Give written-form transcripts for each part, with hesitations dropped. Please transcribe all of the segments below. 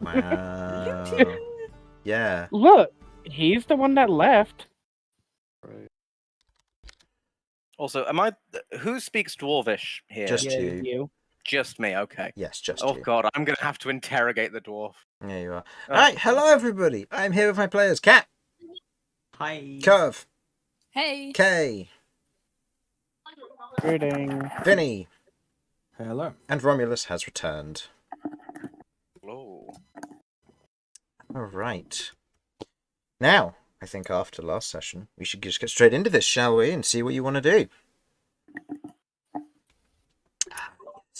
Wow. Yeah. Look, he's the one that left. Right. Also, who speaks Dwarvish here? Just Yeah, you. you. Just me, okay. Yes, just Oh you. god, I'm gonna have to interrogate the dwarf. There you are. Oh, Alright, hello everybody. I'm here with my players. Cat, Hi. Kirv, Hey. Kay, Greeting. Vinny, Hello. and Romulus has returned. Hello. Alright. Now, I think after last session, we should just get straight into this, shall we? And see what you want to do.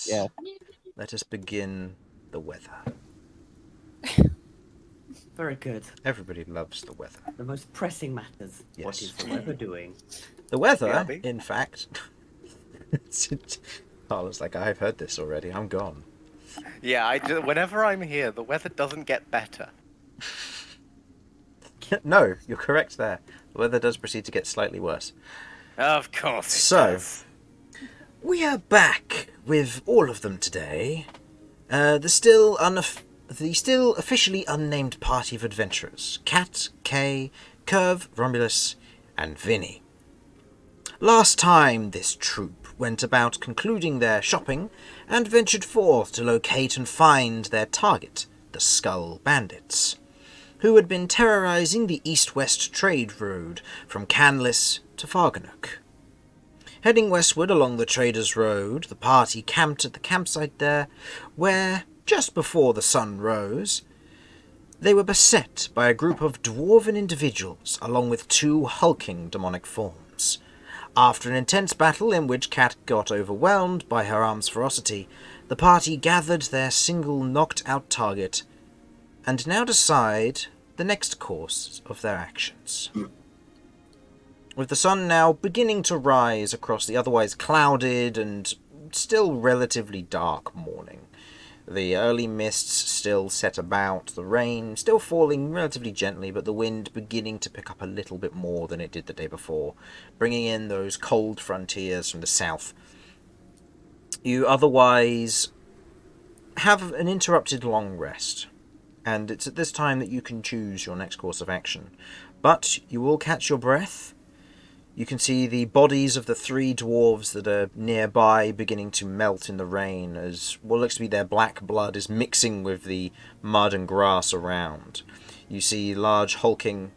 Yeah. Let us begin the weather. Very good. Everybody loves the weather. The most pressing matters. What Yes. is the weather doing? The weather, Crabby? in fact... Harlan's like, I've heard this already. I'm gone. Yeah, whenever I'm here, the weather doesn't get better. No, you're correct there. The weather does proceed to get slightly worse. Of course it So, does. we are back with all of them today. The still officially unnamed party of adventurers. Cat, Kay, Kirv, Romulus, and Vinny. Last time, this troop went about concluding their shopping and ventured forth to locate and find their target, the Skull Bandits, who had been terrorizing the east-west trade road from Canlis to Farganook. Heading westward along the Traders' Road, the party camped at the campsite there, where, just before the sun rose, they were beset by a group of dwarven individuals along with two hulking demonic forms. After an intense battle in which Cat got overwhelmed by her arm's ferocity, the party gathered their single knocked-out target and now decide the next course of their actions. With the sun now beginning to rise across the otherwise clouded and still relatively dark morning, the early mists still set about, the rain still falling relatively gently, but the wind beginning to pick up a little bit more than it did the day before, bringing in those cold frontiers from the south. You otherwise have an interrupted long rest, and it's at this time that you can choose your next course of action. But you will catch your breath. You can see the bodies of the three dwarves that are nearby beginning to melt in the rain as what looks to be their black blood is mixing with the mud and grass around. You see the large hulking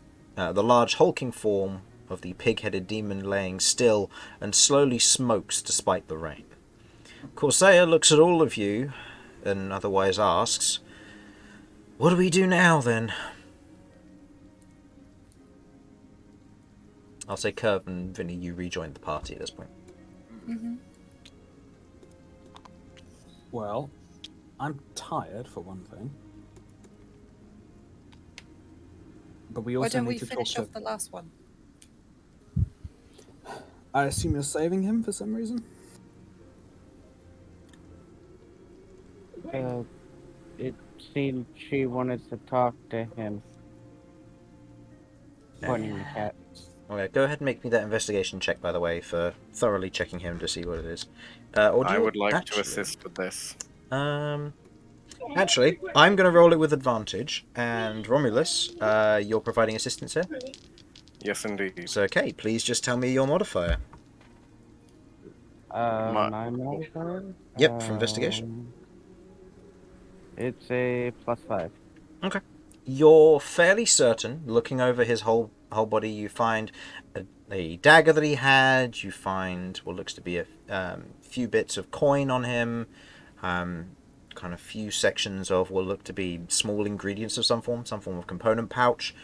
form of the pig-headed demon laying still and slowly smokes despite the rain. Corsair looks at all of you and otherwise asks, "What do we do now, then?" I'll say Kirv and Vinny, you rejoined the party at this point. Mm-hmm. Well, I'm tired for one thing. But we Why also don't we need to talk finish to... off the last one? I assume you're saving him for some reason? It seemed she wanted to talk to him. Pointing the cat. Okay, go ahead and make me that investigation check, by the way, for thoroughly checking him to see what it is. I would like to assist with this. Actually, I'm going to roll it with advantage, and Romulus, you're providing assistance here? Yes, indeed. So, okay, please just tell me your modifier. My modifier? Yep, for investigation. It's a +5. Okay. You're fairly certain, looking over his whole body, you find a dagger that he had, you find what looks to be a few bits of coin on him, kind of few sections of what look to be small ingredients of some form of component pouch.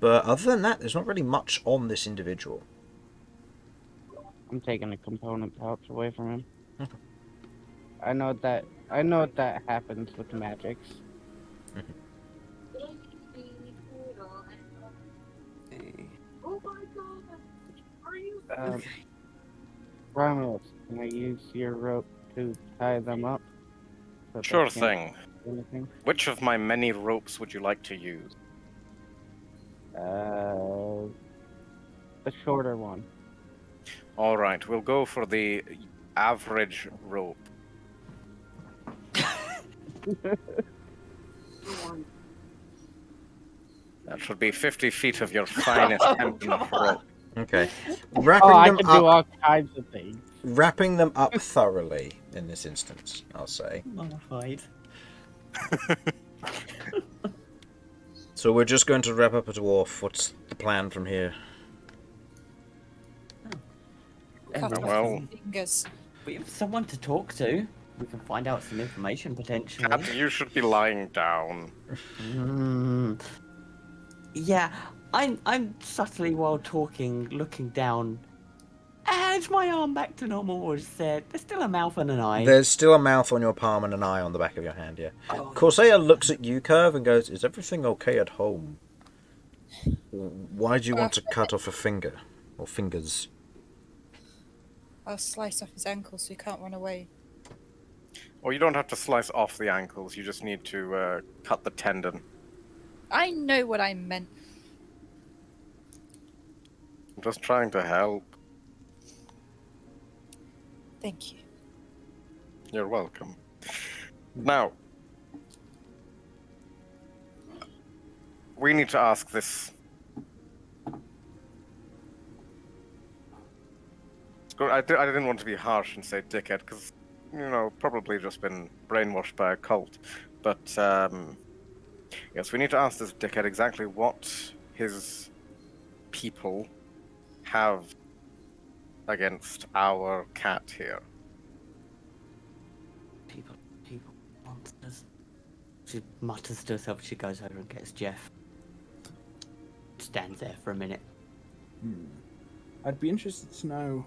But other than that, there's not really much on this individual. I'm taking a component pouch away from him. Okay. I know that happens with magics. Romulus, can I use your rope to tie them up? So they Sure can't thing. do anything? Which of my many ropes would you like to use? The shorter one. All right, we'll go for the average rope. That should be 50 feet of your finest hempen come on. rope. Okay. Oh, Wrapping I them can do all up. kinds of things. Wrapping them up thoroughly in this instance, I'll say. Mummified. So we're just going to wrap up a dwarf. What's the plan from here? Cut off well. his fingers. We have someone to talk to. We can find out some information potentially. Cat, you should be lying down. Yeah, I'm subtly while talking, looking down. And my arm back to normal was there's still a mouth and an eye. There's still a mouth on your palm and an eye on the back of your hand, yeah. Corsair looks at you, Kirv, and goes, "Is everything okay at home? Why do you want to cut off a finger? Or fingers?" I'll slice off his ankle so he can't run away. Or you don't have to slice off the ankles, you just need to cut the tendon. I know what I meant. I'm just trying to help. Thank you. You're welcome. Now, we need to ask this. I didn't want to be harsh and say dickhead, because, probably just been brainwashed by a cult. But, yes, we need to ask this dickhead exactly what his people have against our cat here. People, monsters. She mutters to herself. She goes over and gets Jeff. Stands there for a minute. I'd be interested to know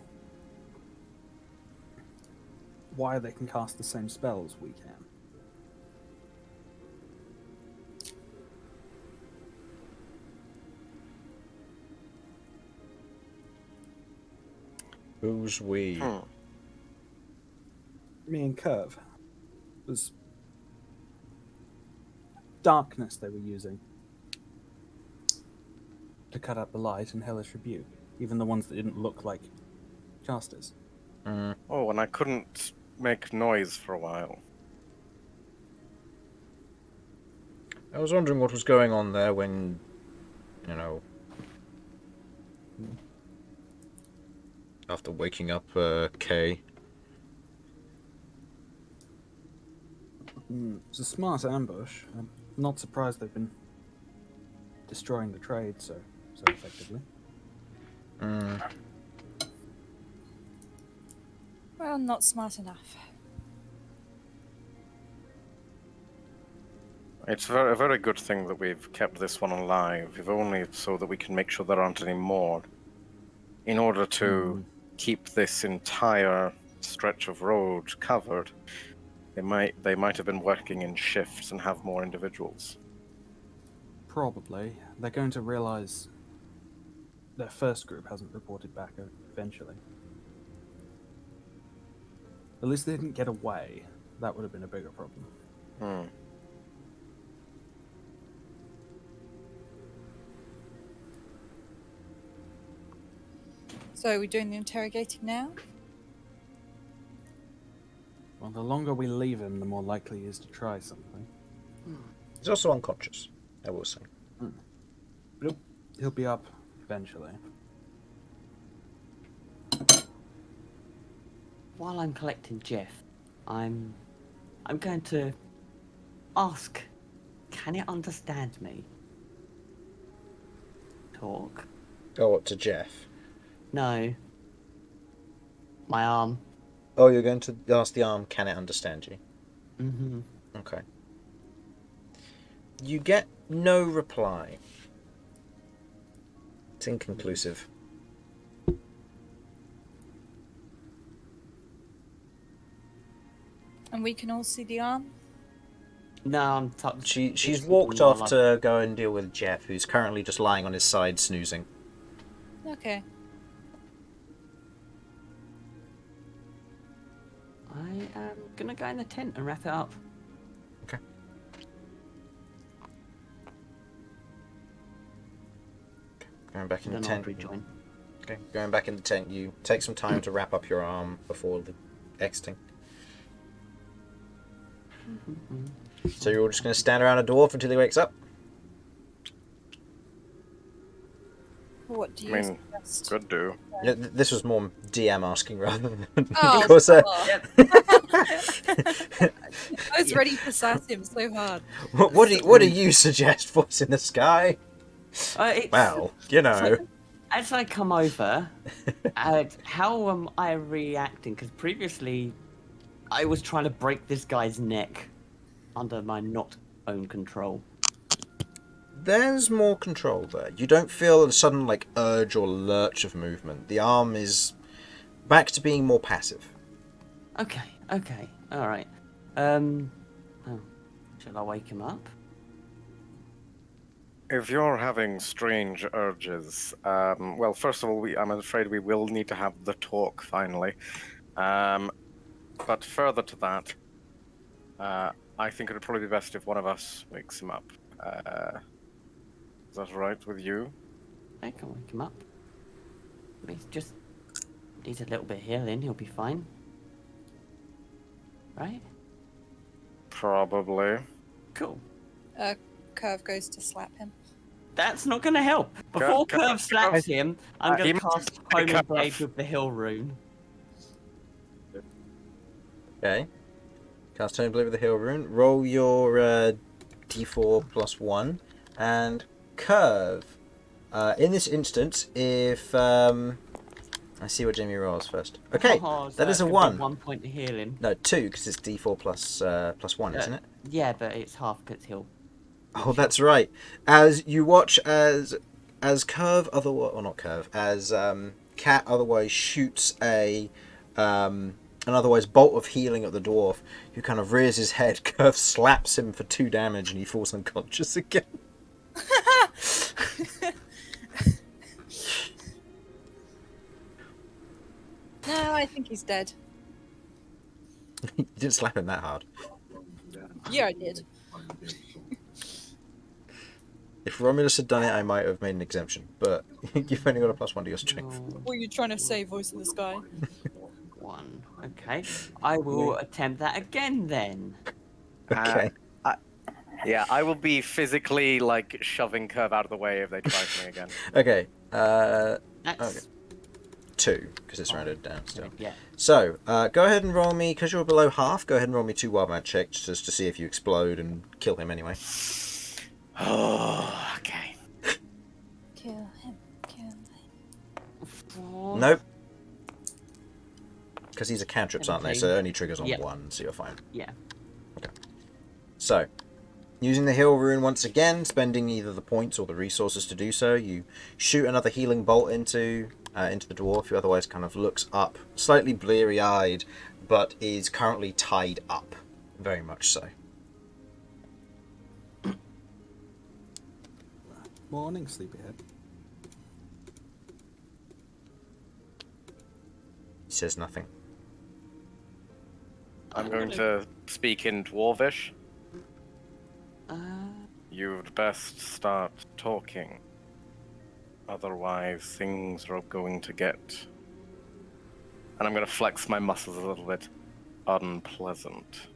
why they can cast the same spells we can. Who's we? Me and Kirv. It was darkness they were using to cut out the light in Hellish Rebuke, even the ones that didn't look like casters. Oh, and I couldn't make noise for a while. I was wondering what was going on there when, after waking up Kay. It's a smart ambush. I'm not surprised they've been destroying the trade so effectively. Well, not smart enough. It's a very good thing that we've kept this one alive, if only so that we can make sure there aren't any more. In order to keep this entire stretch of road covered, they might have been working in shifts and have more individuals. Probably. They're going to realize their first group hasn't reported back eventually. At least they didn't get away. That would have been a bigger problem. So are we doing the interrogating now? Well, the longer we leave him, the more likely he is to try something. He's also unconscious, I will say. But he'll be up eventually. While I'm collecting Jeff, I'm going to ask, can it understand me? Talk? Oh, what, to Jeff? No. My arm. Oh, you're going to ask the arm, can it understand you? Mm-hmm. Okay. You get no reply. It's inconclusive. And we can all see the arm? No, I'm touched. She's walked off to go and deal with Jeff, who's currently just lying on his side snoozing. Okay. I am gonna go in the tent and wrap it up. Okay. Going back in the Then I'll tent. rejoin. Okay, going back in the tent, you take some time to wrap up your arm before the exiting. So you're all just going to stand around a dwarf until he wakes up? What do I you mean, suggest? could do. Yeah, this was more DM asking rather than Oh, Corsair. I was ready to sass him so hard. What do you suggest, voice in the sky? It's, Well, you know. so, as I come over, how am I reacting? Because previously, I was trying to break this guy's neck under my not own control. There's more control there. You don't feel a sudden urge or lurch of movement. The arm is back to being more passive. Okay, all right. Shall I wake him up? If you're having strange urges, well, first of all, I'm afraid we will need to have the talk finally. But further to that, I think it would probably be best if one of us wakes him up. Is that right with you? I can wake him up. He's just needs a little bit of healing. He'll be fine. Right? Probably. Cool. Kirv goes to slap him. That's not going to help. Before Kirv slaps him, I'm going he to cast must Homing Kirv. Blade with the Hill Rune. Okay. Cast Homing Blade with the Hill Rune. Roll your d4 plus 1. And Kirv. In this instance, if... I see what Jamie rolls first. Okay, Oh, so that is that's a gonna 1. be 1 point of healing. No, 2, because it's d4 plus 1, isn't it? Yeah, but it's half because he'll. Oh, that's right. As you watch as Kirv as Cat otherwise shoots an otherwise bolt of healing at the dwarf, who kind of rears his head. Kirv slaps him for 2 damage, and he falls unconscious again. No, I think he's dead. You didn't slap him that hard. Yeah, I did. If Romulus had done it, I might have made an exemption. But you've only got a +1 to your strength. Oh, What are you trying to say, voice in the sky? 1. Okay. I will attempt that again then. Okay. Yeah, I will be physically shoving Kirv out of the way if they try something again. Okay. That's. Okay. 2, because it's rounded down still. Yeah. So, go ahead and roll me, because you're below half, go ahead and roll me 2 wild magic checks just to see if you explode and kill him anyway. Oh, okay. Kill him. Nope. Because these are cantrips, aren't they? So it 17. only triggers on Yep. 1, so you're fine. Yeah. So, using the heal rune once again, spending either the points or the resources to do so, you shoot another healing bolt into the dwarf, who otherwise kind of looks up, slightly bleary-eyed, but is currently tied up. Very much so. Morning, sleepyhead. He says nothing. I'm going to speak in Dwarvish. Uh, You'd best start talking. Otherwise, things are going to get... And I'm going to flex my muscles a little bit. Unpleasant.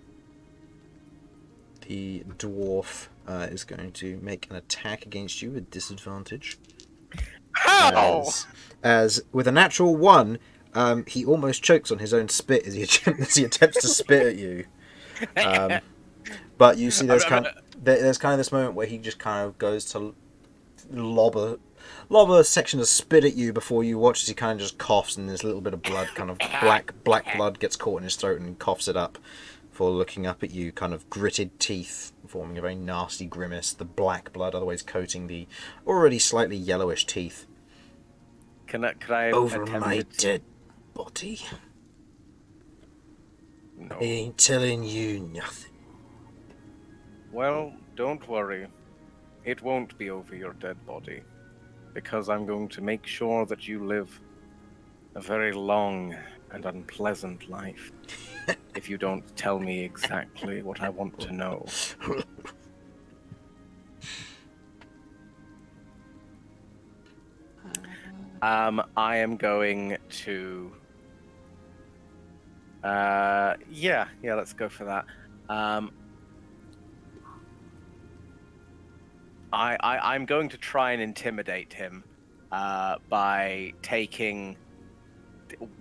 The dwarf is going to make an attack against you with disadvantage. How? As with a natural 1, he almost chokes on his own spit as he attempts to spit at you. But you see, there's kind of this moment where he just kind of goes to lob a section of spit at you before you watch as he kind of just coughs, and there's a little bit of blood, kind of black blood gets caught in his throat and coughs it up before looking up at you, kind of gritted teeth forming a very nasty grimace, the black blood otherwise coating the already slightly yellowish teeth. Can I Over attempt my it? dead body. No. I ain't telling you nothing. Well, don't worry. It won't be over your dead body. Because I'm going to make sure that you live a very long and unpleasant life. If you don't tell me exactly what I want to know. I am going to... yeah, let's go for that. I'm going to try and intimidate him by taking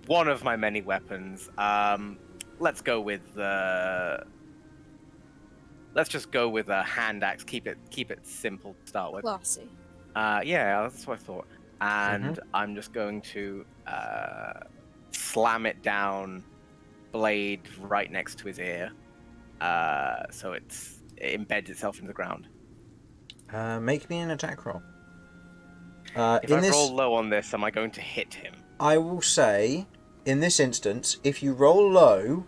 one of my many weapons. Let's go with let's just go with a hand axe. Keep it simple to start with. Classy. Yeah, that's what I thought. And I'm just going to slam it down, blade right next to his ear, so it embeds itself into the ground. Make me an attack roll. If I roll low on this, am I going to hit him? I will say, in this instance, if you roll low,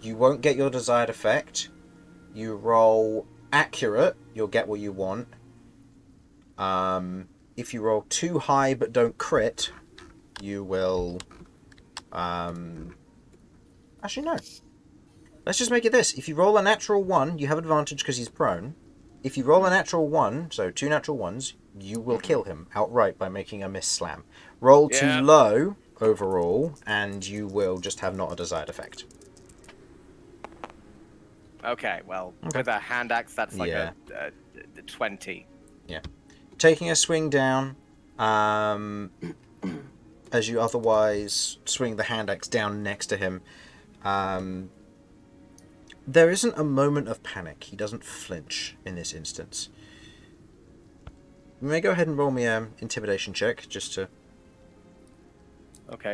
you won't get your desired effect. You roll accurate, you'll get what you want. If you roll too high but don't crit, you will... Actually, no. Let's just make it this. If you roll a natural 1, you have advantage because he's prone. If you roll a natural 1, so 2 natural 1s, you will kill him outright by making a miss slam. Roll too low overall, and you will just have not a desired effect. Okay, well, with a hand axe, that's like a 20. Yeah. Taking a swing down, as you otherwise swing the hand axe down next to him, there isn't a moment of panic. He doesn't flinch in this instance. You may go ahead and roll me an intimidation check, just to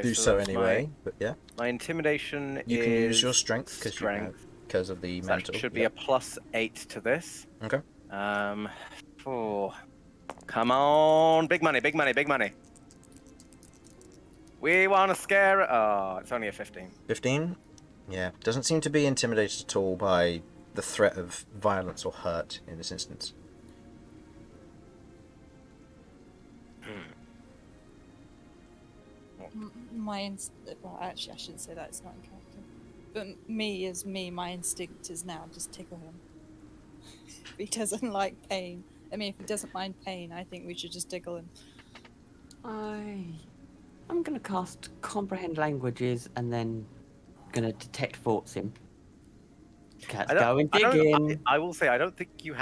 do so anyway. But yeah, my intimidation you is can use your strength because of the mental. That should be a +8 to this. Okay. Come on, big money, big money, big money. We want to scare. Oh, it's only a 15. 15. Yeah, doesn't seem to be intimidated at all by the threat of violence or hurt in this instance. Well, actually, I shouldn't say that. It's not in character. But my instinct is now just tickle him. If he doesn't like pain. I mean, if he doesn't mind pain, I think we should just tickle him. I'm going to cast Comprehend Languages and then going to Detect Thoughts him. Cat's going digging. I will say, I don't think you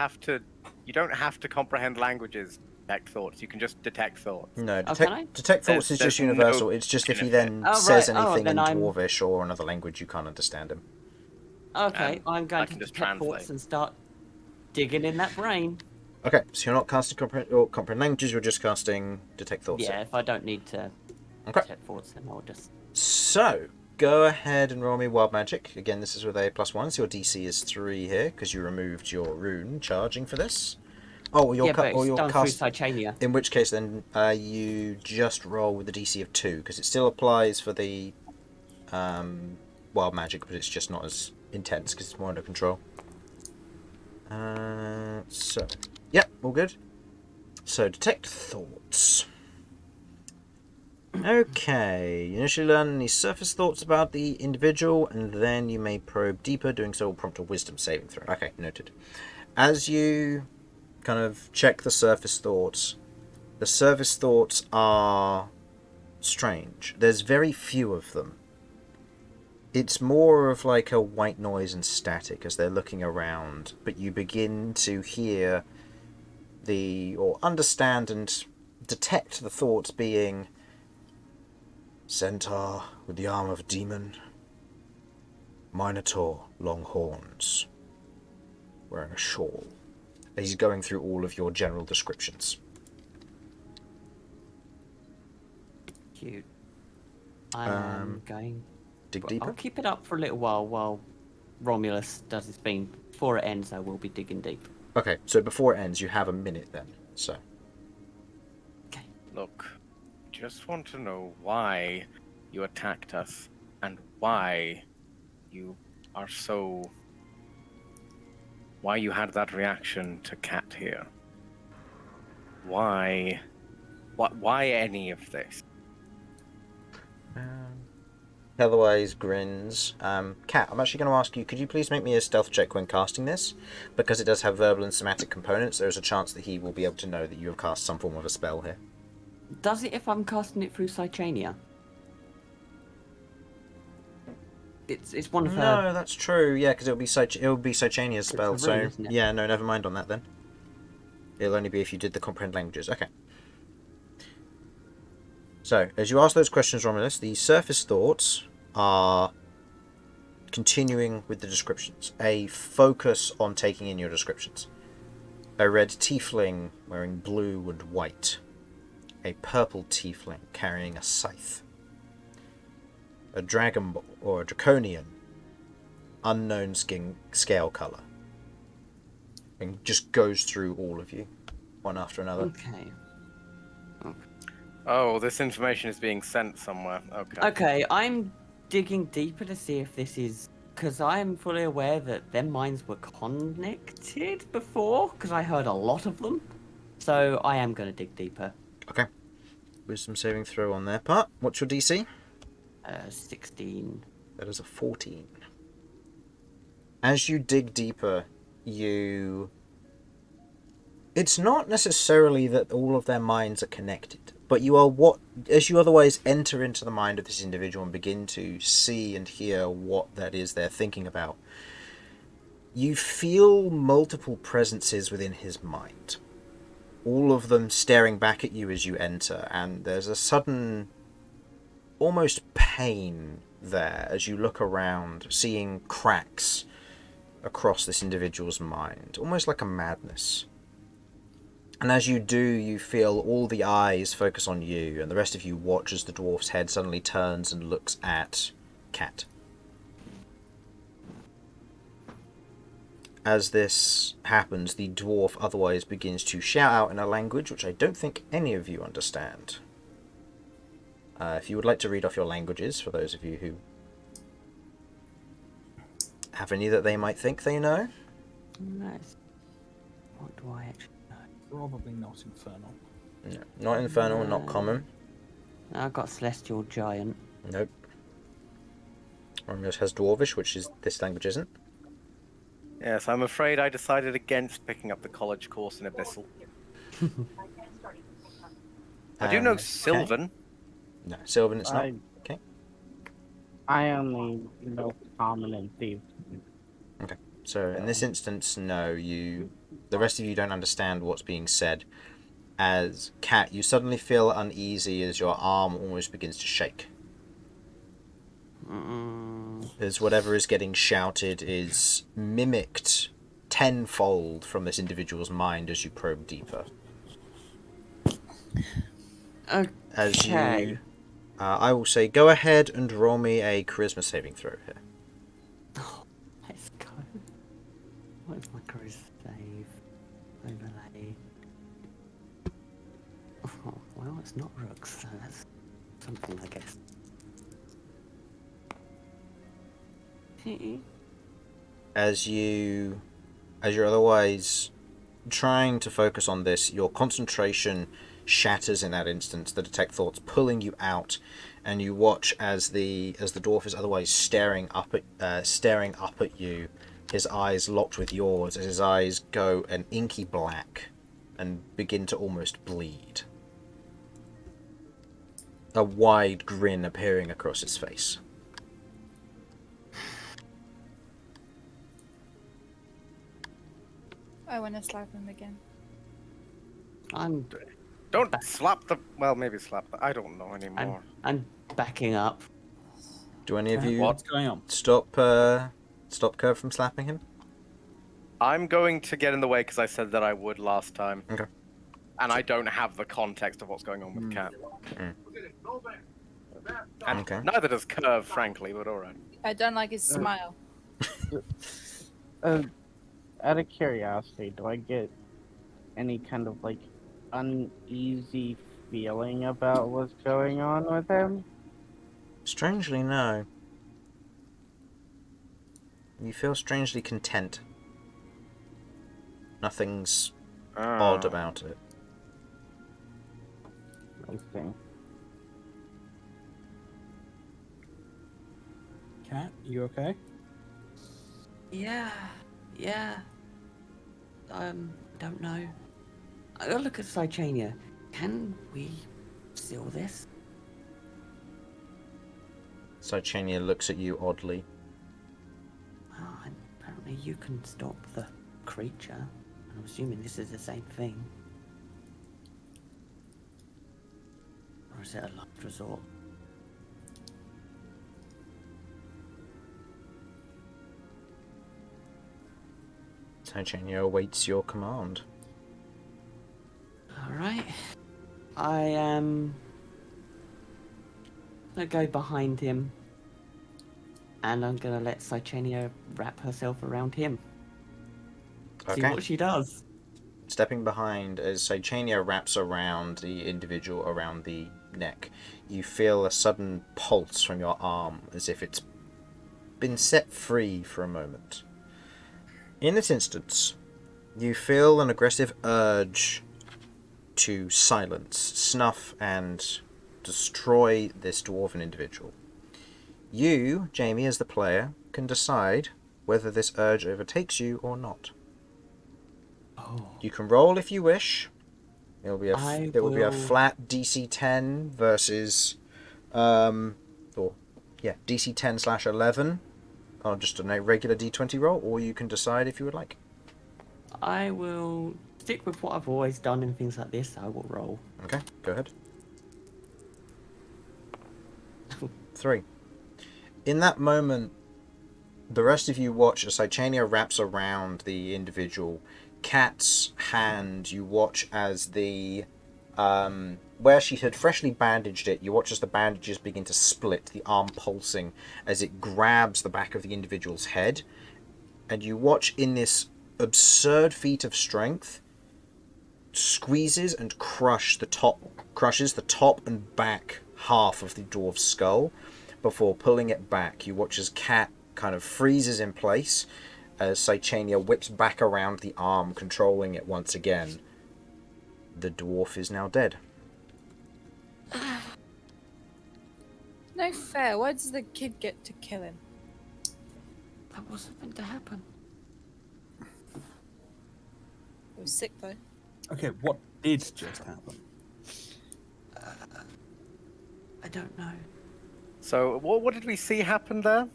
don't have to comprehend languages. Detect thoughts. You can just detect thoughts. No, detect thoughts is just universal. It's just if he then says anything in Dwarvish or another language, you can't understand him. Okay, I'm going to detect thoughts and start digging in that brain. Okay, so you're not casting comprehend languages. You're just casting detect thoughts. Yeah, if I don't need to detect thoughts, then I'll just. So go ahead and roll me wild magic. Again, this is with a +1, so your DC is 3 here because you removed your rune charging for this. Oh, your cast. In which case, then you just roll with the DC of 2 because it still applies for the wild magic, but it's just not as intense because it's more under control. All good. So detect thoughts. Okay, you initially learn any surface thoughts about the individual, and then you may probe deeper. Doing so will prompt a wisdom saving throw. Okay, noted. As you kind of check the surface thoughts are strange. There's very few of them. It's more of like a white noise and static as they're looking around, but you begin to hear or understand and detect the thoughts being Centaur with the arm of a demon, Minotaur, long horns, wearing a shawl. He's going through all of your general descriptions. Cute. I'm going... Dig deeper? I'll keep it up for a little while Romulus does his thing. Before it ends, I will be digging deep. Okay, so before it ends, you have a minute then, so... Okay. Look, just want to know why you attacked us and why you are so... Why you had that reaction to Cat here. Why any of this? Otherwise grins. Cat, I'm actually going to ask you, could you please make me a stealth check when casting this? Because it does have verbal and somatic components, there's a chance that he will be able to know that you have cast some form of a spell here. Does it if I'm casting it through Psychania? It's one of her... No, that's true, yeah, because it'll be Psychania's spell, rune, so... isn't it? Yeah, no, never mind on that then. It'll only be if you did the comprehend languages. Okay. So, as you ask those questions, Romulus, the surface thoughts are continuing with the descriptions. A focus on taking in your descriptions. A red tiefling wearing blue and white. A purple tiefling carrying a scythe. A dragon or a draconian, unknown scale color. And just goes through all of you, one after another. Okay. Oh, this information is being sent somewhere. Okay. Okay, I'm digging deeper to see if this is... Because I'm fully aware that their minds were connected before, because I heard a lot of them. So I am going to dig deeper. Okay. Wisdom saving throw on their part. What's your DC? 16. That is a 14. As you dig deeper, it's not necessarily that all of their minds are connected, but as you otherwise enter into the mind of this individual and begin to see and hear what that is they're thinking about, you feel multiple presences within his mind. All of them staring back at you as you enter, and there's a sudden, almost pain there as you look around, seeing cracks across this individual's mind, almost like a madness. And as you do, you feel all the eyes focus on you, and the rest of you watch as the dwarf's head suddenly turns and looks at Cat. As this happens, the dwarf otherwise begins to shout out in a language which I don't think any of you understand. If you would like to read off your languages, for those of you who have any that they might think they know. Nice. What do I actually know? Probably not Infernal. No, not Infernal, not Common. I've got Celestial Giant. Nope. Romulus has Dwarvish, which is this language isn't. Yes, I'm afraid I decided against picking up the college course in Abyssal. I do know Sylvan. No, Sylvan it's not. Okay. I only know Common and Thief. Okay. So in this instance, no, the rest of you don't understand what's being said. As Cat, you suddenly feel uneasy as your arm almost begins to shake. As whatever is getting shouted is mimicked tenfold from this individual's mind as you probe deeper. Okay. As you, I will say, go ahead and roll me a charisma saving throw here. Oh, let's go. What's my charisma save? Overlay. Oh, well, it's not Rooks, so that's something, I guess. As you're otherwise trying to focus on this, your concentration shatters in that instance, the detect thoughts pulling you out, and you watch as the dwarf is otherwise staring up at you, his eyes locked with yours, as his eyes go an inky black and begin to almost bleed. A wide grin appearing across his face. I want to slap him again. Don't slap the... Well, maybe slap the... I don't know anymore. I'm backing up. Do any of you What's going on? stop Kirv from slapping him? I'm going to get in the way because I said that I would last time. Okay. And I don't have the context of what's going on with Cat. And Okay. neither does Kirv, frankly, but alright. I don't like his smile. Out of curiosity, do I get any kind of like uneasy feeling about what's going on with him? Strangely, no. You feel strangely content. Nothing's odd about it. Interesting. Cat, you okay? Yeah. Don't know. I gotta look at Cychania. Can we seal this? Cychania looks at you oddly. Oh, apparently you can stop the creature. I'm assuming this is the same thing. Or is it a last resort? Titania awaits your command. Alright. I am gonna go behind him. And I'm gonna let Cychania wrap herself around him. See Okay. what she does. Stepping behind as Seichania wraps around the individual around the neck, you feel a sudden pulse from your arm as if it's been set free for a moment. In this instance, you feel an aggressive urge to silence, snuff, and destroy this dwarven individual. You, Jamie, as the player, can decide whether this urge overtakes you or not. Oh. You can roll if you wish. It will be a will- flat DC 10 versus DC 10/11 on just a regular D20 roll, or you can decide if you would like. I will stick with what I've always done in things like this. I will roll. Okay, go ahead. 3. In that moment, the rest of you watch as Seichania wraps around the individual. Cat's hand, you watch as the where she had freshly bandaged it, you watch as the bandages begin to split, the arm pulsing as it grabs the back of the individual's head, and you watch in this absurd feat of strength squeezes and crushes the top and back half of the dwarf's skull before pulling it back. You watch as Cat kind of freezes in place as Seichania whips back around the arm, controlling it once again. The dwarf is now dead. No fair. Why does the kid get to kill him? That wasn't meant to happen. He was sick though. Okay, what did just happen? I don't know. So, what did we see happen there?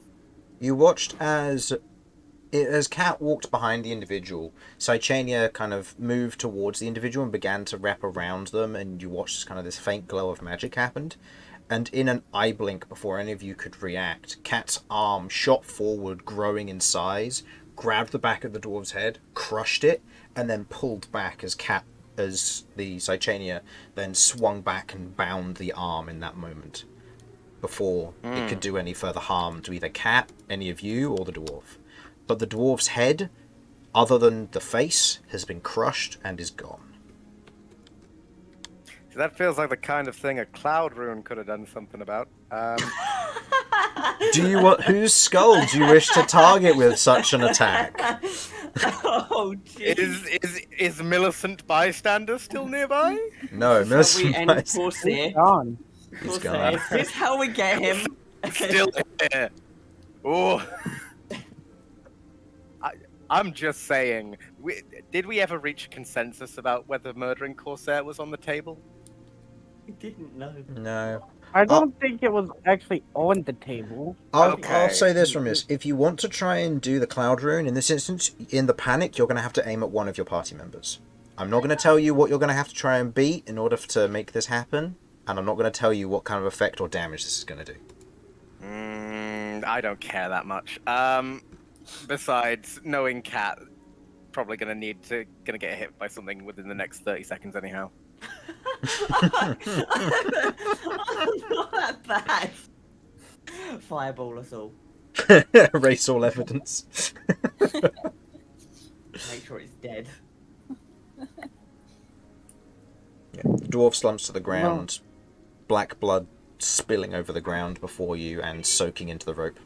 You watched as Cat walked behind the individual, Seichania kind of moved towards the individual and began to wrap around them, and you watched as kind of this faint glow of magic happened. And in an eye blink, before any of you could react, Cat's arm shot forward, growing in size, grabbed the back of the dwarf's head, crushed it, and then pulled back as the Seichania then swung back and bound the arm in that moment, before it could do any further harm to either Cat, any of you, or the dwarf. But the dwarf's head, other than the face, has been crushed and is gone. So that feels like the kind of thing a cloud rune could have done something about. Whose skull do you wish to target with such an attack? Oh, jeez. Is Millicent Bystander still nearby? No, Shall we end Miss. Corsair? Gone. He's gone. Is this how we get him? Still here. Oh. I'm just saying, did we ever reach a consensus about whether murdering Corsair was on the table? We didn't know. No. I don't think it was actually on the table. I'll say this, Romulus. If you want to try and do the cloud rune, in this instance, in the panic, you're going to have to aim at one of your party members. I'm not going to tell you what you're going to have to try and beat in order to make this happen, and I'm not going to tell you what kind of effect or damage this is going to do. I don't care that much. Besides, knowing Cat, probably gonna get hit by something within the next 30 seconds anyhow. I'm not that bad. Fireball us all. Erase all evidence. Make sure it's dead. The dwarf slumps to the ground, black blood spilling over the ground before you and soaking into the rope.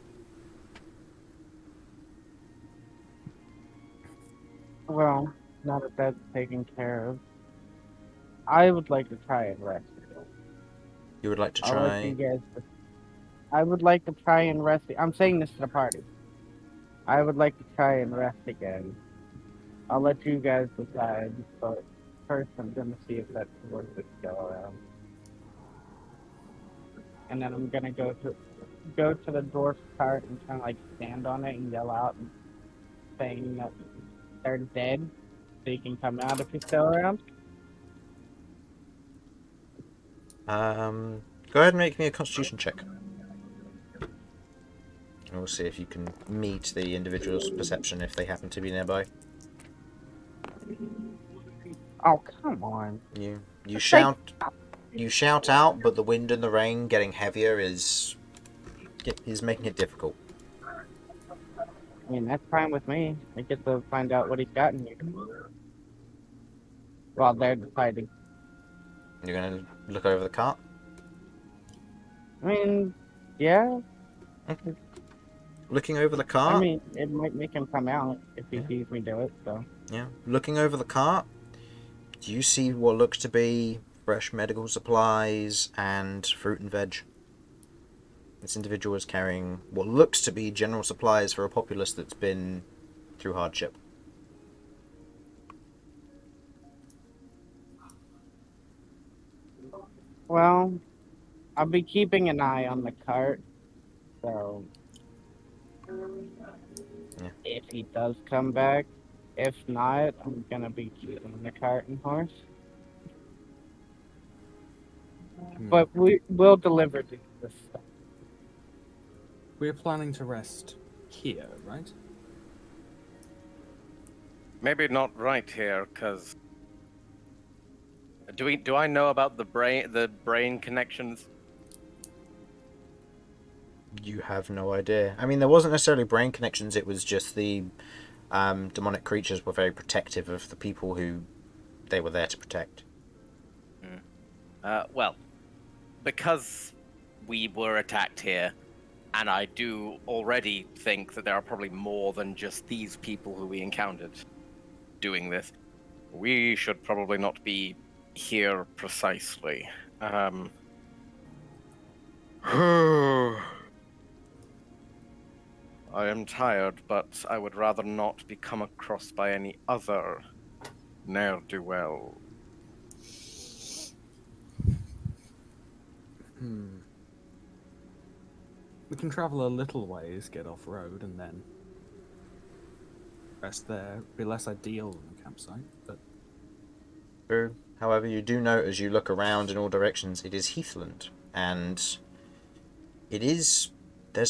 Well, now that that's taken care of, I would like to try and rest. You would like to I'll let try... you guys. I would like to try and rest. I'm saying this to the party. I would like to try and rest again. I'll let you guys decide, but first I'm gonna see if that's worth it to go around. And then I'm gonna go to the dwarf's cart and kind of like stand on it and yell out, saying that they're dead, so you can come out if you're still around. Go ahead and make me a Constitution check. And we'll see if you can meet the individual's perception if they happen to be nearby. Oh, come on. You Just shout out, but the wind and the rain getting heavier is making it difficult. I mean, that's fine with me. I get to find out what he's got in here. While they're deciding. You're gonna look over the cart. I mean, yeah. Looking over the cart. I mean, it might make him come out if he sees me do it, so. Yeah. Looking over the cart, do you see what looks to be fresh medical supplies and fruit and veg? This individual is carrying what looks to be general supplies for a populace that's been through hardship. Well, I'll be keeping an eye on the cart, so. Yeah. If he does come back, if not, I'm gonna be keeping the cart and horse. But we'll deliver this stuff. We're planning to rest here, right? Maybe not right here, because do I know about the brain connections? You have no idea. I mean, there wasn't necessarily brain connections. It was just the demonic creatures were very protective of the people who they were there to protect. Well, because we were attacked here, and I do already think that there are probably more than just these people who we encountered doing this. We should probably not be here precisely. I am tired, but I would rather not be come across by any other ne'er-do-well. We can travel a little ways, get off road, and then rest there. It'd be less ideal than the campsite, but True. However, you do note as you look around in all directions, it is heathland, and there's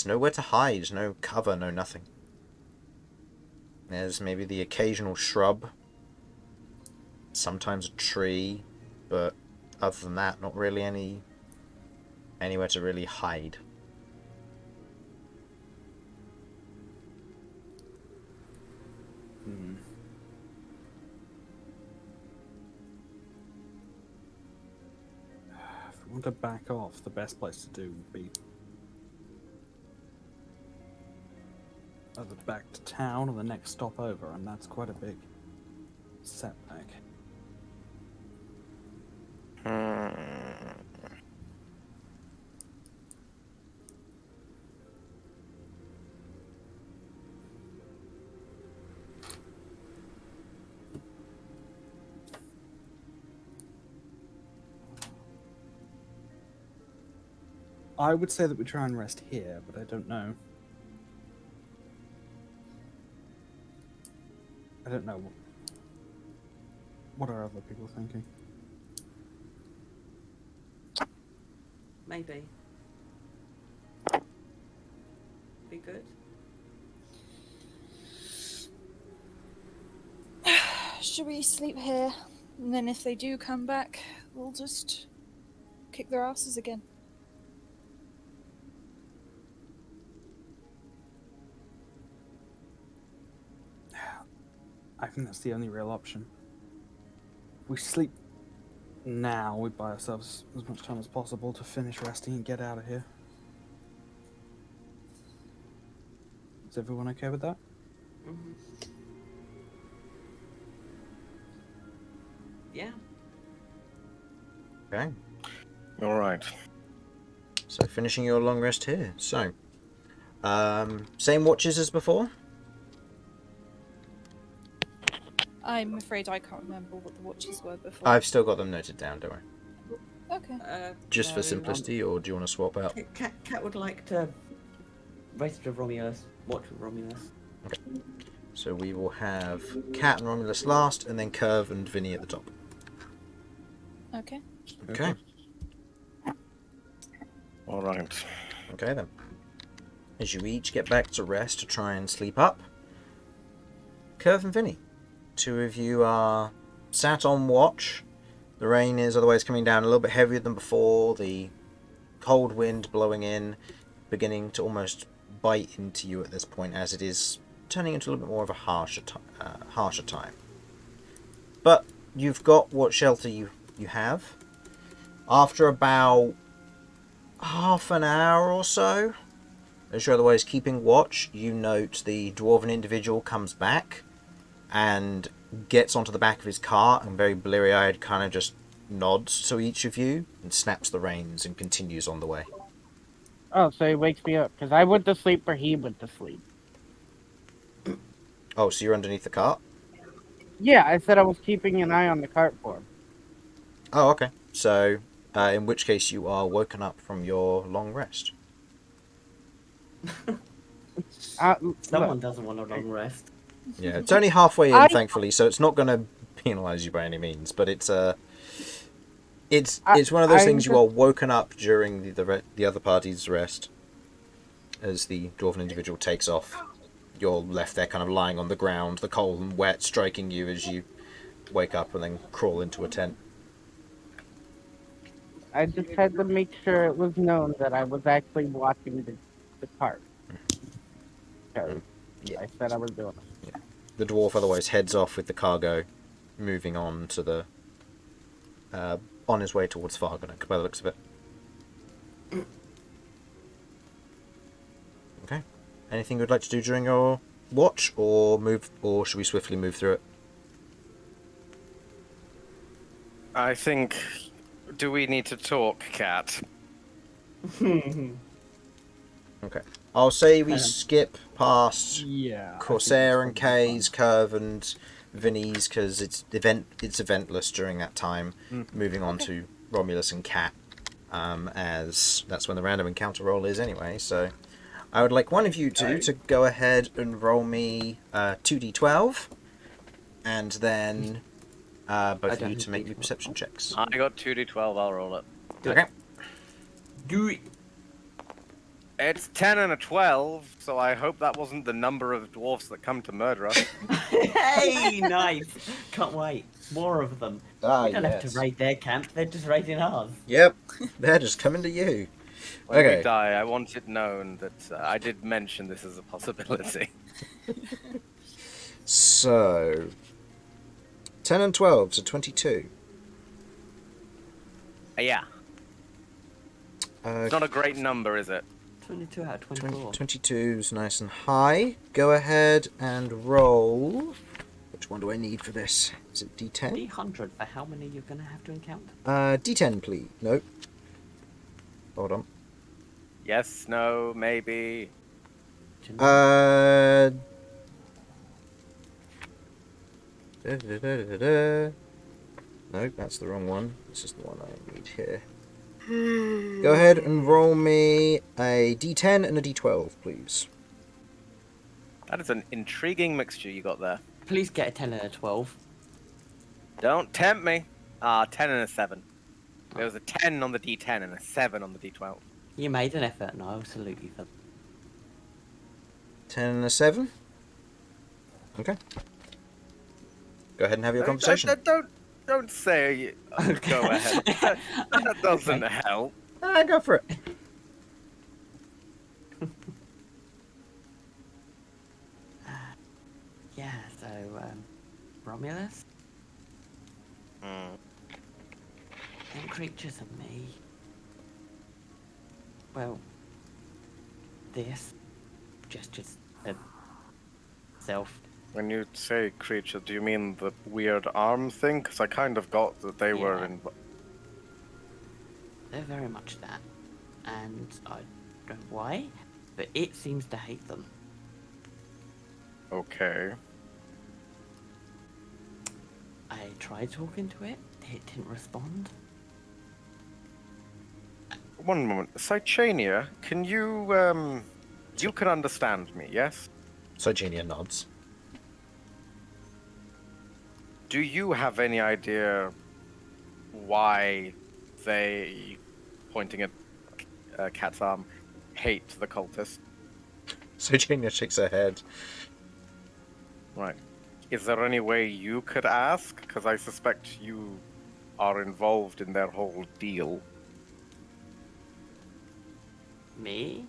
nowhere to hide, no cover, no nothing. There's maybe the occasional shrub, sometimes a tree, but other than that, not really anywhere to really hide. If we want to back off, the best place to do would be either back to town or the next stop over, and that's quite a big setback. I would say that we try and rest here, but I don't know. I don't know. What are other people thinking? Maybe. Be good. Should we sleep here? And then if they do come back, we'll just kick their asses again. I think that's the only real option. If we sleep now, we buy ourselves as much time as possible to finish resting and get out of here. Is everyone okay with that? Mm-hmm. Yeah. Okay. All right. So finishing your long rest here. So, same watches as before? I'm afraid I can't remember what the watches were before. I've still got them noted down, don't worry. Okay. Just for No, simplicity, or do you want to swap out? Cat would like to rest with Romulus, watch with Romulus. So we will have Cat and Romulus last, and then Kirv and Vinny at the top. Okay. Okay. All right. Okay then. As you each get back to rest to try and sleep up, Kirv and Vinny, two of you are sat on watch. The rain is otherwise coming down a little bit heavier than before. The cold wind blowing in, beginning to almost bite into you at this point, as it is turning into a little bit more of a harsher time. But you've got what shelter you have. After about half an hour or so, as you're otherwise keeping watch, you note the dwarven individual comes back and gets onto the back of his car and very bleary-eyed kind of just nods to each of you and snaps the reins and continues on the way. Oh, so he wakes me up. Because I went to sleep or he went to sleep. Oh, so you're underneath the cart? Yeah, I said I was keeping an eye on the cart for him. Oh, okay. So, in which case you are woken up from your long rest. Someone Look, doesn't want a long rest. Yeah, it's only halfway in, I- thankfully, so it's not going to penalise you by any means. But it's one of those things you are woken up during the other party's rest, as the dwarven individual takes off. You're left there, kind of lying on the ground, the cold and wet striking you as you wake up and then crawl into a tent. I just had to make sure it was known that I was actually watching the cart. Because Yeah. I said I was doing it. The dwarf otherwise heads off with the cargo, moving on to the on his way towards Fargonek, by the looks of it. Okay. Anything you'd like to do during your watch, or should we swiftly move through it? I think. Do we need to talk, Cat? Okay. I'll say we skip past Yeah. I think Corsair and that's probably Kay's, Kirv and Vinny's, because it's eventless during that time. Moving on to Romulus and Cat, as that's when the random encounter roll is anyway. So I would like one of you two to go ahead and roll me 2d12, and then both of don't you to have make me D12. perception checks. I got 2d12, I'll roll it. Okay. Do it. It's 10 and a 12, so I hope that wasn't the number of dwarfs that come to murder us. Hey, nice. Can't wait. More of them. Ah, They don't have to raid their camp. They're just raiding ours. Yep. They're just coming to you. When Okay. we die, I want it known that I did mention this as a possibility. So 10 and 12, so 22. Yeah. It's not a great number, is it? 22 out of 24. 22 is nice and high. Go ahead and roll. Which one do I need for this? Is it D10? 300 for how many you're going to have to encounter? D10, please. Nope. Hold on. Yes, no, maybe. Do you know? Nope, that's the wrong one. This is the one I need here. Go ahead and roll me a D10 and a D12, please. That is an intriguing mixture you got there. Please get a 10 and a 12. Don't tempt me. 10 and a 7. There was a 10 on the D10 and a 7 on the D12. You made an effort, and I will salute you for that. 10 and a 7. Okay. Go ahead and have your conversation. Don't say. Go ahead. That doesn't help. Go for it. Yeah, so, Romulus? Mm. Them creatures and me. Well, this gestures at self. When you say creature, do you mean the weird arm thing? Because I kind of got that they were Yeah. in. They're very much that. And I don't know why, but it seems to hate them. Okay. I tried talking to it, it didn't respond. One moment. Cychania, can you, you can understand me, yes? Sogenia nods. Do you have any idea why they, pointing at Cat's arm, hate the cultist. So Jania shakes her head. Right. Is there any way you could ask? Because I suspect you are involved in their whole deal. Me?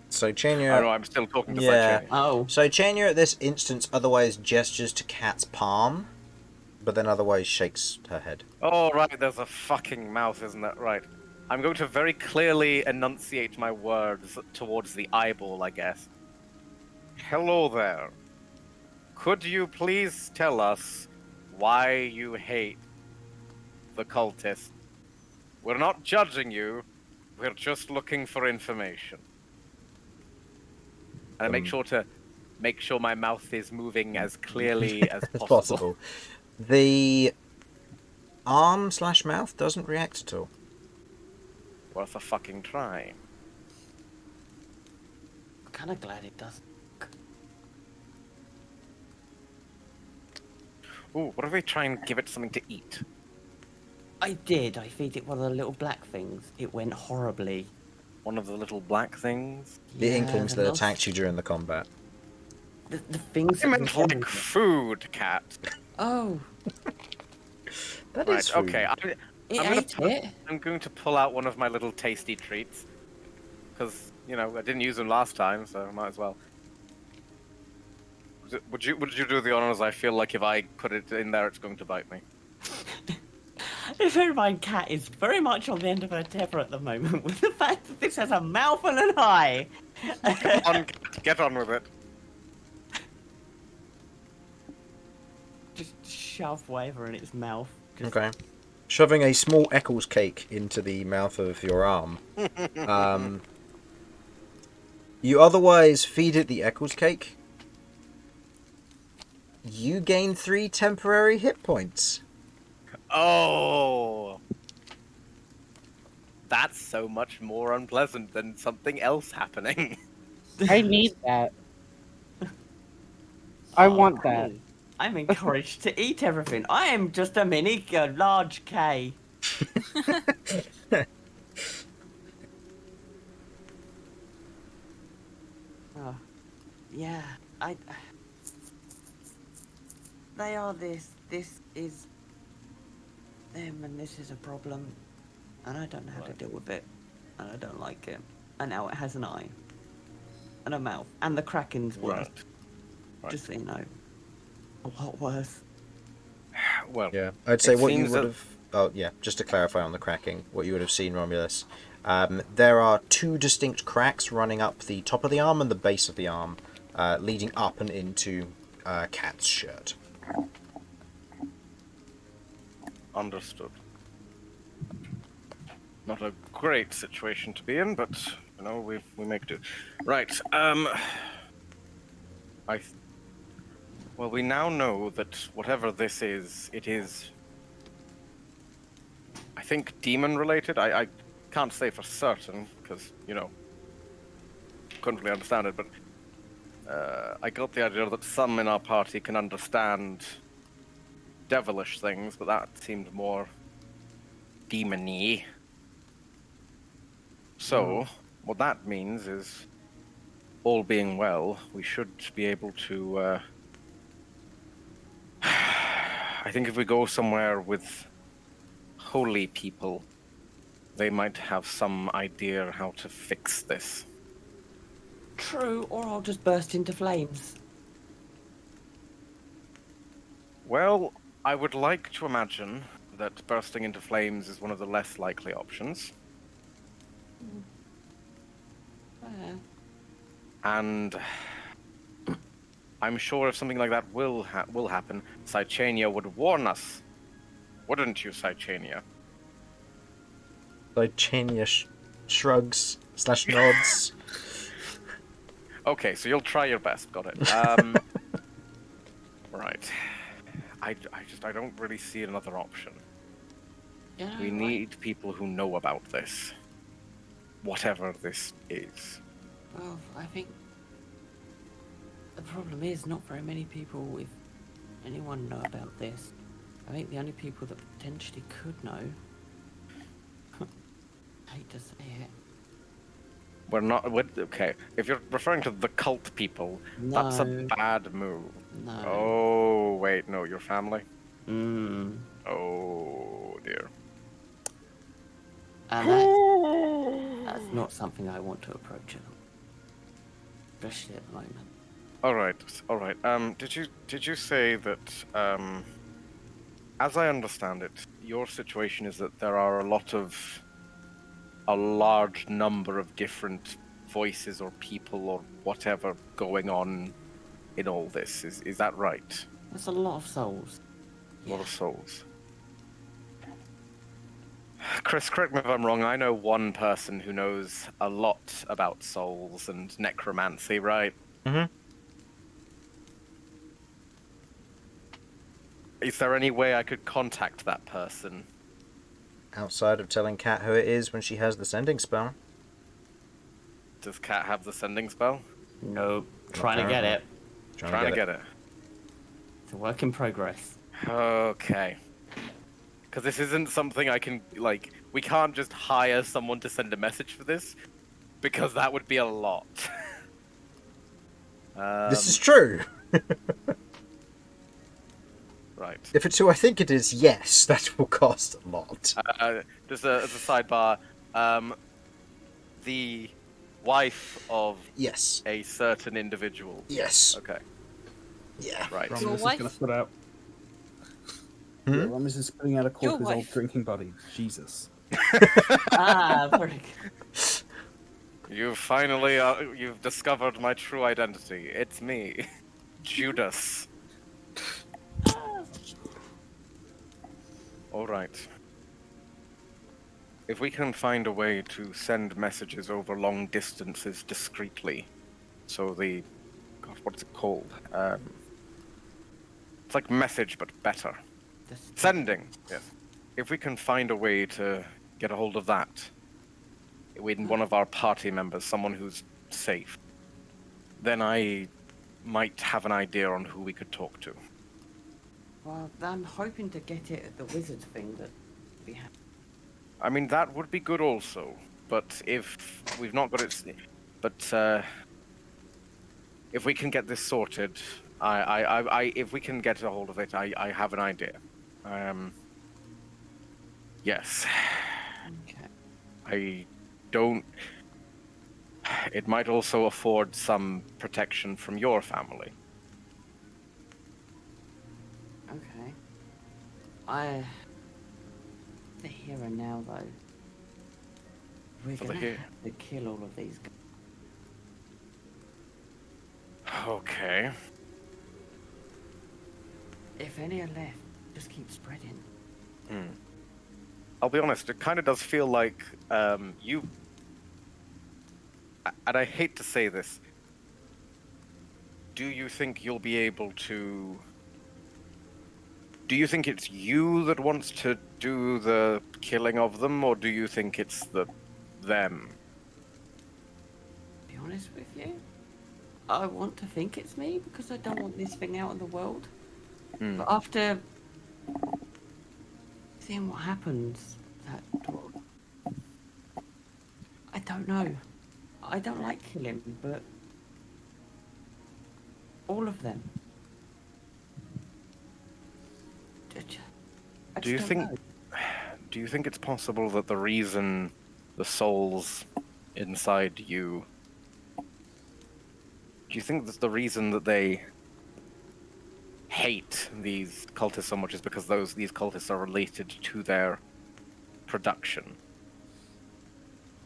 So I Jania... know I'm still talking to Yeah. Saitini. Oh. So Jania at this instance otherwise gestures to Cat's palm, but then otherwise shakes her head. Oh, right, there's a fucking mouth, isn't that right? I'm going to very clearly enunciate my words towards the eyeball, I guess. Hello there. Could you please tell us why you hate the cultist? We're not judging you, we're just looking for information. And I make sure my mouth is moving as clearly as As possible. possible. The arm/mouth doesn't react at all. Worth a fucking try. I'm kind of glad it doesn't. Ooh, what if we try and give it something to eat? I did. I feed it one of the little black things. It went horribly. One of the little black things? The Yeah, inklings the that little- attacked you during the combat. The things. I that meant were like everywhere. food, Cat. Oh, That Right, is food. okay. it gonna ate it. I'm going to pull out one of my little tasty treats. Because, you know, I didn't use them last time, so I might as well. Would you do the honors? I feel like if I put it in there, it's going to bite me. If my cat is very much on the end of her tether at the moment with the fact that this has a mouth and an eye. Get on with it. Just shove whatever in its mouth. Just- Okay. Shoving a small Eccles cake into the mouth of your arm. You otherwise feed it the Eccles cake. You gain 3 temporary hit points. Oh! That's so much more unpleasant than something else happening. I need that. I want that. cool. I'm encouraged to eat everything. I am just a mini large K. Oh, yeah, they are this is them, and this is a problem, and I don't know how to deal with it, and I don't like it. And now it has an eye, and a mouth, and the Kraken's worse. Right. Just so you know, a lot worse. Well, Yeah, I'd say It what you seems would that- have... Oh, yeah, just to clarify on the cracking, what you would have seen, Romulus. There are 2 distinct cracks running up the top of the arm and the base of the arm, leading up and into Cat's shirt. understood. Not a great situation to be in, but you know we make do. Right. Well, we now know that whatever this is, it is. I think demon related. I can't say for certain because you know couldn't really understand it, but I got the idea that some in our party can understand devilish things, but that seemed more demon-y. So, what that means is, all being well, we should be able to. I think if we go somewhere with holy people, they might have some idea how to fix this. True, or I'll just burst into flames. Well, I would like to imagine that bursting into flames is one of the less likely options. And I'm sure if something like that will happen, Sychania would warn us. Wouldn't you, Sychania? So Chania shrugs / nods. Okay, so you'll try your best. Got it. Right. I don't really see another option. Yeah, We need people who know about this. Whatever this is. Well, I think the problem is not very many people, if anyone, know about this. I think the only people that potentially could know, I hate to say it, We're not. Okay, if you're referring to the cult people, that's a No. bad move. No. Oh, wait, no, your family? Mm. Oh, dear. And that's not something I want to approach at all. Especially at the moment. All right, all right. Did you say that, as I understand it, your situation is that there are a large number of different voices or people or whatever going on in all this. Is that right? There's a lot of souls. A lot of souls. Chris, correct me if I'm wrong. I know one person who knows a lot about souls and necromancy, right? Mm-hmm. Is there any way I could contact that person? Outside of telling Kat who it is when she has the sending spell. Does Cat have the sending spell? Nope. Trying to get it. Trying to get it. It's a work in progress. Okay. Because this isn't something I can, like, we can't just hire someone to send a message for this, because that would be a lot. This is true. Right. If it's who I think it is, yes, that will cost a lot. Just as a sidebar, the wife of Yes. a certain individual. Yes. Okay, Yeah. right. Your Romulus is wife? going to put out. Hmm? Yeah, Romulus is putting out a call Your to his old wife. drinking buddy. Jesus. Very good. You've finally, you've discovered my true identity. It's me, Judas. All right. If we can find a way to send messages over long distances discreetly, so the, God, what's it called? It's like message, but better. Sending, yes. If we can find a way to get a hold of that, with one of our party members, someone who's safe, then I might have an idea on who we could talk to. Well, I'm hoping to get it at the wizard thing that we have. I mean, that would be good also, but if we've not got it... But, if we can get this sorted, if we can get a hold of it, I have an idea. Yes. Okay. I don't... It might also afford some protection from your family. Okay. The here and now, though. We're For the gonna here- have to kill all of these guys. Okay. If any are left, just keep spreading. I'll be honest, it kind of does feel like you... And I hate to say this. Do you think you'll be able to... Do you think it's you that wants to do the killing of them, or do you think it's them? To be honest with you, I want to think it's me because I don't want this thing out in the world. But after seeing what happens, I don't know. I don't like killing, but all of them. I Do you just don't think... know. Do you think it's possible that the reason the souls inside you... Do you think that the reason that they hate these cultists so much is because these cultists are related to their production?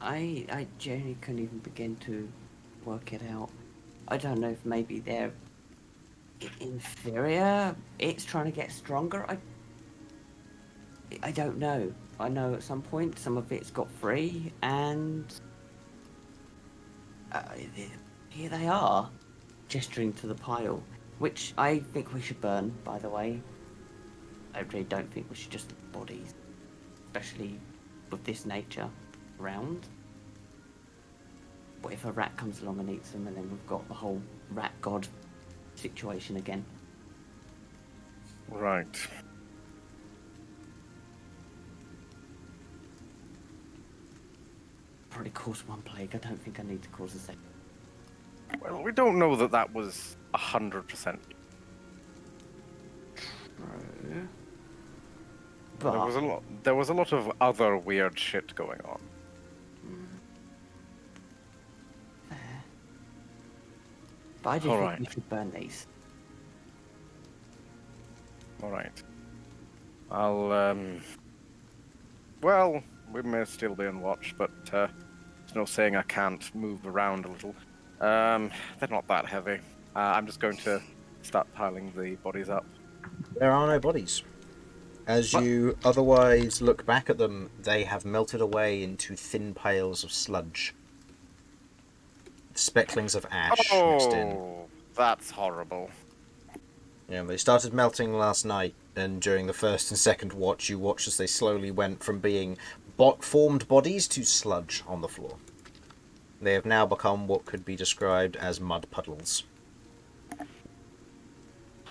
I genuinely couldn't even begin to work it out. I don't know if maybe they're inferior. It's trying to get stronger. I don't know. I know at some point some of it's got free, and here they are, gesturing to the pile, which I think we should burn, by the way. I really don't think we should just leave bodies, especially with this nature around. What if a rat comes along and eats them, and then we've got the whole rat god situation again? Right. already caused one plague. I don't think I need to cause a second. Well, we don't know that that was 100%. True. There was a lot of other weird shit going on. Fair. But I do All think right. we should burn these. All right. I'll Well, we may still be on watch, but there's no saying I can't move around a little. They're not that heavy. I'm just going to start piling the bodies up. There are no bodies. As What? you otherwise look back at them, they have melted away into thin piles of sludge. Specklings of ash mixed in. Oh, that's horrible. Yeah, they started melting last night, and during the first and second watch, you watched as they slowly went from being formed bodies to sludge on the floor. They have now become what could be described as mud puddles.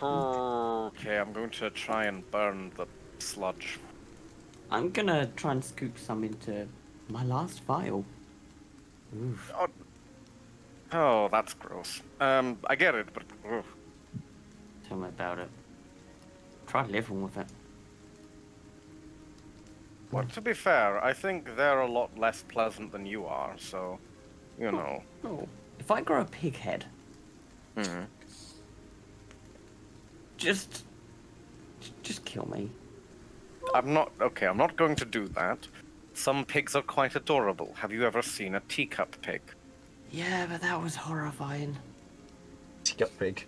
Okay, I'm going to try and burn the sludge. I'm gonna try and scoop some into my last vial. Oof. Oh, that's gross. I get it, but Tell me about it. Try living with it. well, to be fair, I think they're a lot less pleasant than you are. So, you know. Oh, if I grow a pig head, Mhm. just kill me. I'm not going to do that. Some pigs are quite adorable. Have you ever seen a teacup pig? Yeah, but that was horrifying. Teacup pig.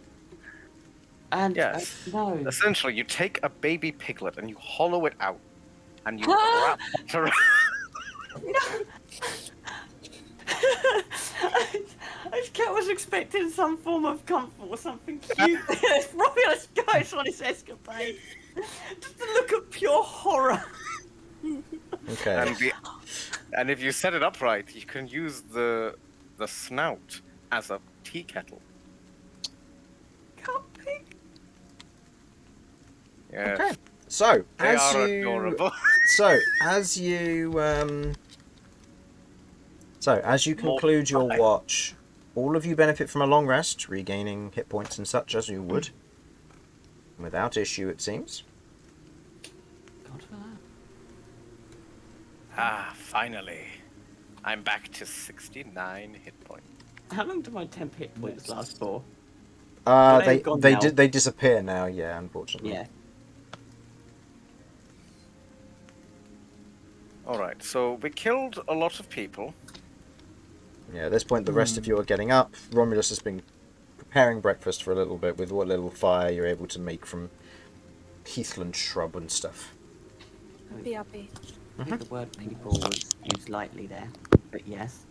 And Yes. no. Essentially, you take a baby piglet and you hollow it out, and you wrap it around. This cat was expecting some form of comfort or something cute. Romulus goes on his escapade. Just a look of pure horror. Okay. And if you set it up right, you can use the snout as a tea kettle. Cat pig. Yeah, Okay. So, they as are you adorable. as you conclude your watch, all of you benefit from a long rest, regaining hit points and such as you would. Without issue, it seems. God for that. Finally. I'm back to 69 hit points. How long do my temp hit points last for? They're They gone they now. they disappear now. Yeah, unfortunately. Yeah. Alright, so we killed a lot of people. Yeah. At this point, the rest of you are getting up. Romulus has been preparing breakfast for a little bit with what little fire you're able to make from heathland shrub and stuff. BRB. I think the word people was used lightly there, but yes.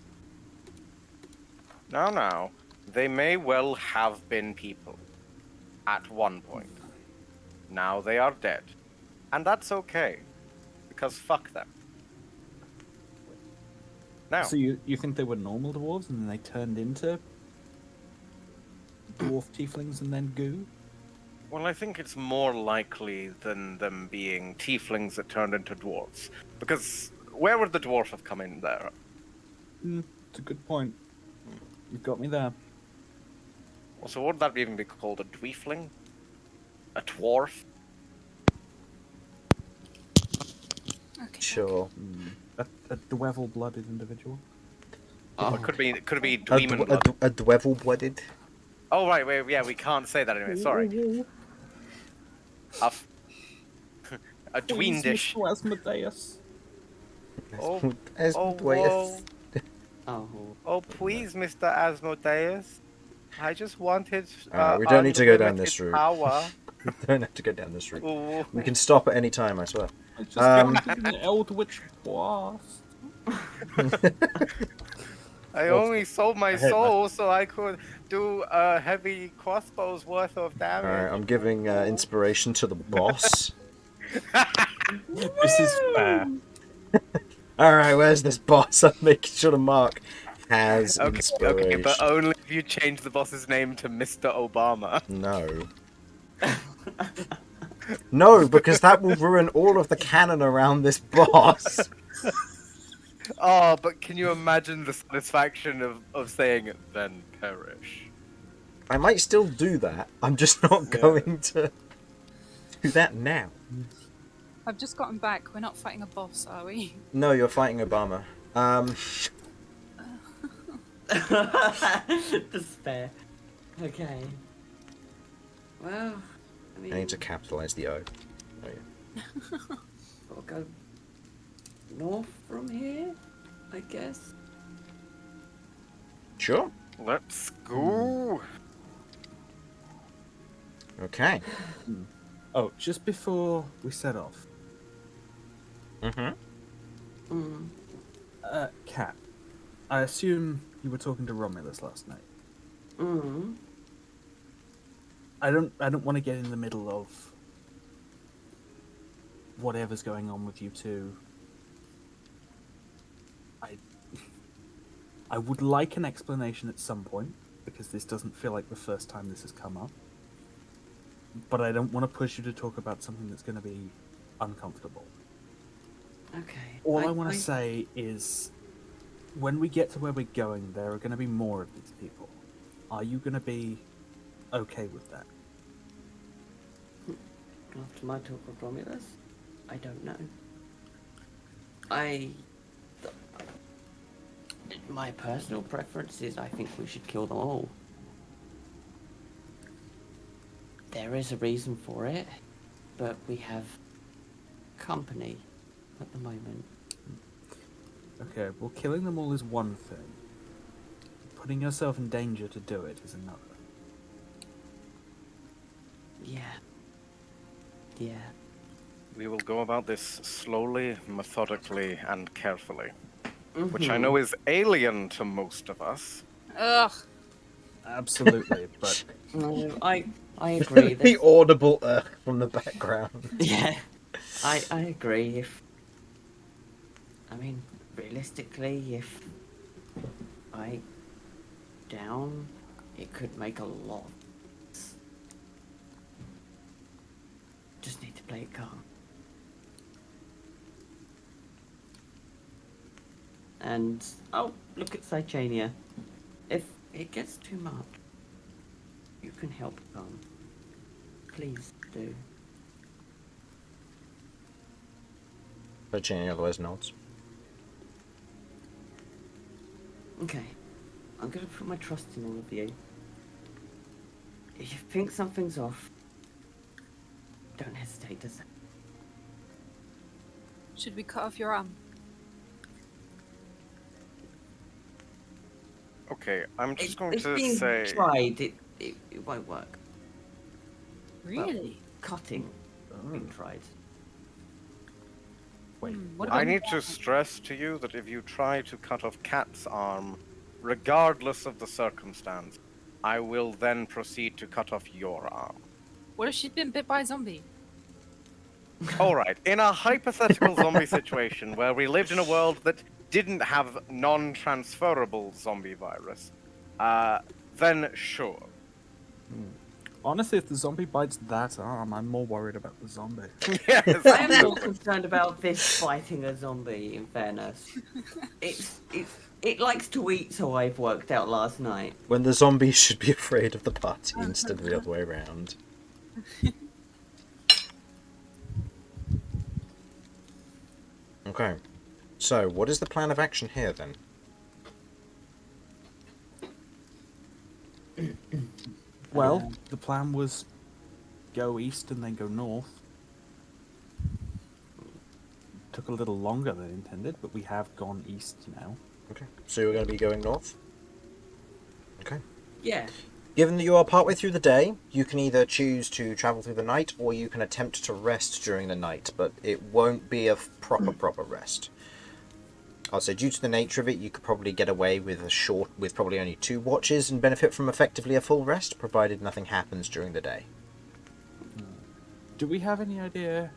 Now, they may well have been people at one point. Now they are dead. And that's okay, because fuck them. Now, So you think they were normal dwarves and then they turned into dwarf tieflings and then goo? well, I think it's more likely than them being tieflings that turned into dwarves. Because where would the dwarf have come in there? It's a good point. You've got me there. Well, so would that even be called a dweefling? A dwarf? Okay. Sure. A dwevel-blooded individual. Or could it be A dweeman blood? dwevel-blooded. Oh, right, wait, yeah, we can't say that anyway, sorry. A dweendish. Asmodeus. Oh, Asmodeus. Oh, please, Mr. Asmodeus. I just wanted. We don't need to go down unlimited this route. Power. We don't have to go down this route. Ooh. We can stop at any time, I swear. I just wanted an eldritch blast. I only sold my soul so I could do a heavy crossbow's worth of damage. Alright, I'm giving inspiration to the boss. This is fair. Alright, where's this boss? I'm making sure to mark has inspiration. Okay, but only if you change the boss's name to Mr. Obama. No. No, because that will ruin all of the canon around this boss. Oh, but can you imagine the satisfaction of saying, then perish? I might still do that. I'm just not Yeah. going to do that now. I've just gotten back. We're not fighting a boss, are we? No, you're fighting Obama. Despair. Okay. Well, I mean, I need to capitalize the O. Oh, yeah. we'll go north from here, I guess. Sure. Let's go. Okay. Oh, just before we set off, Mm-hmm. Kat, I assume you were talking to Romulus last night. I don't want to get in the middle of whatever's going on with you two. I would like an explanation at some point, because this doesn't feel like the first time this has come up. But I don't want to push you to talk about something that's going to be uncomfortable. Okay. All I want to say is, when we get to where we're going, there are going to be more of these people. Are you going to be okay with that? After my talk with Romulus, I don't know. My personal preference is I think we should kill them all. There is a reason for it, but we have company at the moment. Okay, well, killing them all is one thing. Putting yourself in danger to do it is another. Yeah. Yeah. We will go about this slowly, methodically, and carefully. Which Mm-hmm. I know is alien to most of us. Ugh. Absolutely, but No, I agree. The audible from the background. Yeah, I agree. I mean, realistically, if I down, it could make a lot. Just need to play it calm. And look at Cychania. If it gets too much, you can help calm. Please do. But Jenny otherwise nods. Okay, I'm gonna put my trust in all of you. If you think something's off, don't hesitate to say. Should we cut off your arm? Okay, I'm just going It's to being say... tried. It won't work. Really? Cutting. Being tried. wait. What I about need to stress to you that if you try to cut off Cat's arm, regardless of the circumstance, I will then proceed to cut off your arm. What if she's been bit by a zombie? Alright, in a hypothetical zombie situation where we lived in a world that didn't have non-transferable zombie virus, then sure. Honestly, if the zombie bites that arm, I'm more worried about the zombie. Yes. I am more concerned about this fighting a zombie, in fairness. It likes to eat, so I've worked out last night. When the zombies should be afraid of the party instead of the other way around. Okay. So, what is the plan of action here then? Well, the plan was go east and then go north. Took a little longer than intended, but we have gone east now. Okay. So you're going to be going north? Okay. Yeah. Given that you are partway through the day, you can either choose to travel through the night or you can attempt to rest during the night, but it won't be a proper rest. I'll say due to the nature of it, you could probably get away with with probably only 2 watches and benefit from effectively a full rest, provided nothing happens during the day. Do we have any idea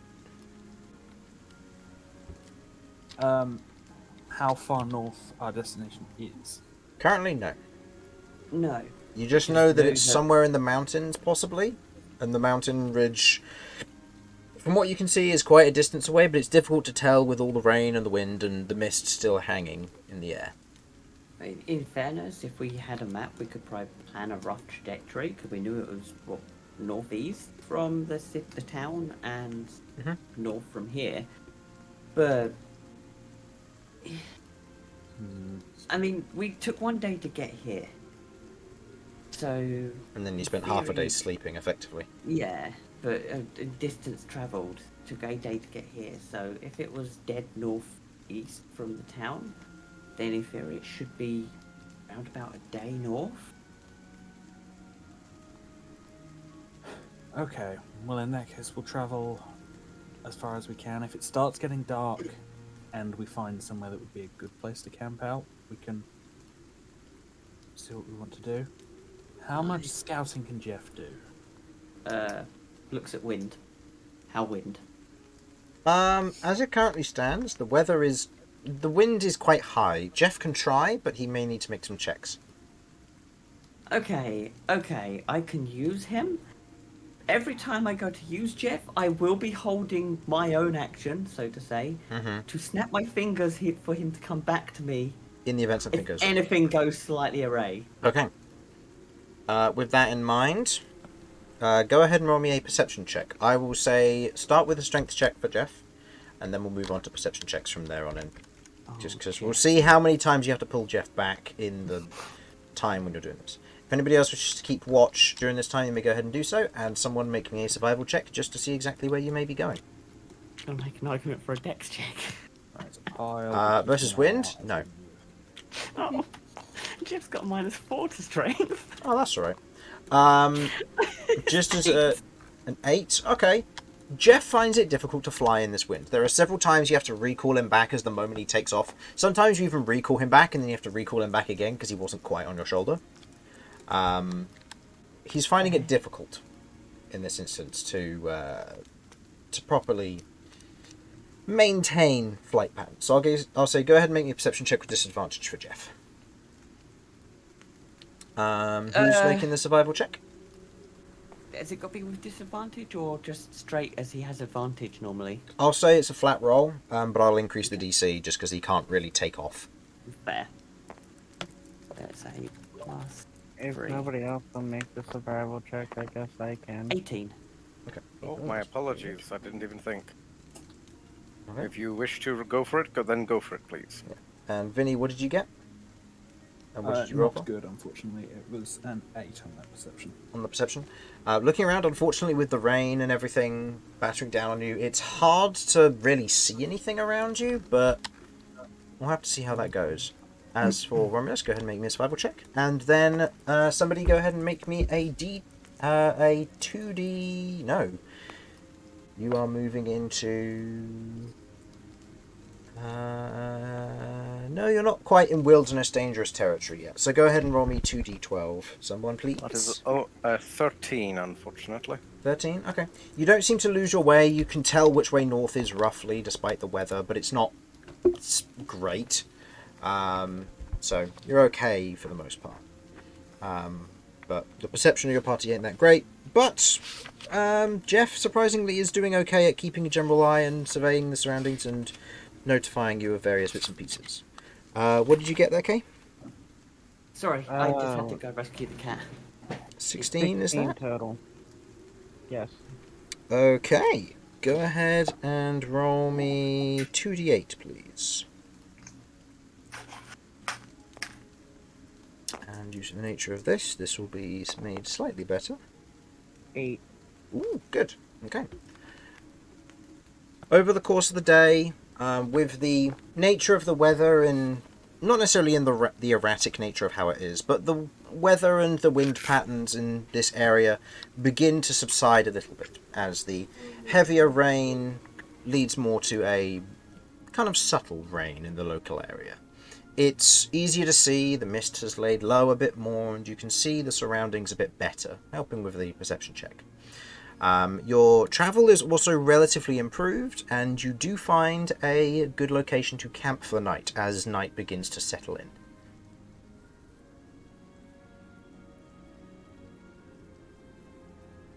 how far north our destination is? Currently, no. No. You just know that know it's that- somewhere in the mountains, possibly, and the mountain ridge From what you can see, is quite a distance away, but it's difficult to tell with all the rain and the wind and the mist still hanging in the air. In fairness, if we had a map, we could probably plan a rough trajectory, because we knew it was northeast from the town and north from here. But I mean, we took 1 day to get here, so. And then you spent half a day sleeping, effectively. Yeah, but distance travelled took a day to get here. So if it was dead northeast from the town, then in theory it should be around about a day north. Okay, well in that case we'll travel as far as we can. If it starts getting dark and we find somewhere that would be a good place to camp out, we can see what we want to do. How much scouting can Jeff do? Looks at wind. How wind? As it currently stands, the wind is quite high. Jeff can try, but he may need to make some checks. Okay, I can use him. Every time I go to use Jeff, I will be holding my own action, so to say, to snap my fingers for him to come back to me. In the event something If goes anything goes slightly awry. Okay. With that in mind, go ahead and roll me a perception check. I will say start with a strength check for Jeff, and then we'll move on to perception checks from there on in. Just because we'll see how many times you have to pull Jeff back in the time when you're doing this. If anybody else wishes to keep watch during this time, you may go ahead and do so, and someone make me a survival check just to see exactly where you may be going. I'll make an argument for a dex check. Versus wind? No. Oh, Jeff's got -4 to strength. Oh, that's alright. Just as an 8. Okay. Jeff finds it difficult to fly in this wind. There are several times you have to recall him back as the moment he takes off. Sometimes you even recall him back and then you have to recall him back again because he wasn't quite on your shoulder. He's finding it difficult in this instance to properly maintain flight patterns. So I'll say go ahead and make me a perception check with disadvantage for Jeff. Who's making the survival check? Has it got to be with disadvantage or just straight as he has advantage normally? I'll say it's a flat roll, but I'll increase the DC just because he can't really take off. Fair. That's a If +3. nobody else will make the survival check, I guess I can. 18. Okay. Oh, my apologies. I didn't even think. Okay. If you wish to go for it, then go for it, please. And Vinny, what did you get? And what did you roll for? Not good, unfortunately. It was an 8 on that perception. On the perception. Looking around, unfortunately, with the rain and everything battering down on you, it's hard to really see anything around you, but we'll have to see how that goes. As for Romulus, go ahead and make me a survival check. And then somebody go ahead and make me a 2D... No. You are moving into... no, you're not quite in wilderness dangerous territory yet. So go ahead and roll me 2d12. Someone, please. That is 13, unfortunately. 13? Okay. You don't seem to lose your way. You can tell which way north is roughly, despite the weather, but it's not great. So you're okay for the most part. But the perception of your party ain't that great. But Jeff, surprisingly, is doing okay at keeping a general eye and surveying the surroundings and notifying you of various bits and pieces. What did you get there, Kay? Sorry, I just had to go rescue the cat. 16, is that? Total. Yes. Okay. Go ahead and roll me 2d8, please. And due to the nature of this will be made slightly better. 8. Ooh, good. Okay. Over the course of the day, with the nature of the weather and not necessarily in the erratic nature of how it is, but the weather and the wind patterns in this area begin to subside a little bit as the heavier rain leads more to a kind of subtle rain in the local area. It's easier to see, the mist has laid low a bit more, and you can see the surroundings a bit better, helping with the perception check. Your travel is also relatively improved, and you do find a good location to camp for the night as night begins to settle in.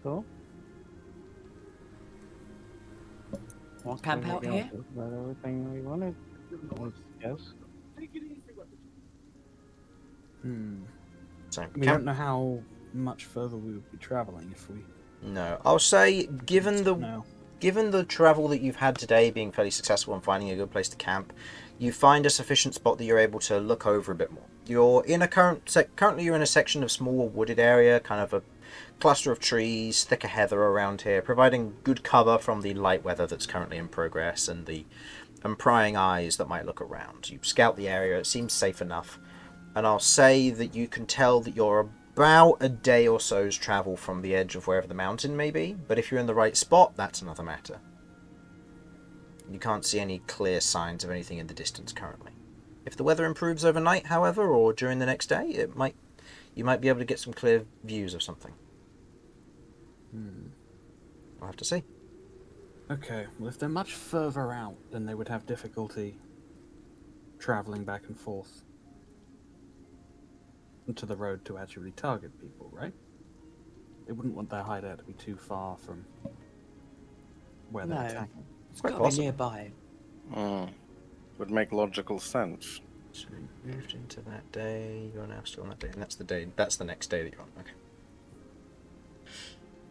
Cool. What camp out here? About everything we wanted. Yes. So, We don't know how much further we would be traveling if we. no, I'll say given the No. given the travel that you've had today being fairly successful and finding a good place to camp, you find a sufficient spot that you're able to look over a bit more. You're in a currently you're in a section of small wooded area, kind of a cluster of trees, thicker heather around here, providing good cover from the light weather that's currently in progress and prying eyes that might look around. You scout the area, it seems safe enough, and I'll say that you can tell that you're about a day or so's travel from the edge of wherever the mountain may be, but if you're in the right spot, that's another matter. You can't see any clear signs of anything in the distance currently. If the weather improves overnight, however, or during the next day, you might be able to get some clear views of something. I'll have to see. Okay, well, if they're much further out, then they would have difficulty traveling back and forth to the road to actually target people, right? They wouldn't want their hideout to be too far from where they're No. attacking. It's Quite got to be possible. nearby. Would make logical sense. So we moved into that day. You're now still on that day, and that's the day. That's the next day that you're on. Okay.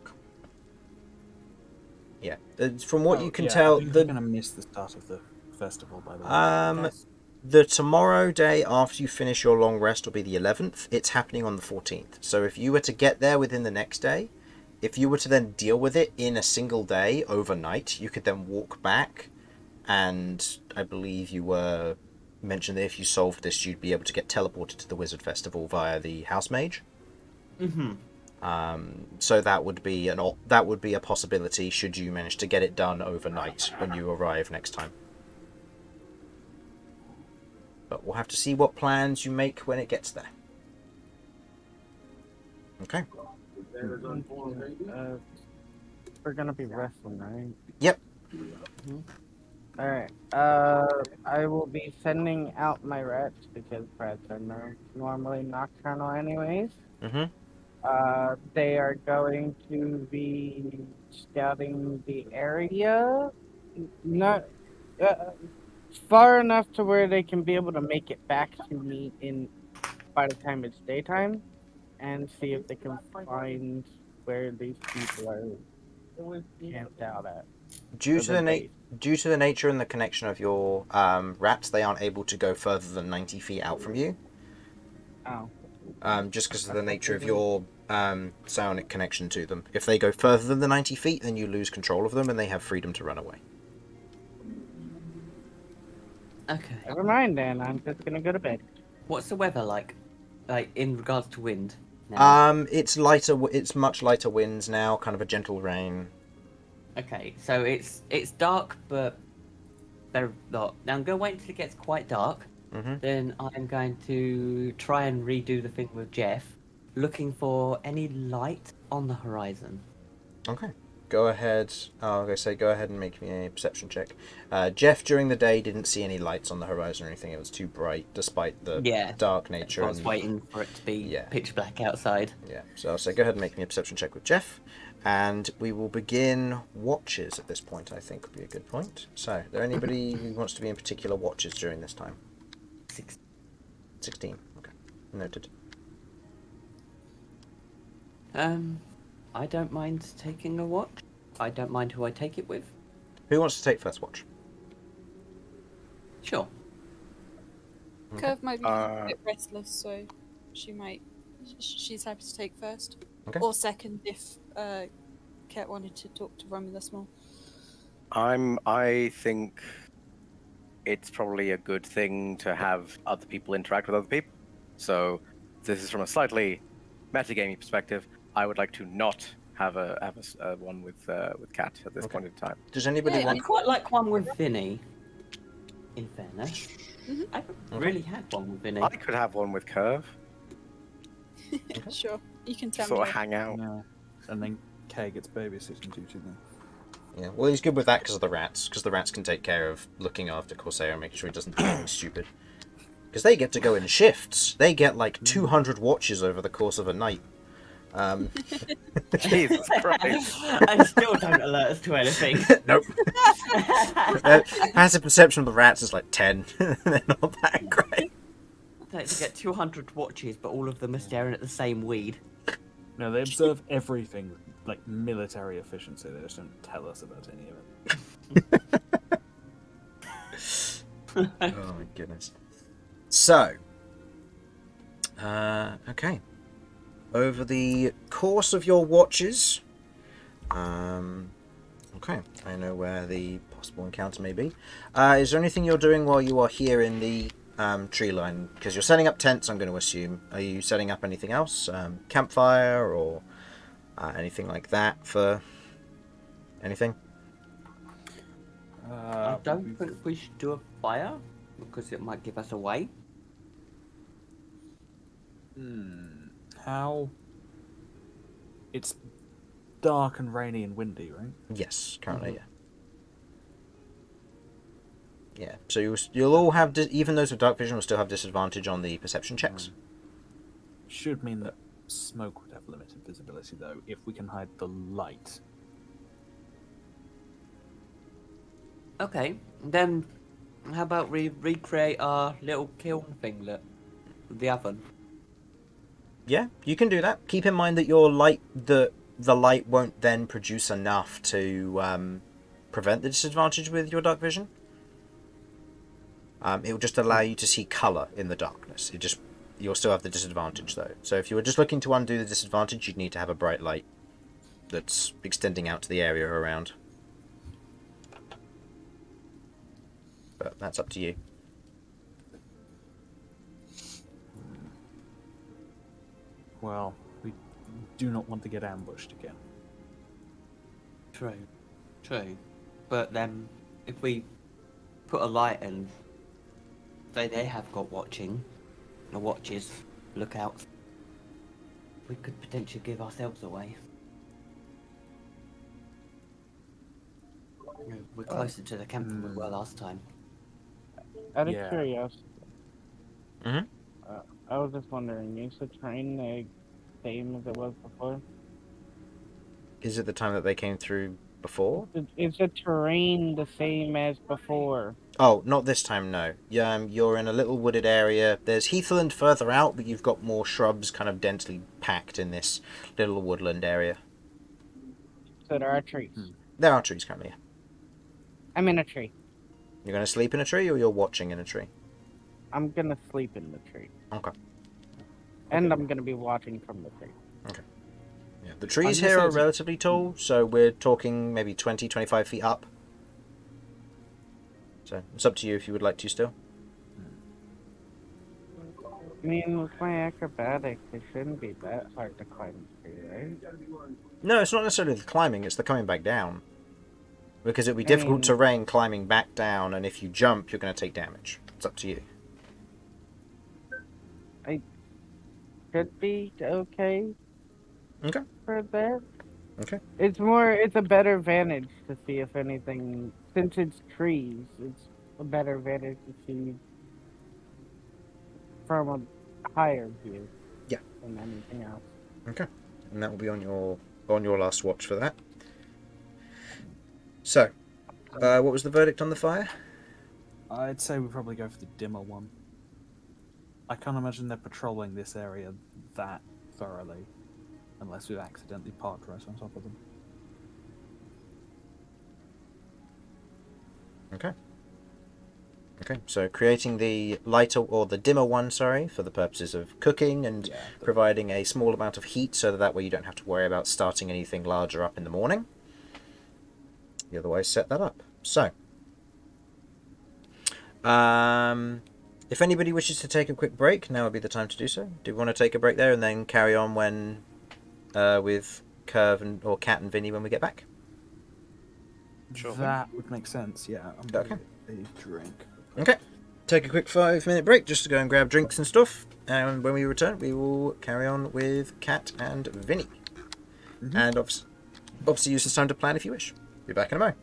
Cool. Yeah. From what you can tell, I think we're gonna miss the start of the festival by the way. the tomorrow day after you finish your long rest will be the 11th. It's happening on the 14th. So if you were to get there within the next day, if you were to then deal with it in a single day overnight, you could then walk back. And I believe you were mentioned that if you solved this, you'd be able to get teleported to the Wizard Festival via the House Mage. So that would be a possibility should you manage to get it done overnight when you arrive next time. But we'll have to see what plans you make when it gets there. Okay. We're gonna be wrestling, right? Yep. Alright. I will be sending out my rats because rats are normally nocturnal anyways. They are going to be scouting the area. Not far enough to where they can be able to make it back to me by the time it's daytime, and see if they can find where these people are camped out at. Due to the nature and the connection of your rats, they aren't able to go further than 90 feet out from you. Oh. Just because of the nature of your psionic connection to them. If they go further than the 90 feet, then you lose control of them and they have freedom to run away. Okay. Never mind then, I'm just gonna go to bed. What's the weather like? Like, in regards to wind? Now? It's lighter. It's much lighter winds now, kind of a gentle rain. Okay, so it's dark, but they're not. Now I'm going to wait until it gets quite dark. Then I'm going to try and redo the thing with Jeff, looking for any light on the horizon. Okay. Go ahead. I was going to say, go ahead and make me a perception check. Jeff, during the day, didn't see any lights on the horizon or anything. It was too bright, despite the dark nature. I was waiting for it to be pitch black outside. Yeah, so I'll say, go ahead and make me a perception check with Jeff. And we will begin watches at this point, I think would be a good point. So, is there anybody who wants to be in particular watches during this time? 16. Okay. Noted. I don't mind taking a watch. I don't mind who I take it with. Who wants to take first watch? Sure. Kirv might be a bit restless, so she's happy to take first. Okay. Or second if Kat wanted to talk to Romulus more. I think it's probably a good thing to have other people interact with other people. So this is from a slightly metagamey perspective. I would like to not have a one with Kat at this point in time. Does anybody I want? quite like one with Vinny. In fairness, I haven't really had one with Vinny. I could have one with Kirv. Sure, you can tell Sort me. of hang out. No. And then Kay gets babysitting duty then. Yeah, well, he's good with that because of the rats. Because the rats can take care of looking after Corsair and making sure he doesn't do anything stupid. Because they get to go in shifts. They get like 200 watches over the course of a night. Jesus Christ. I still don't alert us to anything. Nope. Passive perception of the rats is like 10. They're not that great. Like to get 200 watches, but all of them are staring at the same weed. No, they observe everything like military efficiency. They just don't tell us about any of it. Oh my goodness. So, okay. Over the course of your watches, okay, I know where the possible encounter may be. Is there anything you're doing while you are here in the tree line? Because you're setting up tents, I'm going to assume. Are you setting up anything else? Campfire or anything like that for anything? I don't think we should do a fire, because it might give us away. How? It's dark and rainy and windy, right? Yes, currently, yeah. Yeah, so you'll all have, even those with dark vision will still have disadvantage on the perception checks. Should mean that smoke would have limited visibility, though, if we can hide the light. Okay, then how about we recreate our little kiln thinglet with the oven? Yeah, you can do that. Keep in mind that your light, the light won't then produce enough to prevent the disadvantage with your dark vision. It will just allow you to see colour in the darkness. You'll still have the disadvantage though. So if you were just looking to undo the disadvantage, you'd need to have a bright light that's extending out to the area around. But that's up to you. Well, we do not want to get ambushed again. True. But then, if we put a light in, they have got watching, the watches, lookouts. We could potentially give ourselves away. We're closer to the camp than we were last time. Out of Yeah. curiosity, Mhm. I was just wondering, is the train the same as it was before? Is it the time that they came through before? Is the terrain the same as before? Oh, not this time, no. You're in a little wooded area. There's heathland further out, but you've got more shrubs kind of densely packed in this little woodland area. So there are trees. There are trees currently. I'm in a tree. You're going to sleep in a tree or you're watching in a tree? I'm gonna sleep in the tree. Okay. And I'm gonna be watching from the tree. Yeah. The trees I'm gonna here say are it's- relatively tall, so we're talking maybe 20, 25 feet up. So it's up to you if you would like to still. I mean, with my acrobatics, it shouldn't be that hard to climb the tree, right? No, it's not necessarily the climbing, it's the coming back down. Because it'll be I difficult mean- terrain climbing back down, and if you jump, you're going to take damage. It's up to you. Should be okay Okay. for that. Okay. It's a better vantage to see if anything, since it's trees, it's a better vantage to see from a higher view. Yeah. Than anything else. Okay. And that will be on your last watch for that. So, what was the verdict on the fire? I'd say we probably go for the dimmer one. I can't imagine they're patrolling this area that thoroughly, unless we've accidentally parked right on top of them. Okay. Okay, so creating the lighter, or the dimmer one, sorry, for the purposes of cooking and providing a small amount of heat so that way you don't have to worry about starting anything larger up in the morning. You otherwise set that up. So, if anybody wishes to take a quick break, now would be the time to do so. Do you want to take a break there and then carry on when with Kirv or Cat and Vinny when we get back? Sure. That would make sense, yeah. I'm Okay. gonna get a drink. Okay. Take a quick 5-minute break just to go and grab drinks and stuff. And when we return, we will carry on with Cat and Vinny. And obviously use this time to plan if you wish. Be back in a moment.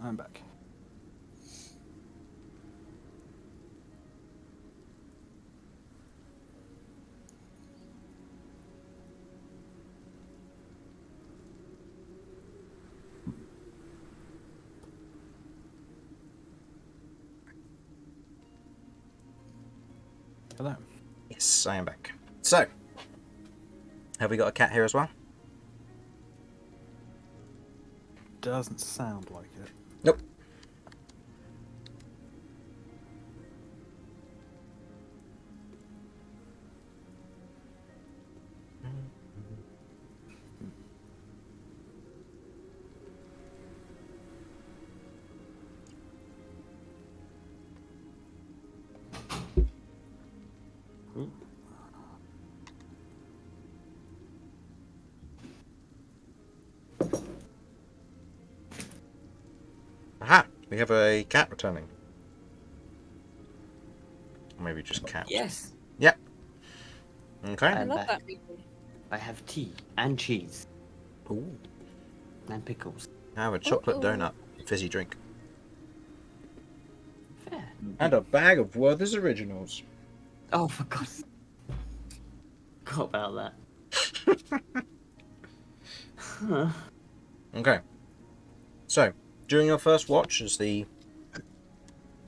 I'm back. Hello. Yes, I am back. So, have we got a cat here as well? Doesn't sound like it. Nope. Aha! We have a cat returning. Or maybe just cat. Yes. Yep. Okay. I And love back. that movie. I have tea and cheese Ooh. and pickles. I have a chocolate Ooh. donut, fizzy drink. Fair. And a bag of Werther's Originals. Oh, for God's sake. Forgot about that. Huh. Okay. So, during your first watch, as the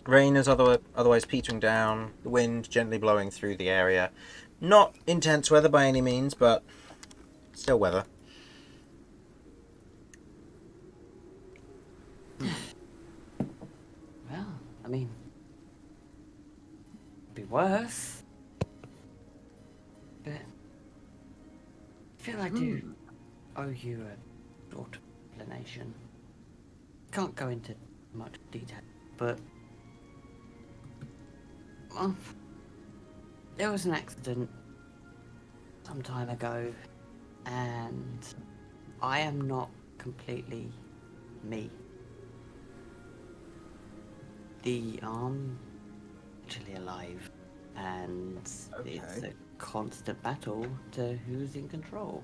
rain is otherwise petering down, the wind gently blowing through the area, not intense weather by any means, but still weather. Well, I mean, be worse. But I feel I do owe you a short explanation. Can't go into much detail, but well, there was an accident some time ago, and I am not completely me. The arm actually alive, and it's Okay. a constant battle to who's in control,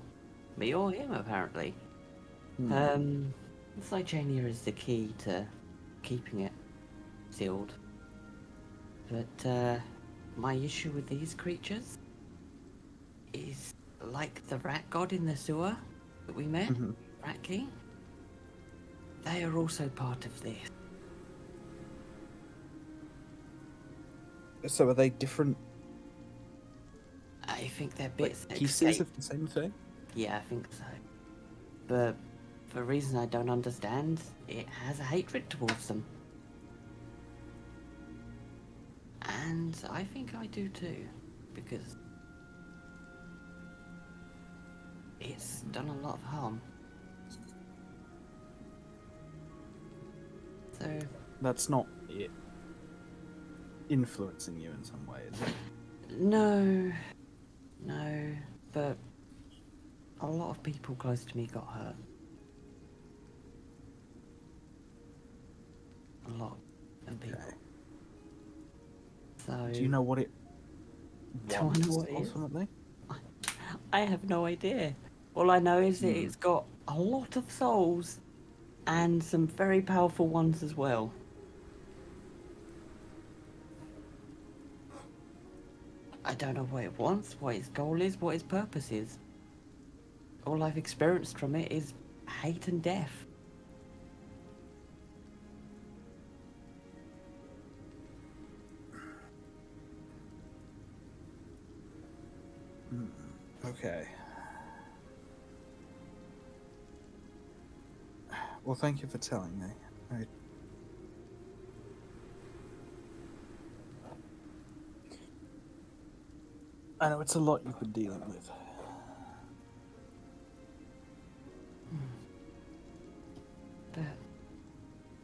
me or him, apparently. The Cychania is the key to keeping it sealed. But my issue with these creatures is like the rat god in the sewer that we met, Rat King. They are also part of this. So are they different I think they're bits that pieces escape. of the same thing? Yeah, I think so. But for reasons I don't understand, it has a hatred towards them. And I think I do too, because it's done a lot of harm. So, That's not it influencing you in some way, is it? no, but a lot of people close to me got hurt. A lot of people. Okay. So, Do you know what it Do I know wants, what it is? ultimately? I have no idea. All I know is that it's got a lot of souls and some very powerful ones as well. I don't know what it wants, what its goal is, what its purpose is. All I've experienced from it is hate and death. Okay. Well, thank you for telling me. I know it's a lot you've been dealing with. But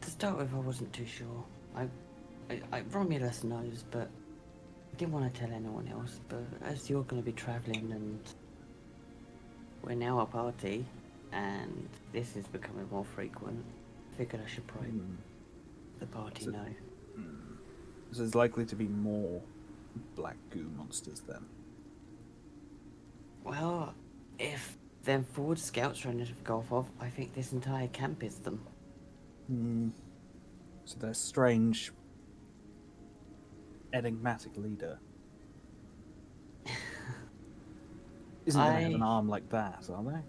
to start with, I wasn't too sure. Romulus knows, but I didn't want to tell anyone else. But as you're going to be travelling, and we're now a party, and this is becoming more frequent, I figured I should probably the party So- know. So there's likely to be more black goo monsters then. Well, if them forward scouts are enough to go off of, I think this entire camp is them. Hmm. So their strange, enigmatic leader isn't going to have an arm like that, are they?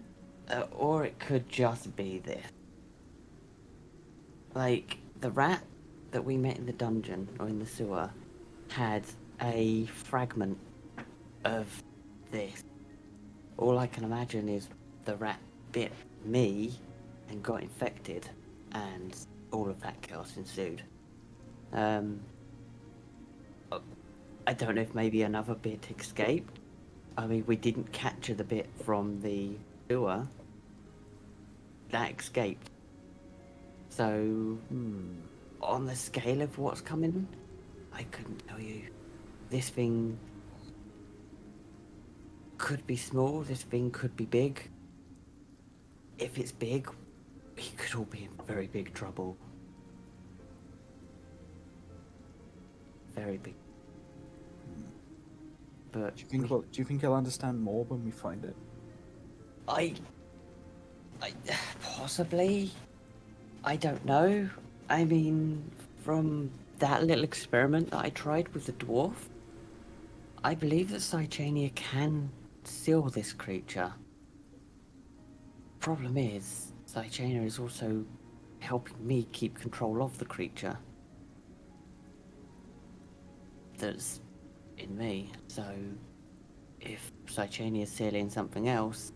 Or it could just be this. Like, the rat that we met in the dungeon, or in the sewer, had a fragment of this. All I can imagine is the rat bit me and got infected, and all of that chaos ensued. I don't know if maybe another bit escaped. I mean, we didn't capture the bit from the sewer. That escaped. So, on the scale of what's coming, I couldn't tell you. This thing could be small, this thing could be big. If it's big, we could all be in very big trouble. Very big. But Do you think he'll understand more when we find it? I possibly. I don't know. I mean, from that little experiment that I tried with the dwarf, I believe that Cychania can seal this creature. Problem is, Cychania is also helping me keep control of the creature that's in me. So, if Cychania is sealing something else,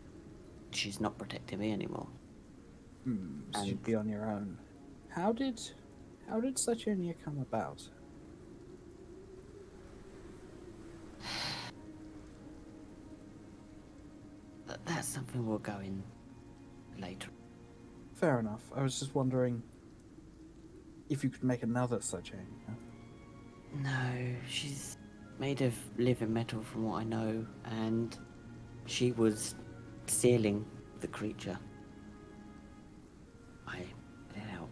she's not protecting me anymore. So you'd be on your own. How did Saturnia come about? That's something we'll go in later. Fair enough. I was just wondering if you could make another Saturnia. No, she's made of living metal from what I know, and she was sealing the creature. I let it out.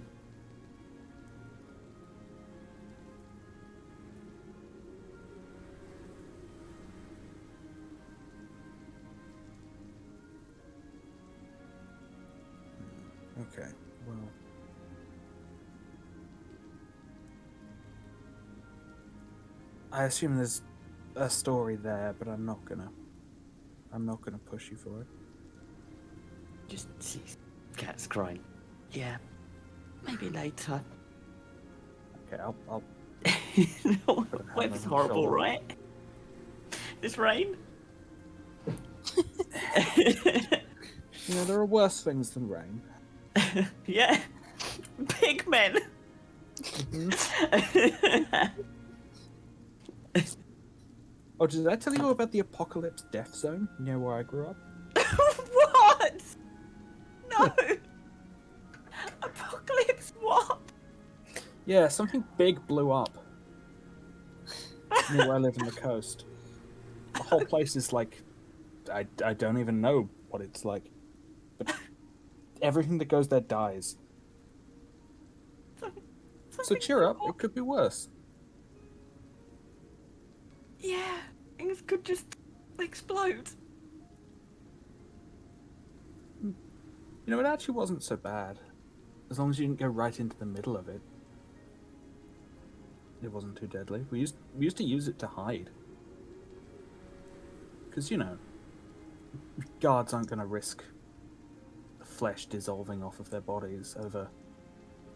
Okay, well. I assume there's a story there, but I'm not gonna push you for it. Just sees cats crying. Yeah, maybe later. Okay, I'll Weather's horrible, shoulder. right? This rain? You know, there are worse things than rain. Yeah. Pigmen! Oh, did I tell you about the Apocalypse Death Zone near where I grew up? What? No! Apocalypse what? Yeah, something big blew up near where I live on the coast. The whole place is like, I don't even know what it's like, but everything that goes there dies. So cheer up, it could be worse. Yeah, things could just explode. You know, it actually wasn't so bad. As long as you didn't go right into the middle of it. It wasn't too deadly. We used to use it to hide. Because, you know, guards aren't going to risk the flesh dissolving off of their bodies over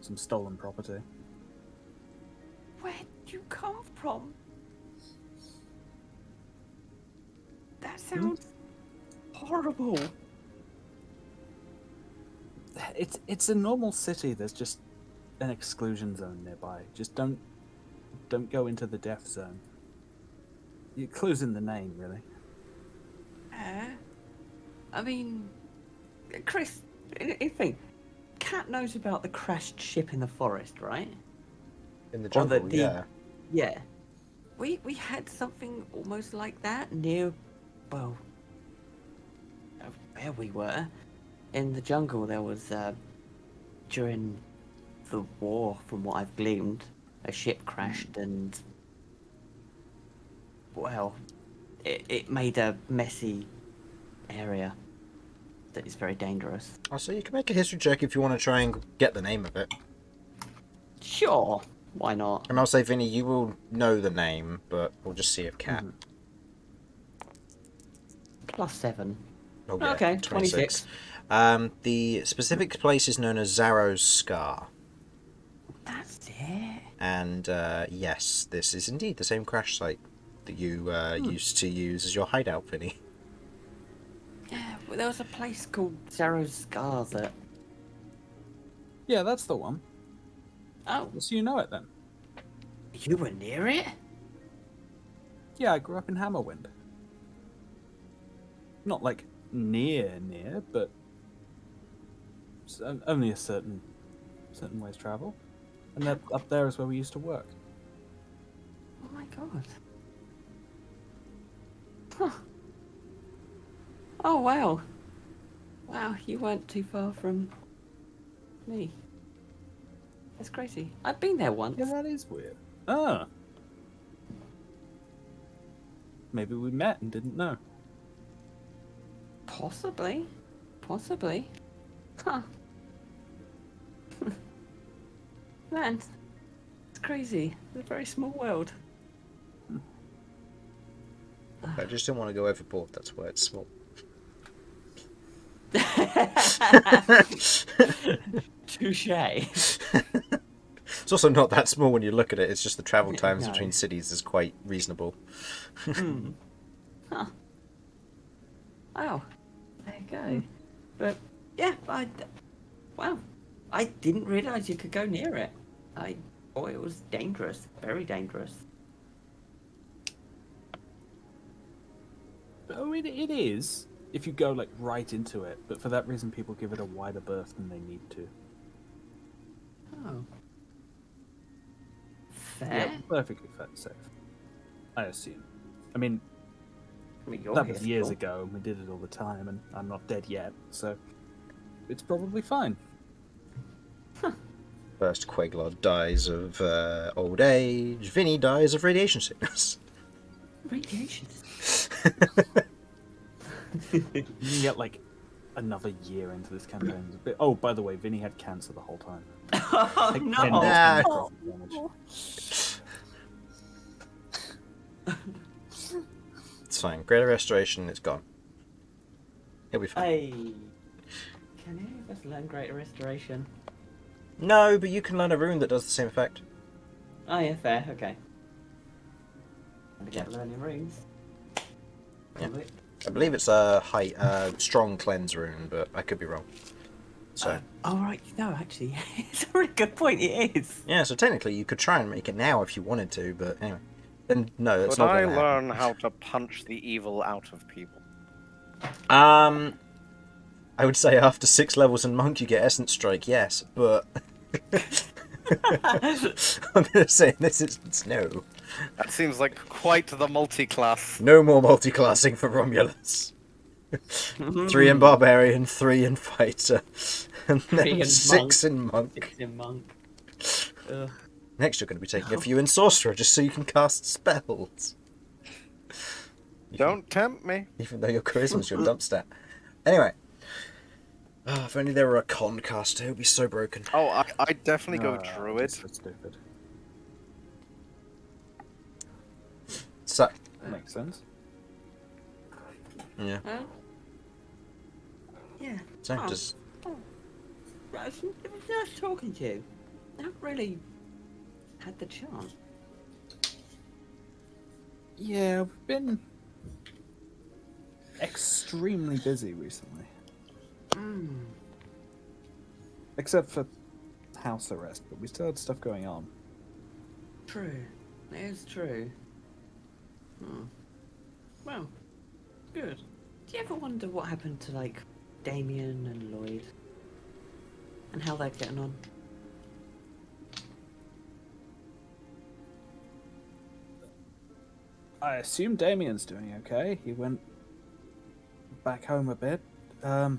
some stolen property. Where did you come from? That sounds horrible. It's a normal city. There's just an exclusion zone nearby. Just don't go into the death zone. Your clue's in the name, really. I mean, Chris, think. Cat knows about the crashed ship in the forest, right? In the Or jungle, yeah. Yeah. We had something almost like that near, well, where we were. In the jungle, there was, during the war, from what I've gleaned, a ship crashed and, well, it made a messy area that is very dangerous. Oh, so you can make a history check if you want to try and get the name of it. Sure. Why not? And I'll say, Vinny, you will know the name, but we'll just see if cat. +7. Oh, yeah, Okay, 26. 26. The specific place is known as Zarrow's Scar. That's it. And yes, this is indeed the same crash site that you used to use as your hideout, Vinny. Yeah, well, there was a place called Zarrow's Scar that... Yeah, that's the one. Oh, So you know it then. you were near it? Yeah, I grew up in Hammerwind. Not like near, but only a certain ways travel. And that up there is where we used to work. Oh my god. Huh. Oh wow. Wow, you weren't too far from me. That's crazy. I've been there once. Yeah, that is weird. Ah. Maybe we met and didn't know. Possibly. Possibly. Huh. Man, it's crazy. It's a very small world. I just don't want to go overboard, that's why it's small. Touche. It's also not that small when you look at it, it's just the travel times No. between cities is quite reasonable. Hmm. Huh. Wow. There you go. But yeah, wow. I didn't realise you could go near it. I thought it was dangerous. Very dangerous. Oh, it is if you go like right into it, but for that reason, people give it a wider berth than they need to. Oh. Fair. Yeah, perfectly safe. I assume. I mean, I mean, you're that here was years still. ago, and we did it all the time, and I'm not dead yet, so it's probably fine. First Quaglod dies of old age, Vinny dies of radiation sickness. Radiation. You get like another year into this campaign. It's a bit... Oh, by the way, Vinny had cancer the whole time. Oh Take no! 10 Nah. necrotic damage. It's fine. Greater Restoration, it's gone. He'll be fine. Hey, can any of us learn Greater Restoration? No, but you can learn a rune that does the same effect. Oh yeah, fair. Okay. I get learning runes. Yeah. I believe it's a strong cleanse rune, but I could be wrong. So Oh right, no, actually, it's a really good point. It is. yeah, so technically you could try and make it now if you wanted to, but anyway. Then no, it's Could not I going to happen. learn how to punch the evil out of people? I would say after 6 levels in Monk you get Essence Strike, yes, but I'm going to say it's no. That seems like quite the multi-class. No more multi-classing for Romulus. 3 in Barbarian, 3 in Fighter, and then 3 in 6 in Monk. 6 in monk. Ugh. Next you're going to be taking a few in Sorcerer just so you can cast spells. Don't tempt me. Even though your charisma's your dump stat. Anyway. Oh, if only there were a con caster, it would be so broken. Oh, I'd definitely go Ah, druid. So stupid. So, Makes sense. yeah. Well, yeah. So, Oh. just... Right, it was nice talking to you. I haven't really had the chance. Yeah, we've been extremely busy recently. Except for house arrest, but we still had stuff going on. True. It is true. Well, good. Do you ever wonder what happened to, like, Damian and Lloyd? And how they're getting on? I assume Damian's doing okay. He went back home a bit. I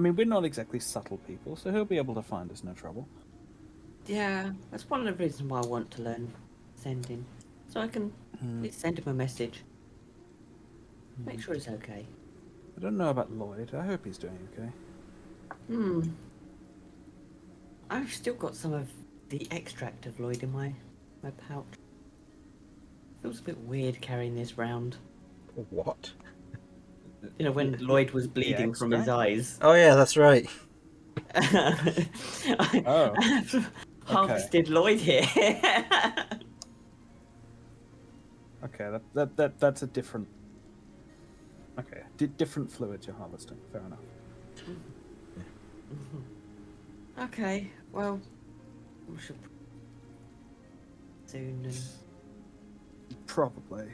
mean, we're not exactly subtle people, so he'll be able to find us no trouble. Yeah, that's one of the reasons why I want to learn sending. So I can at least send him a message. Make sure he's okay. I don't know about Lloyd. I hope he's doing okay. I've still got some of the extract of Lloyd in my pouch. Feels a bit weird carrying this round. What? You know, when Lloyd was bleeding from his extract? eyes. Oh yeah, that's right. Oh, I have harvested Lloyd here. okay. That's a different. Okay, different fluids you're harvesting. Fair enough. Okay, well, we should soon. Probably.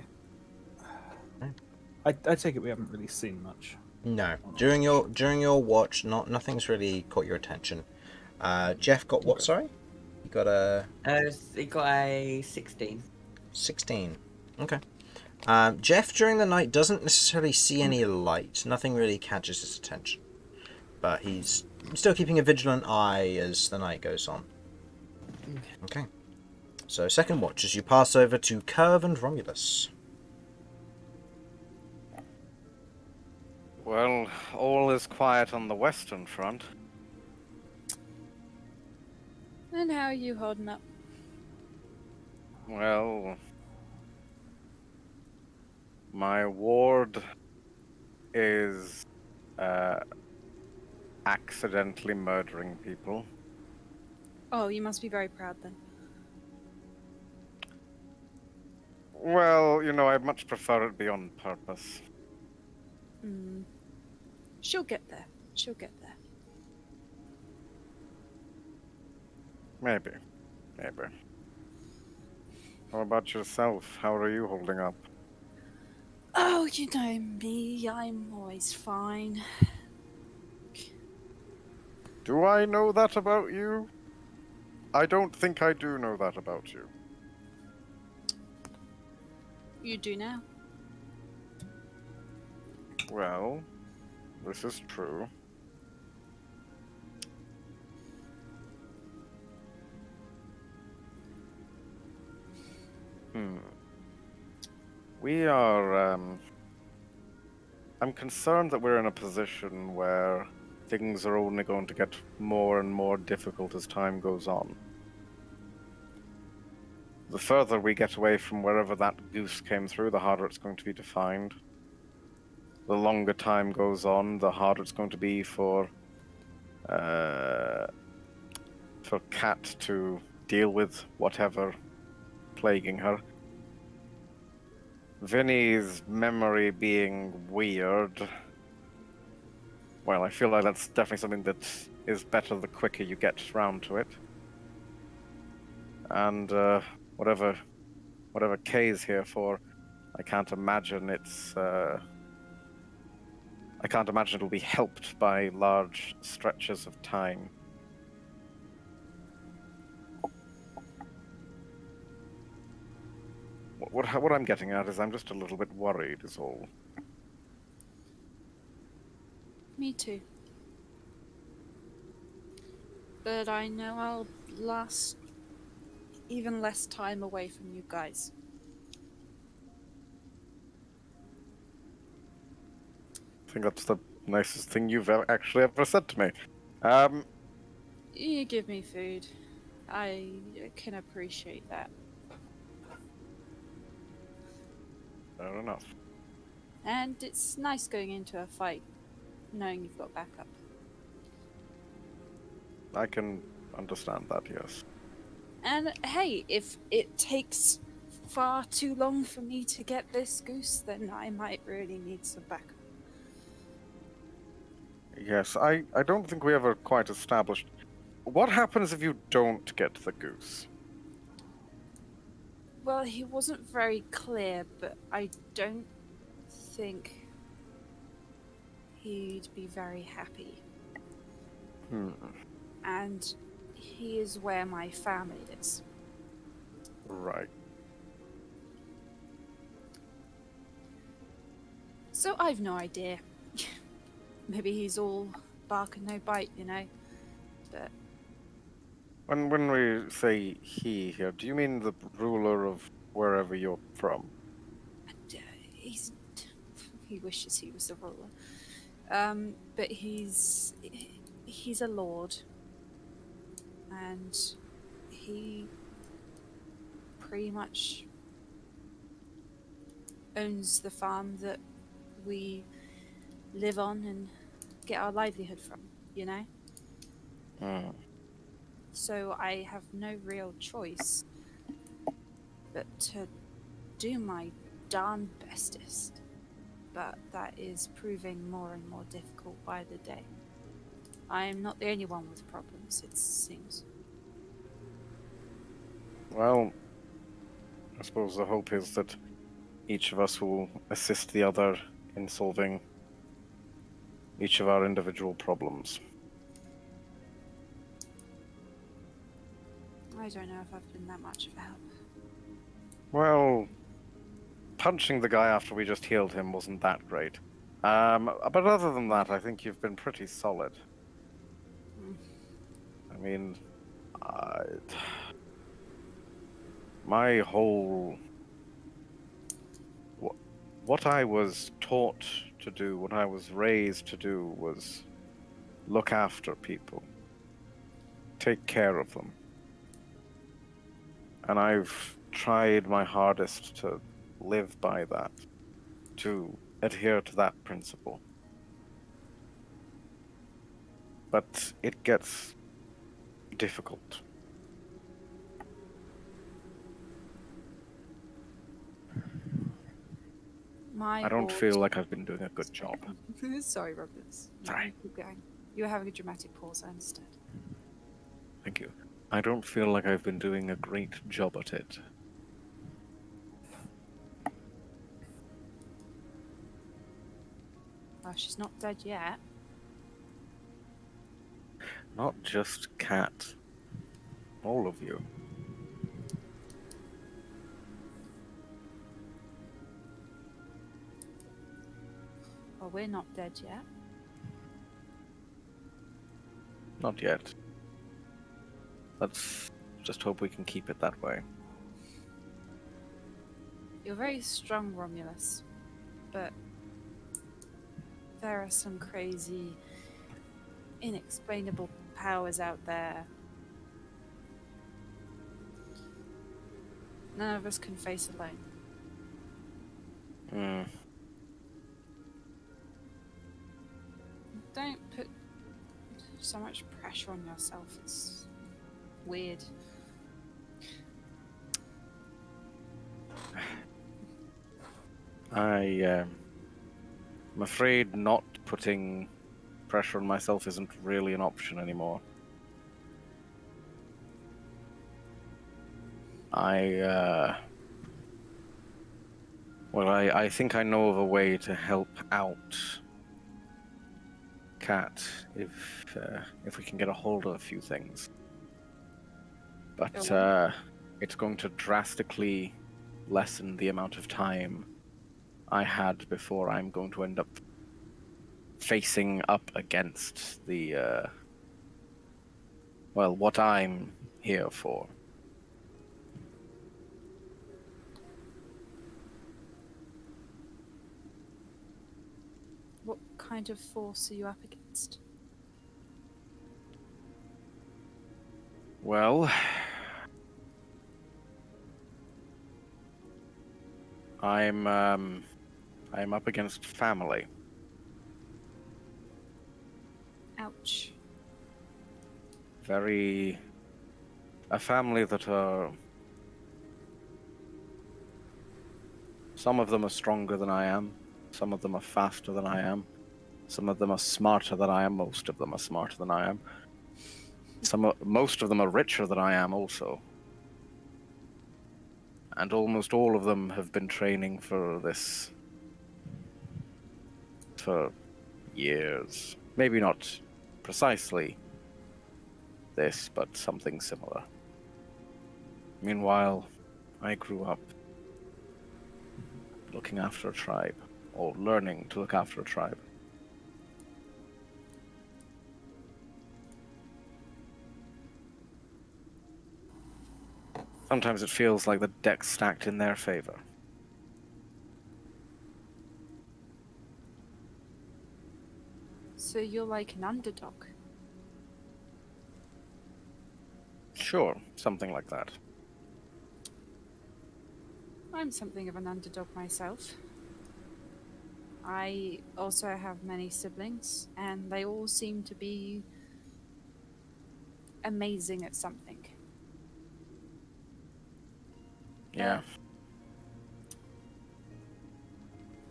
I take it we haven't really seen much. No, during your watch, nothing's really caught your attention. Jeff got what? Okay. Sorry, you got a He got a 16. 16. Okay. Jeff during the night doesn't necessarily see any light. Nothing really catches his attention, but he's still keeping a vigilant eye as the night goes on. Okay. So second watch as you pass over to Kirv and Romulus. Well, all is quiet on the western front. And how are you holding up? Well, my ward is accidentally murdering people. Oh, you must be very proud then. Well, you know, I'd much prefer it be on purpose. Hmm. She'll get there. She'll get there. Maybe. How about yourself? How are you holding up? Oh, you know me. I'm always fine. Do I know that about you? I don't think I do know that about you. You do now. Well, this is true. We are, I'm concerned that we're in a position where things are only going to get more and more difficult as time goes on. The further we get away from wherever that goose came through, the harder it's going to be to find. The longer time goes on, the harder it's going to be for Cat to deal with whatever plaguing her. Vinny's memory being weird. Well, I feel like that's definitely something that is better the quicker you get round to it. And whatever Kay's here for, I can't imagine it'll be helped by large stretches of time. What I'm getting at is I'm just a little bit worried, is all. Me too. But I know I'll last even less time away from you guys. I think that's the nicest thing you've actually ever said to me. You give me food. I can appreciate that. Fair enough. And it's nice going into a fight knowing you've got backup. I can understand that, yes. And hey, if it takes far too long for me to get this goose, then I might really need some backup. Yes, I don't think we ever quite established. What happens if you don't get the goose? Well, he wasn't very clear, but I don't think he'd be very happy. And he is where my family is. Right. So I've no idea. Maybe he's all bark and no bite, you know? But When we say he here, do you mean the ruler of wherever you're from? he wishes he was the ruler. But he's a lord. and he pretty much owns the farm that we live on and get our livelihood from, you know? Hmm. So I have no real choice but to do my darn bestest. But that is proving more and more difficult by the day. I am not the only one with problems, it seems. Well, I suppose the hope is that each of us will assist the other in solving each of our individual problems. I don't know if I've been that much of a help. Well, punching the guy after we just healed him wasn't that great. But other than that, I think you've been pretty solid. Mm. I mean, my whole... What I was taught to do, what I was raised to do, was look after people. Take care of them. And I've tried my hardest to live by that, to adhere to that principle. But it gets difficult. My I don't ward... feel like I've been doing a good job. Sorry, Romulus. Sorry. Keep going. You were having a dramatic pause, I understand. Thank you. I don't feel like I've been doing a great job at it. Well, she's not dead yet. Not just Cat. All of you. Well, we're not dead yet. Not yet. Let's just hope we can keep it that way. You're very strong, Romulus, but there are some crazy, inexplainable powers out there. None of us can face alone. Hmm. Don't put so much pressure on yourself. It's weird. I'm afraid not putting pressure on myself isn't really an option anymore. I think I know of a way to help out Cat if we can get a hold of a few things. But it's going to drastically lessen the amount of time I had before I'm going to end up facing up against the what I'm here for. What kind of force are you up against? Well, I'm up against family. Ouch. A family that are... Some of them are stronger than I am. Some of them are faster than I am. Some of them are smarter than I am. Most of them are smarter than I am. Most of them are richer than I am also. And almost all of them have been training for this for years. Maybe not precisely this, but something similar. Meanwhile, I grew up looking after a tribe, or learning to look after a tribe. Sometimes it feels like the deck's stacked in their favor. So you're like an underdog. Sure, something like that. I'm something of an underdog myself. I also have many siblings, and they all seem to be amazing at something. Yeah.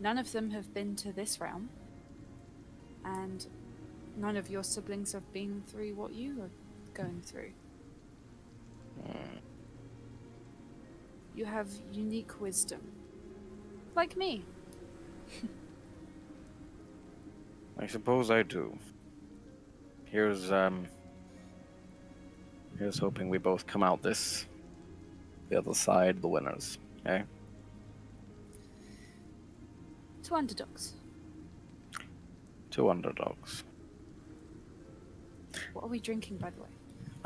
None of them have been to this realm, and none of your siblings have been through what you are going through. You have unique wisdom. Like me. I suppose I do. Here's hoping we both come out the other side, the winners. Okay? Two underdogs. Two underdogs. What are we drinking, by the way?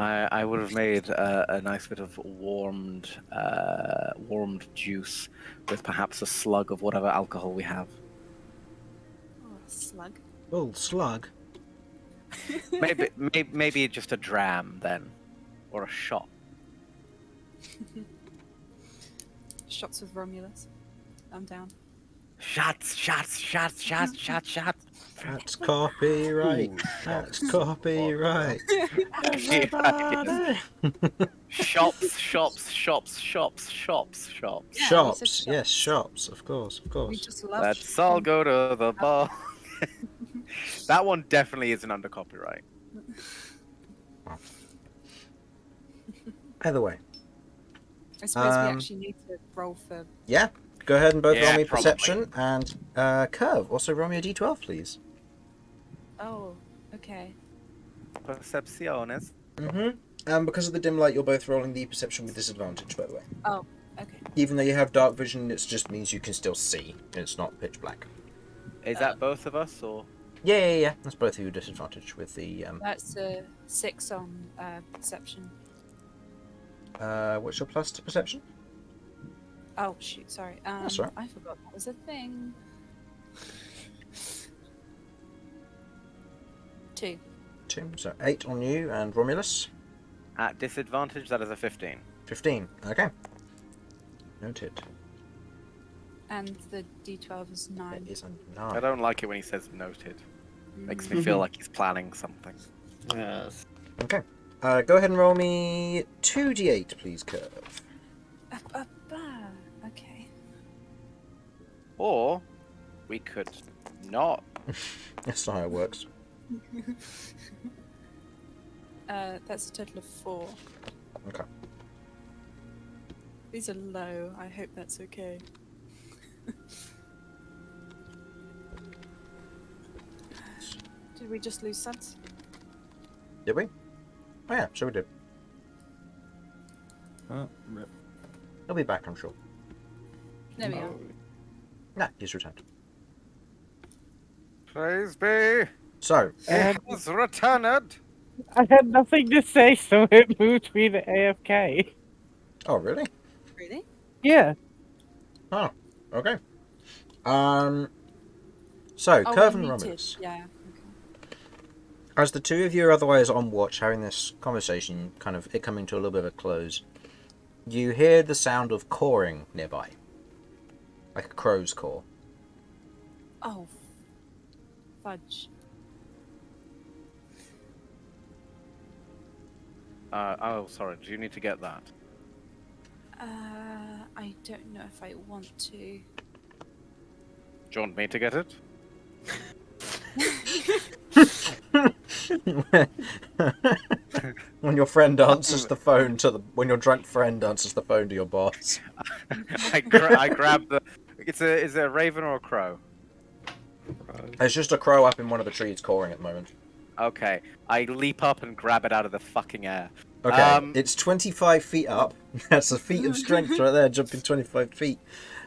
I would have made a nice bit of warmed juice with perhaps a slug of whatever alcohol we have. Oh, a slug. Oh, slug. Maybe just a dram then, or a shot. Shots with Romulus. I'm down. Shots. That's copyright. That's copyright. Shops. Yeah, Shops. Yes, shops. Of course. We just love. Let's all go to the bar. That one definitely isn't under copyright. Either way. I suppose we actually need to roll for. Yeah. Go ahead and both Yeah, roll me probably. perception and Kirv. Also roll me a d12, please. Oh, okay. Percepciones. Mm-hmm. Because of the dim light, you're both rolling the perception with disadvantage, by the way. Oh, okay. Even though you have dark vision, it just means you can still see. It's not pitch black. Is that both of us, or? Yeah. That's both of you disadvantage with the That's a 6 on perception. what's your plus to perception? Oh shoot, sorry. That's all right. I forgot that was a thing. 2. 2. So 8 on you and Romulus. At disadvantage, that is a 15. 15. Okay. Noted. And the D12 is 9. It is a I 9. don't like it when he says noted. Makes me feel like he's planning something. Yes. Okay. Go ahead and roll me 2d8, please, Kirv. Okay. Or we could not. That's not how it works. That's a total of 4. Okay. These are low. I hope that's okay. Did we just lose Sudz? Did we? Oh yeah, sure we did. Rip. He'll be back, I'm sure. There we are. Nah, he's returned. Praise be. So, It was returned. I had nothing to say, so it moved me to AFK. oh really? Really? Yeah. Oh, okay. So, Oh, Kirv we and muted. Romulus. Yeah. As the two of you are otherwise on watch, having this conversation, kind of it coming to a little bit of a close, you hear the sound of cawing nearby. Like a crow's caw. Oh, fudge. Sorry. Do you need to get that? I don't know if I want to. Do you want me to get it? When your friend answers the phone when your drunk friend answers the phone to your boss. I grab the. Is it a raven or a crow? It's just a crow up in one of the trees cawing at the moment. Okay. I leap up and grab it out of the fucking air. Okay, it's 25 feet up. That's a feat of strength right there, jumping 25 feet.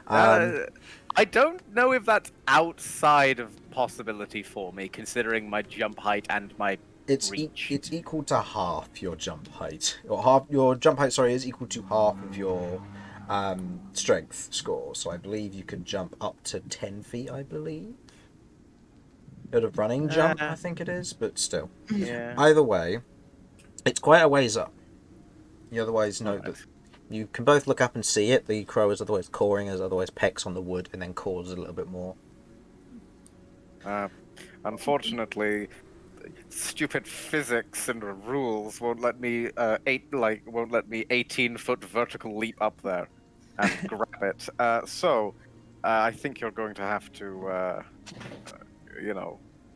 I don't know if that's outside of possibility for me, considering my jump height and my reach. It's equal to half your jump height. Your jump height, sorry, is equal to half of your strength score. So I believe you can jump up to 10 feet, I believe. Bit of running jump, I think it is, but still. Yeah. Either way, it's quite a ways up. You otherwise know Alright. that you can both look up and see it. The crow is otherwise cawing, as otherwise pecks on the wood and then caws a little bit more. Unfortunately, stupid physics and rules won't let me 18-foot vertical leap up there and grab it. So I think you're going to have to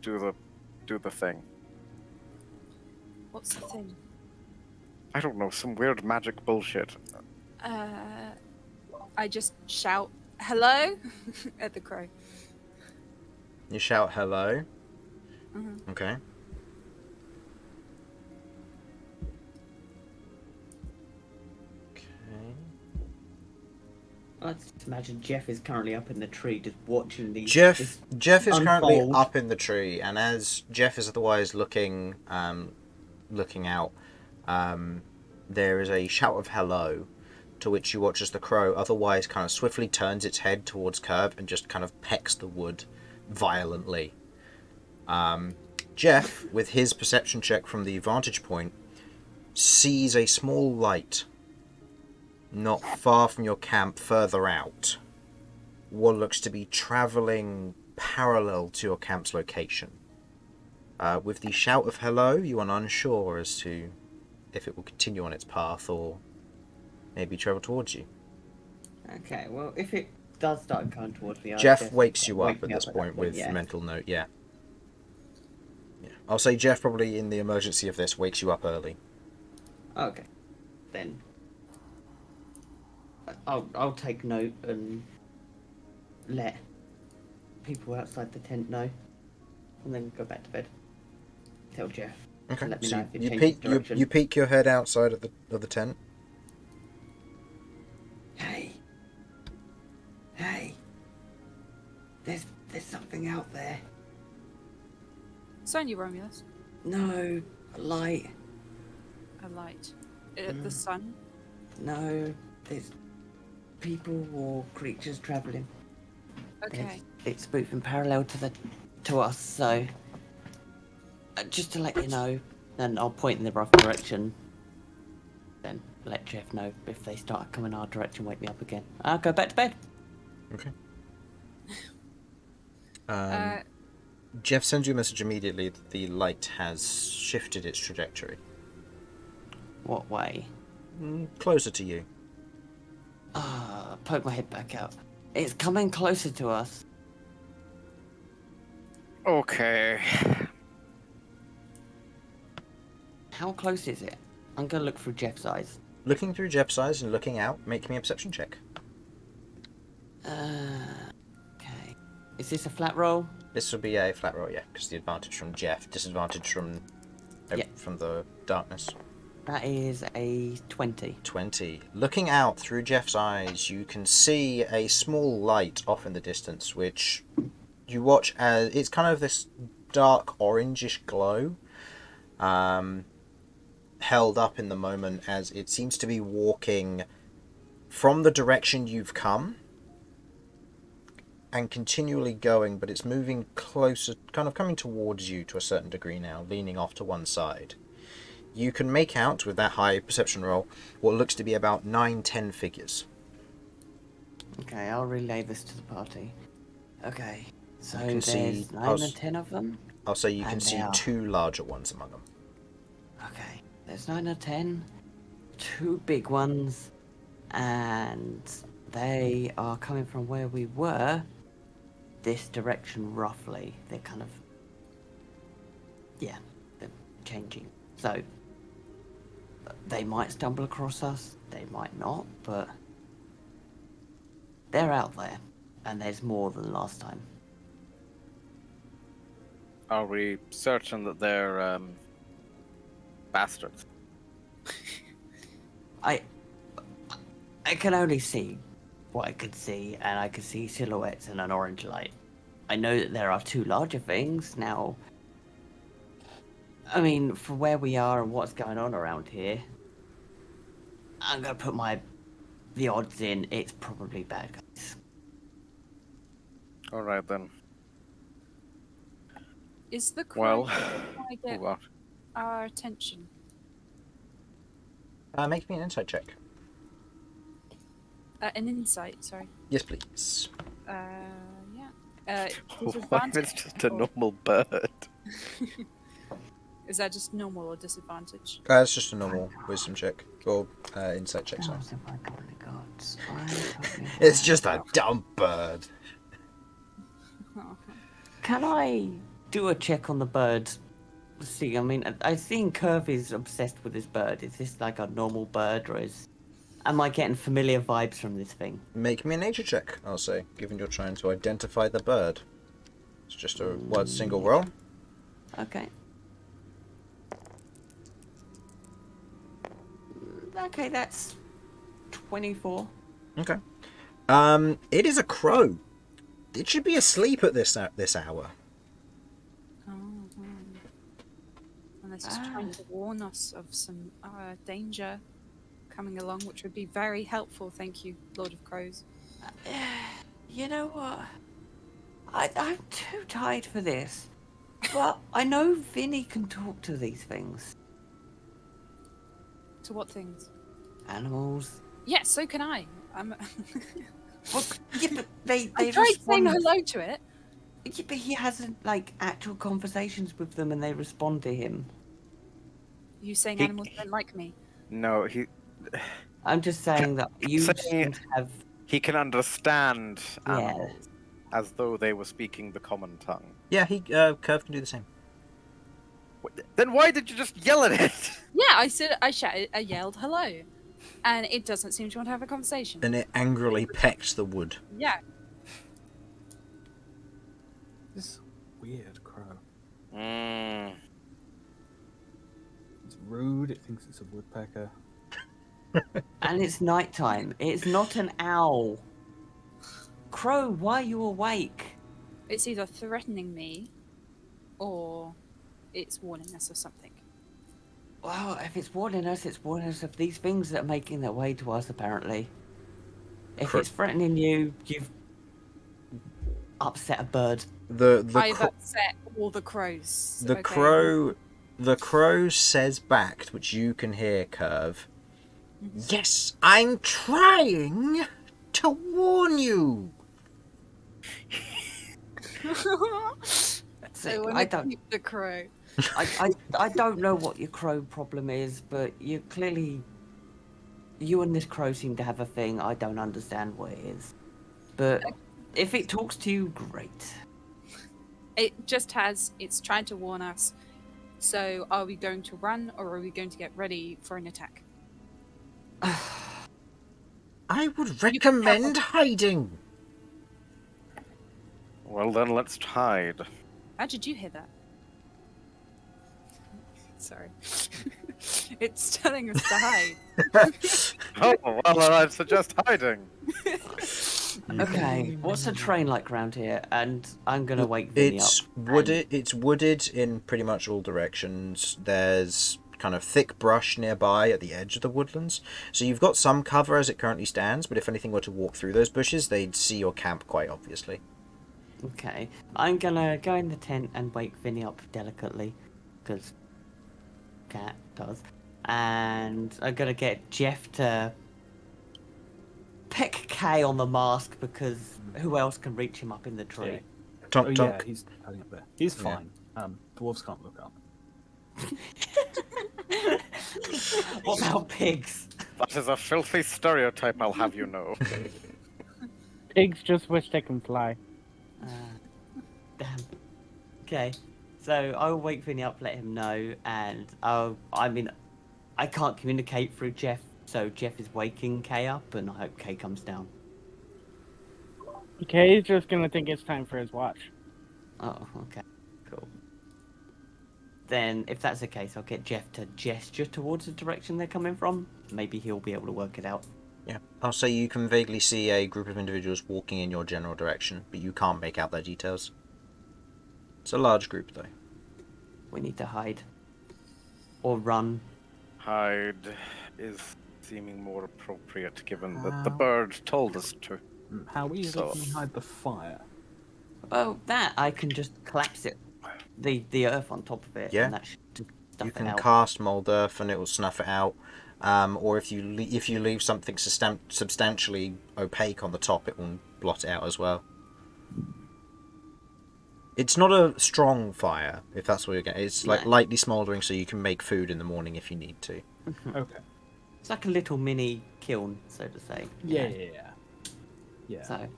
do the thing. What's the thing? I don't know, some weird magic bullshit. I just shout hello at the crow. You shout hello. Mhm. Okay. Okay. I just imagine Jeff is currently up in the tree just watching these. Jeff this is currently unfold. up in the tree, and as Jeff is otherwise looking out, there is a shout of hello, to which you watch as the crow otherwise kind of swiftly turns its head towards Kirv and just kind of pecks the wood violently. Jeff, with his perception check from the vantage point, sees a small light not far from your camp further out. What looks to be travelling parallel to your camp's location. With the shout of hello, you are unsure as to if it will continue on its path or maybe travel towards you. Okay, well, if it does start coming towards me, Jeff wakes you up at this that point with yeah. mental note, yeah. I'll say Jeff probably in the emergency of this wakes you up early. Okay, then I'll take note and let people outside the tent know, and then go back to bed. Tell Jeff. Okay. Let me So know if it you changes peek direction. you peek your head outside of the tent. Hey, there's something out there. It's on you, Romulus. No, a light. A light. The sun. No, there's people or creatures travelling. Okay. It's moving parallel to us, so just to let you know, and I'll point in the rough direction. Then let Jeff know if they start coming our direction. Wake me up again. I'll go back to bed. Okay. Jeff sends you a message immediately that the light has shifted its trajectory. What way? Closer to you. Poke my head back out. It's coming closer to us. Okay. How close is it? I'm gonna look through Jeff's eyes. Looking through Jeff's eyes and looking out, make me a perception check. Okay. Is this a flat roll? This will be a flat roll, yeah, because the advantage from Jeff, disadvantage from from the darkness. That is a 20. 20. Looking out through Jeff's eyes, you can see a small light off in the distance, which you watch as it's kind of this dark orangish glow, held up in the moment as it seems to be walking from the direction you've come and continually going, but it's moving closer, kind of coming towards you to a certain degree now, leaning off to one side. You can make out, with that high perception roll, what looks to be about 9-10 figures. Okay, I'll relay this to the party. Okay, so You can see- there's 9 and 10 of them? I'll say you can And see they are- 2 larger ones among them. Okay, there's 9 or 10, 2 big ones, and they are coming from where we were, this direction roughly. They're kind of, yeah, they're changing. So, they might stumble across us, they might not, but they're out there, and there's more than last time. Are we certain that they're bastards? I can only see what I could see, and I could see silhouettes and an orange light. I know that there are 2 larger things now. I mean, for where we are and what's going on around here, I'm gonna put the odds in. It's probably bad guys. All right then. Is the crow Well, trying to get what? our attention? Make me an insight check. An insight, sorry. Yes, please. Yeah. What if Disadvantage. it's just a or- normal bird? Is that just normal or disadvantage? It's just a normal wisdom check. Or insight check, sorry. Gods of my godly gods, It's just a dumb bird. Can I do a check on the bird? See, I mean, I think Kirv is obsessed with this bird. Is this like a normal bird, or am I getting familiar vibes from this thing? Make me a nature check, I'll say, given you're trying to identify the bird. It's just a single roll. Okay. Okay, that's 24. Okay. It is a crow. It should be asleep at this hour. Oh, unless it's trying to warn us of some danger coming along, which would be very helpful. Thank you, Lord of Crows. You know what? I'm too tired for this. But I know Vinny can talk to these things. To what things? Animals. Yes, so can I. Well, yeah, but they I tried saying respond. hello to it. Yeah, but he hasn't like actual conversations with them, and they respond to him. You saying He- animals don't like me? No, I'm just saying that you Saying- seem to have. he can understand Yeah. animals as though they were speaking the common tongue. Yeah, Kirv can do the same. Then why did you just yell at it? Yeah, I said, I shouted, I yelled hello, and it doesn't seem to want to have a conversation. And it angrily pecks the wood. Yeah, This weird crow. Mm. It's rude. It thinks it's a woodpecker. And it's nighttime. It's not an owl. Crow, why are you awake? it's either threatening me, or it's warning us of something. Well, if it's warning us of these things that are making their way to us, apparently. If it's threatening you, you've upset a bird. I've upset all the crows. The crow says back, which you can hear, Kirv. Yes, I'm trying to warn you. So I don't. keep the crow. I don't know what your crow problem is, but you and this crow seem to have a thing. I don't understand what it is. But if it talks to you, great. It just it's trying to warn us. So are we going to run, or are we going to get ready for an attack? I would recommend hiding. Well, then let's hide. How did you hear that? Sorry. It's telling us to hide. Oh, well, then I'd suggest hiding. Okay, what's the terrain like round here? And I'm gonna wake Vinny up. It's wooded in pretty much all directions. There's kind of thick brush nearby at the edge of the woodlands. So you've got some cover as it currently stands, but if anything were to walk through those bushes, they'd see your camp quite obviously. Okay, I'm gonna go in the tent and wake Vinny up delicately, because cat does. And I'm gonna get Jeff to peck Kay on the mask, because who else can reach him up in the tree? Tonk, Oh yeah, tonk. he's totally up there. He's Yeah. fine. Dwarves can't look up. What about pigs? That is a filthy stereotype, I'll have you know. Pigs just wish they can fly. Damn. Okay, so I'll wake Vinny up, let him know, and I can't communicate through Jeff, so Jeff is waking Kay up, and I hope Kay comes down. Okay, he's just gonna think it's time for his watch. Oh, okay, cool. Then, if that's the case, I'll get Jeff to gesture towards the direction they're coming from. Maybe he'll be able to work it out. Yeah, I'll say you can vaguely see a group of individuals walking in your general direction, but you can't make out their details. It's a large group, though. We need to hide. Or run. Hide is seeming more appropriate given that the bird told us to. How easily So- can we hide the fire? Well, that I can just collapse it, the earth on top of it, Yeah. and that should just Stuff You it can out. cast mold earth and it will snuff it out. Or if you leave something substantially opaque on the top, it will blot it out as well. It's not a strong fire, if that's what you're getting. It's like No. lightly smouldering, so you can make food in the morning if you need to. Okay. It's like a little mini kiln, so to say. you Yeah, know. yeah. So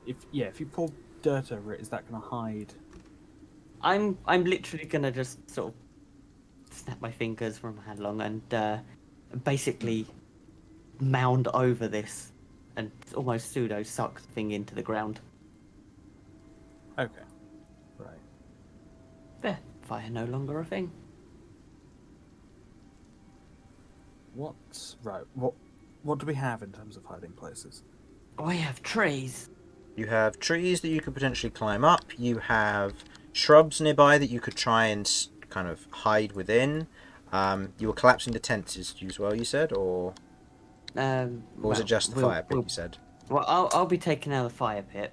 If you pour dirt over it, is that going to hide? I'm literally gonna just sort of snap my fingers from Harlan and basically mound over this and almost pseudo suck the thing into the ground. Okay. Right. There, fire no longer a thing. What do we have in terms of hiding places? I have trees. You have trees that you could potentially climb up. You have shrubs nearby that you could try and kind of hide within. You were collapsing the tents as well, you said, or was it just the fire pit? You said. Well, I'll be taking out the fire pit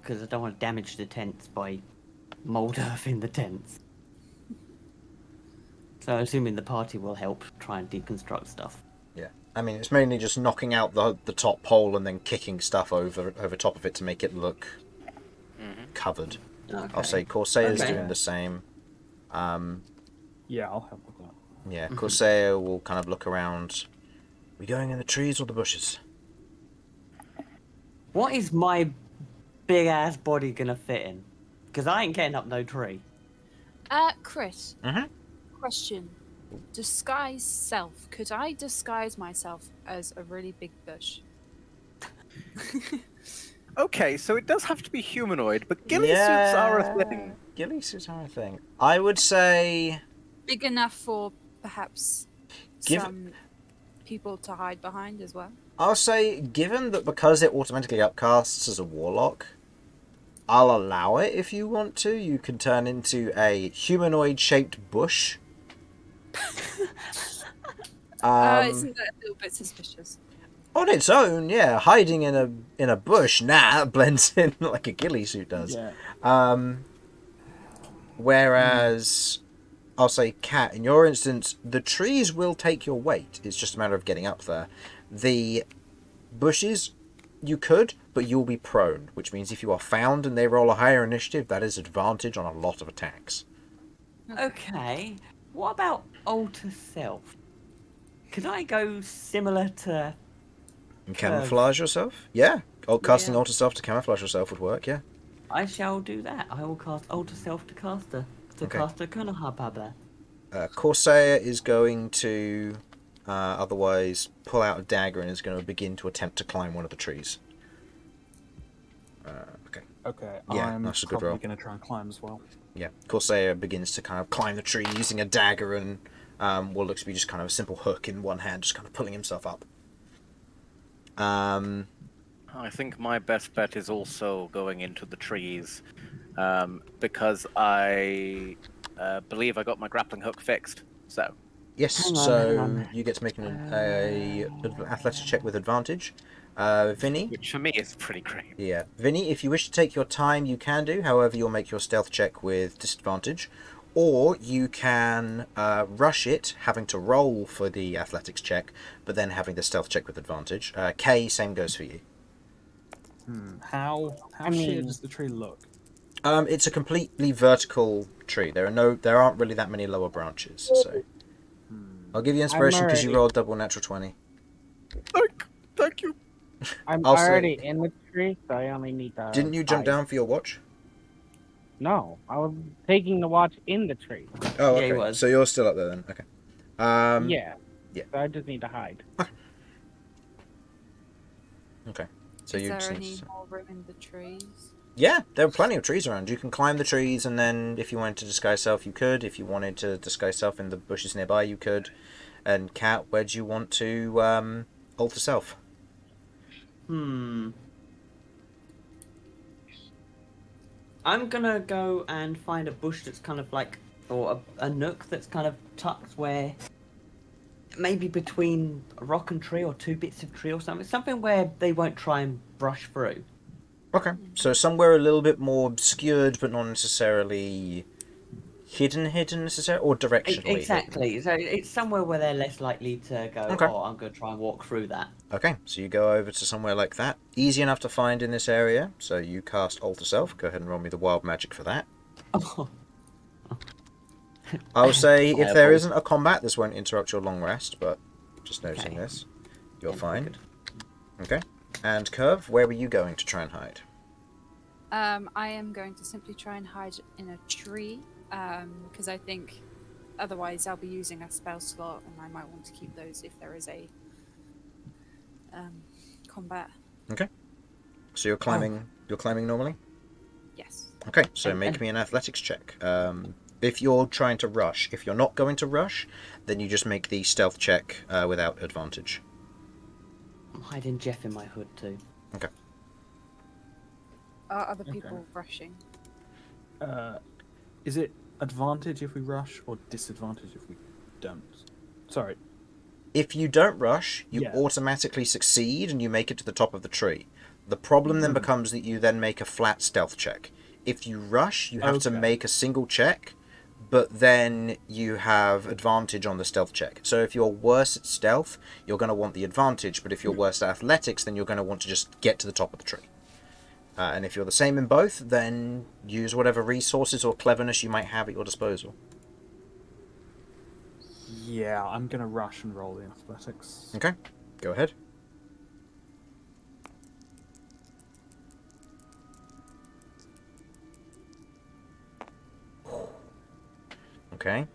because I don't want to damage the tents by mold earth in the tents. So assuming the party will help try and deconstruct stuff. Yeah, I mean it's mainly just knocking out the top pole and then kicking stuff over top of it to make it look covered. Okay. I'll say Corsair's Okay. doing the same. Yeah, I'll help with that. Yeah, Corsair will kind of look around. We going in the trees or the bushes? What is my big ass body gonna fit in? Because I ain't getting up no tree. Chris, Mm-hmm. question. Disguise self. Could I disguise myself as a really big bush? Okay, so it does have to be humanoid, but ghillie suits are a thing. Ghillie suits are a thing. I would say Big enough for perhaps Give- some people to hide behind as well? I'll say, given that because it automatically upcasts as a warlock, I'll allow it if you want to. You can turn into a humanoid-shaped bush. Isn't that a little bit suspicious? On its own, yeah, hiding in a bush, that blends in like a ghillie suit does. Yeah. Whereas, I'll say, Cat, in your instance, the trees will take your weight. It's just a matter of getting up there. The bushes, you could, but you'll be prone, which means if you are found and they roll a higher initiative, that is advantage on a lot of attacks. Okay. What about alter self? Could I go similar to? And camouflage yourself? Yeah. Casting Yeah. alter self to camouflage yourself would work, yeah. I shall do that. I will cast alter self to caster. To Okay. caster Konohababa. Corsair is going to otherwise pull out a dagger and is going to begin to attempt to climb one of the trees. Okay. Okay. Yeah, I'm that's a good probably roll. going to try and climb as well. Yeah, Corsair begins to kind of climb the tree using a dagger and what looks to be just kind of a simple hook in one hand, just kind of pulling himself up. I think my best bet is also going into the trees, because I believe I got my grappling hook fixed. So Yes, Hang on, so hang on. you get to make an athletics check with advantage. Vinny? which for me is pretty great. Yeah. Vinny, if you wish to take your time, you can do. However, you'll make your stealth check with disadvantage. Or you can rush it, having to roll for the athletics check, but then having the stealth check with advantage. Kay, same goes for you. How I mean- sheer does the tree look? It's a completely vertical tree. There aren't really that many lower branches. So I'll give you inspiration because you already- rolled double natural 20. Thank you. I'm I'll say- already in the tree, so I only need to. Didn't you jump hide. down for your watch? No, I was taking the watch in the tree. Oh, Yeah, he okay. was. So you're still up there then. Okay. Yeah. yeah. So I just need to hide. Okay. So Is you there just any more room in the trees? Yeah, there are plenty of trees around. You can climb the trees, and then if you wanted to disguise self, you could. If you wanted to disguise self in the bushes nearby, you could. And Cat, where do you want to alter self? I'm gonna go and find a bush that's kind of like, or a nook that's kind of tucked where, maybe between a rock and tree or two bits of tree or something. Something where they won't try and brush through. Okay, so somewhere a little bit more obscured, but not necessarily hidden necessarily, or directionally Exactly. So it's somewhere where they're less likely to go, Okay. oh, I'm going to try and walk through that. Okay, so you go over to somewhere like that. Easy enough to find in this area, so you cast Alter Self. Go ahead and roll me the wild magic for that. Oh, I will say, if there Fireball. isn't a combat, this won't interrupt your long rest, but just noticing Okay. this. You're Yeah, fine. good. Okay. And Kirv, where were you going to try and hide? I am going to simply try and hide in a tree, because I think otherwise I'll be using a spell slot, and I might want to keep those if there is a combat. So you're climbing. You're climbing normally. Yes. Okay. So And- make and- me an athletics check. If you're trying to rush, if you're not going to rush, then you just make the stealth check without advantage. I'm hiding Jeff in my hood too. Are other Okay. people rushing? Is it advantage if we rush or disadvantage if we don't? Sorry. If you don't rush, you Yeah. automatically succeed and you make it to the top of the tree. The problem then Mhm. becomes that you then make a flat stealth check. If you rush, you have to Okay. make a single check, but then you have advantage on the stealth check. So if you're worse at stealth, you're going to want the advantage, but if you're worse at athletics, then you're going to want to just get to the top of the tree. And if you're the same in both, then use whatever resources or cleverness you might have at your disposal. Yeah, I'm gonna rush and roll the athletics. Okay, go ahead. Okay,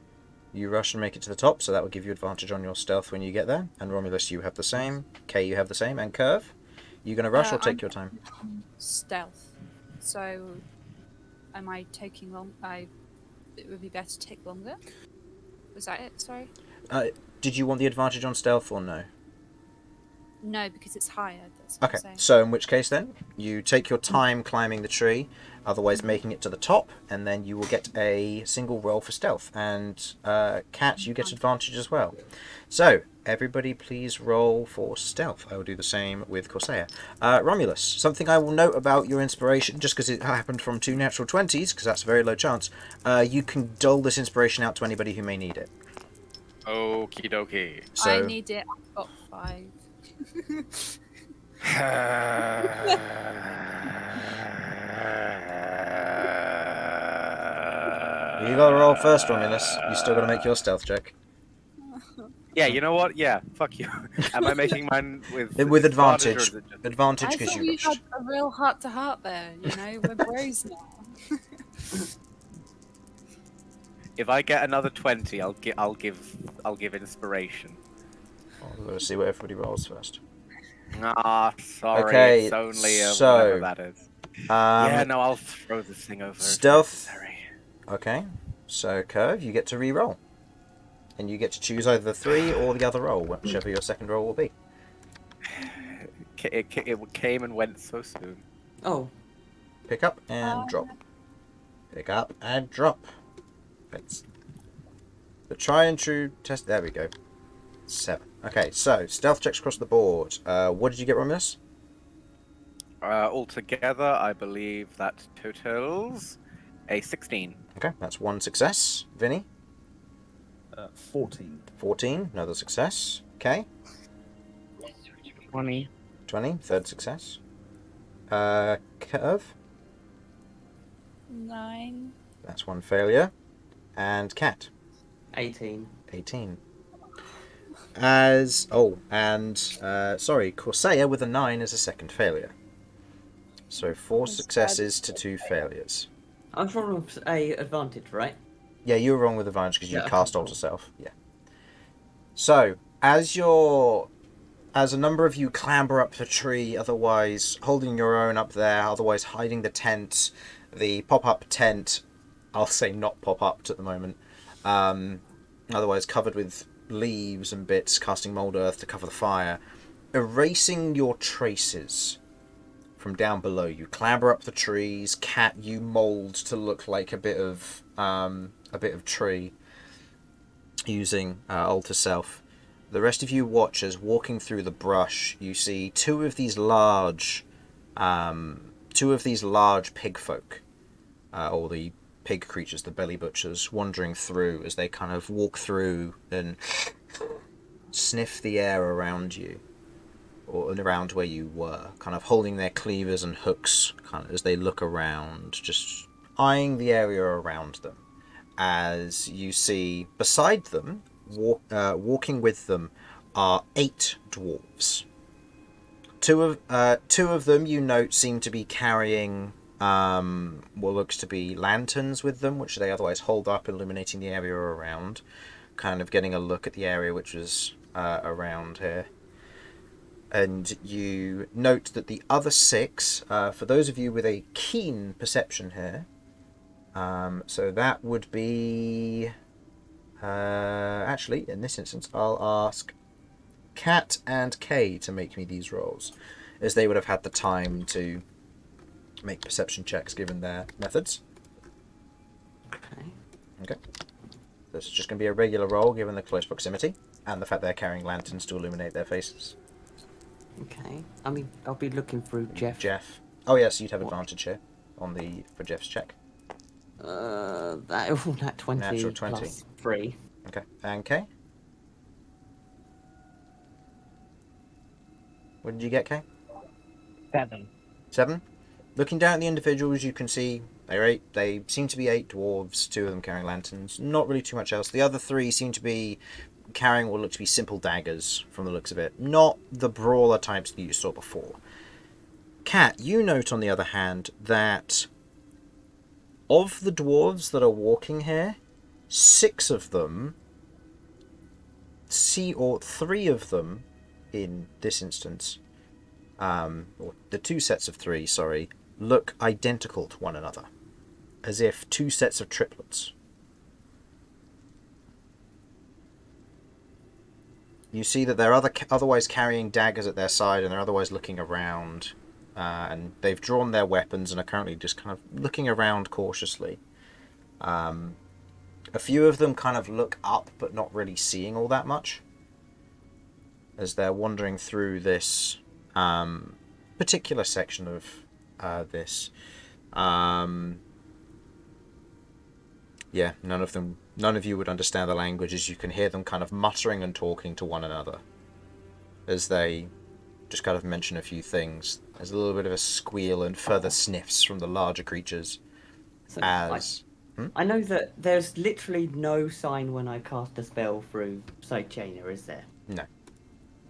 you rush and make it to the top, so that will give you advantage on your stealth when you get there. And Romulus, you have the same. Kay, you have the same. And Kirv, you gonna rush or take I'm your time? Stealth. So, am I taking long? It would be better to take longer. Was that it? Sorry. Did you want the advantage on stealth or no? No, because it's higher. That's what Okay, I'm saying. so in which case then, you take your time climbing the tree, otherwise making it to the top, and then you will get a single roll for stealth. And Cat, you get advantage as well. So, everybody please roll for stealth. I will do the same with Corsair. Romulus, something I will note about your inspiration, just because it happened from 2 natural 20s, because that's a very low chance, you can dole this inspiration out to anybody who may need it. Okie dokie. So, I need it. I've got 5. you got to roll first, Romulus. You still got to make your stealth check. Yeah, you know what? Yeah, fuck you. Am I making mine with With disadvantage, or advantage. is it just- Advantage I because thought you we rushed. had a real heart-to-heart there. You know, we're bros now. If I get another 20, I'll give inspiration. We've got to see what everybody rolls first. Ah, sorry. Okay, it's only so, whatever that is. Yeah, no, I'll throw this thing over. if stealth. necessary. Okay, so Kirv, you get to re-roll. And you get to choose either the 3 or the other roll, whichever your second roll will be. It came and went so soon. Oh, Pick up and drop. Pick up and drop. Let's the try and true test. There we go. 7. Okay, so stealth checks across the board. What did you get, Romulus? Altogether, I believe that totals a 16. Okay, that's 1 success. Vinny? 14. 14, another success. Okay, 20. 20, third success. Kirv? 9. That's 1 failure. And Cat? 18. 18. Sorry, Corsair with a 9 is a second failure. So 4 That's successes bad. to 2 failures. I'm rolling a advantage, right? Yeah, you were wrong with advantage because you Yeah, cast okay, Alter Self. Yeah. So, as a number of you clamber up the tree, otherwise holding your own up there, otherwise hiding the tent, the pop-up tent, I'll say not pop-up at the moment, otherwise covered with leaves and bits, casting mold earth to cover the fire, erasing your traces from down below. You clamber up the trees, Cat, you mold to look like a bit of tree using Alter Self. The rest of you watch as walking through the brush, you see two of these large pig folk, or the pig creatures, the belly butchers, wandering through as they kind of walk through and sniff the air around you, or around where you were, kind of holding their cleavers and hooks kind of as they look around, just eyeing the area around them. As you see beside them, walking with them, are 8 dwarves. Two of them, you note, seem to be carrying what looks to be lanterns with them, which they otherwise hold up, illuminating the area around, kind of getting a look at the area which was around here. And you note that the other 6, for those of you with a keen perception here, so that would be... actually, in this instance, I'll ask Cat and Kay to make me these rolls, as they would have had the time to make perception checks given their methods. Okay. This is just going to be a regular roll given the close proximity and the fact they're carrying lanterns to illuminate their faces. Okay. I mean, I'll be looking through Jeff. Oh yes, you'd have advantage here for Jeff's check. That 20, Natural 20. plus 3. Okay. And Kay? What did you get, Kay? 7. 7? Looking down at the individuals, you can see they seem to be 8 dwarves, 2 of them carrying lanterns. Not really too much else. The other 3 seem to be carrying what look to be simple daggers from the looks of it. Not the brawler types that you saw before. Cat, you note on the other hand that of the dwarves that are walking here, 6 of them, or 3 of them in this instance, or the 2 sets of 3, sorry, look identical to one another, as if 2 sets of triplets. You see that they're otherwise carrying daggers at their side, and they're otherwise looking around, and they've drawn their weapons and are currently just kind of looking around cautiously. A few of them kind of look up, but not really seeing all that much, as they're wandering through this particular section of this. Yeah, none of you would understand the language, as you can hear them kind of muttering and talking to one another as they just kind of mention a few things. There's a little bit of a squeal and further sniffs from the larger creatures. So As I know that there's literally no sign when I cast a spell through Psychania, is there? No.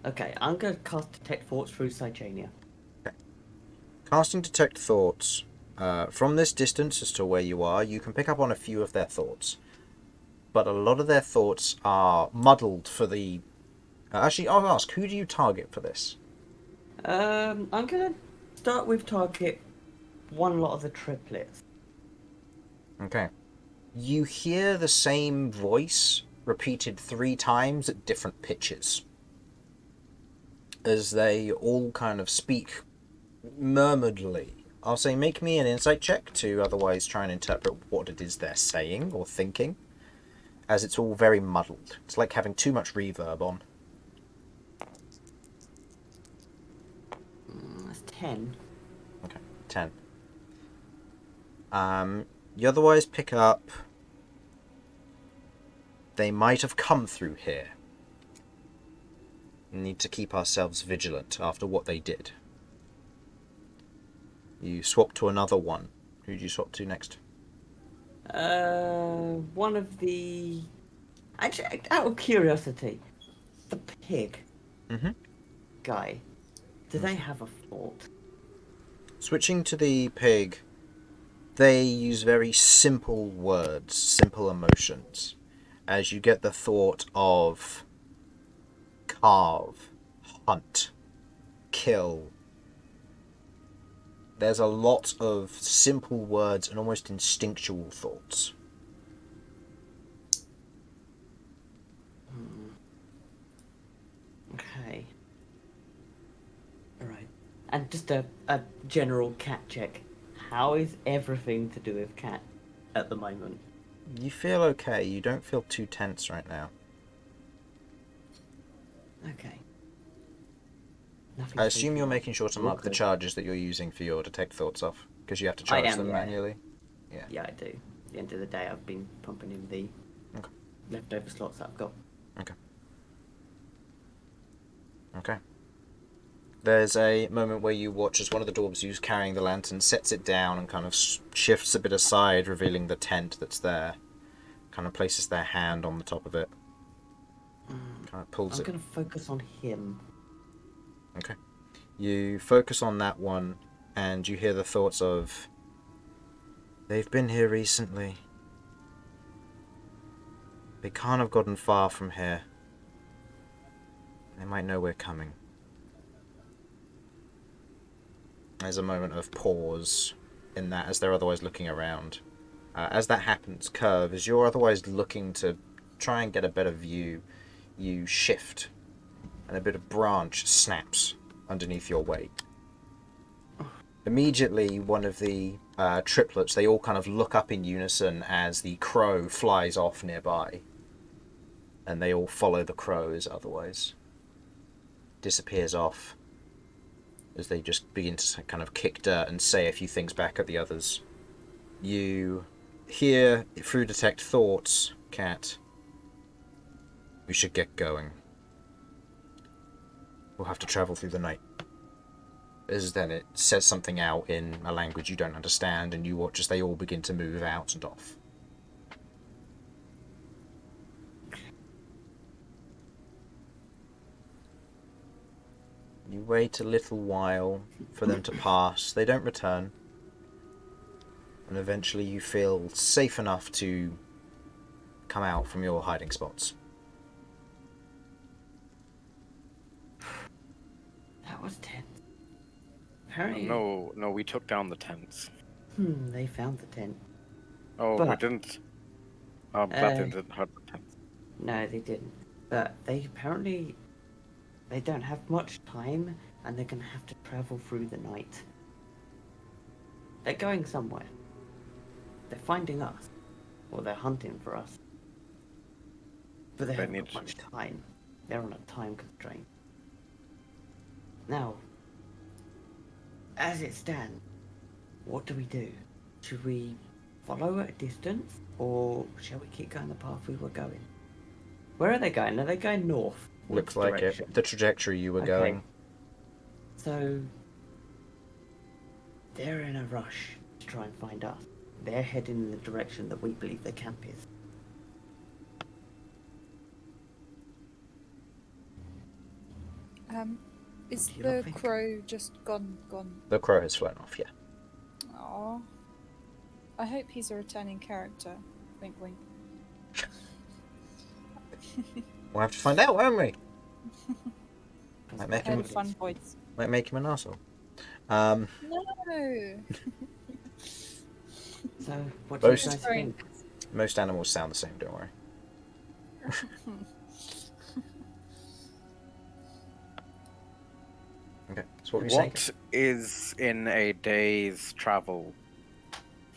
Okay, I'm going to cast Detect Thoughts through Psychania. Casting Detect Thoughts, from this distance as to where you are, you can pick up on a few of their thoughts. But a lot of their thoughts are muddled for the... actually, I'll ask, who do you target for this? I'm going to start with target one lot of the triplets. Okay. You hear the same voice repeated 3 times at different pitches, as they all kind of speak murmuredly. I'll say make me an insight check to otherwise try and interpret what it is they're saying or thinking, as it's all very muddled. It's like having too much reverb on. That's 10. Okay, 10. You otherwise pick up... They might have come through here. We need to keep ourselves vigilant after what they did. You swap to another one. Who do you swap to next? One of the... Actually, out of curiosity, the pig guy, do they have a thought? Switching to the pig, they use very simple words, simple emotions, as you get the thought of carve, hunt, kill. There's a lot of simple words and almost instinctual thoughts. Okay. Alright. And just a general cat check. How is everything to do with cat at the moment? You feel okay. You don't feel too tense right now. Okay. I assume you're making sure to mark the charges that you're using for your detect thoughts off, because you have to charge them yeah. manually. Yeah, I do. the end of the day, I've been pumping in the leftover slots that I've got. Okay. There's a moment where you watch as one of the dwarves who's carrying the lantern sets it down and kind of shifts a bit aside, revealing the tent that's there. Kind of places their hand on the top of it. Kind of pulls I'm it. going to focus on him. Okay. You focus on that one, and you hear the thoughts of, they've been here recently. They can't have gotten far from here. They might know we're coming. There's a moment of pause in that as they're otherwise looking around. As that happens, Kirv, as you're otherwise looking to try and get a better view, you shift, and a bit of branch snaps underneath your weight. Immediately, one of the triplets, they all kind of look up in unison as the crow flies off nearby. And they all follow the crow as otherwise disappears off as they just begin to kind of kick dirt and say a few things back at the others. You hear, through detect thoughts, Cat, we should get going. We'll have to travel through the night. As then it says something out in a language you don't understand, and you watch as they all begin to move out and off. You wait a little while for them to pass. They don't return. And eventually you feel safe enough to come out from your hiding spots. That was tense. Apparently... No, we took down the tents. They found the tent. Oh, we But- didn't. I'm glad they didn't hurt the tents. No, they didn't. But they apparently... They don't have much time, and they're going to have to travel through the night. They're going somewhere. They're finding us. Or they're hunting for us. But they haven't got much time. They're on a time constraint. Now, as it stands, what do we do? Should we follow at a distance, or shall we keep going the path we were going? Where are they going? Are they going north? Looks Which like direction? it. The trajectory you were going. So, they're in a rush to try and find us. They're heading in the direction that we believe their camp is. Is Do you not the think- crow just gone? The crow has flown off, yeah. Aww. I hope he's a returning character. Wink, wink. We'll have to find out, won't we? Might make I him, had a fun voice. might make him an arsehole. No. So, what do you Most- guys think? Most animals sound the same, don't worry. Okay, so what were you saying? What is in a day's travel?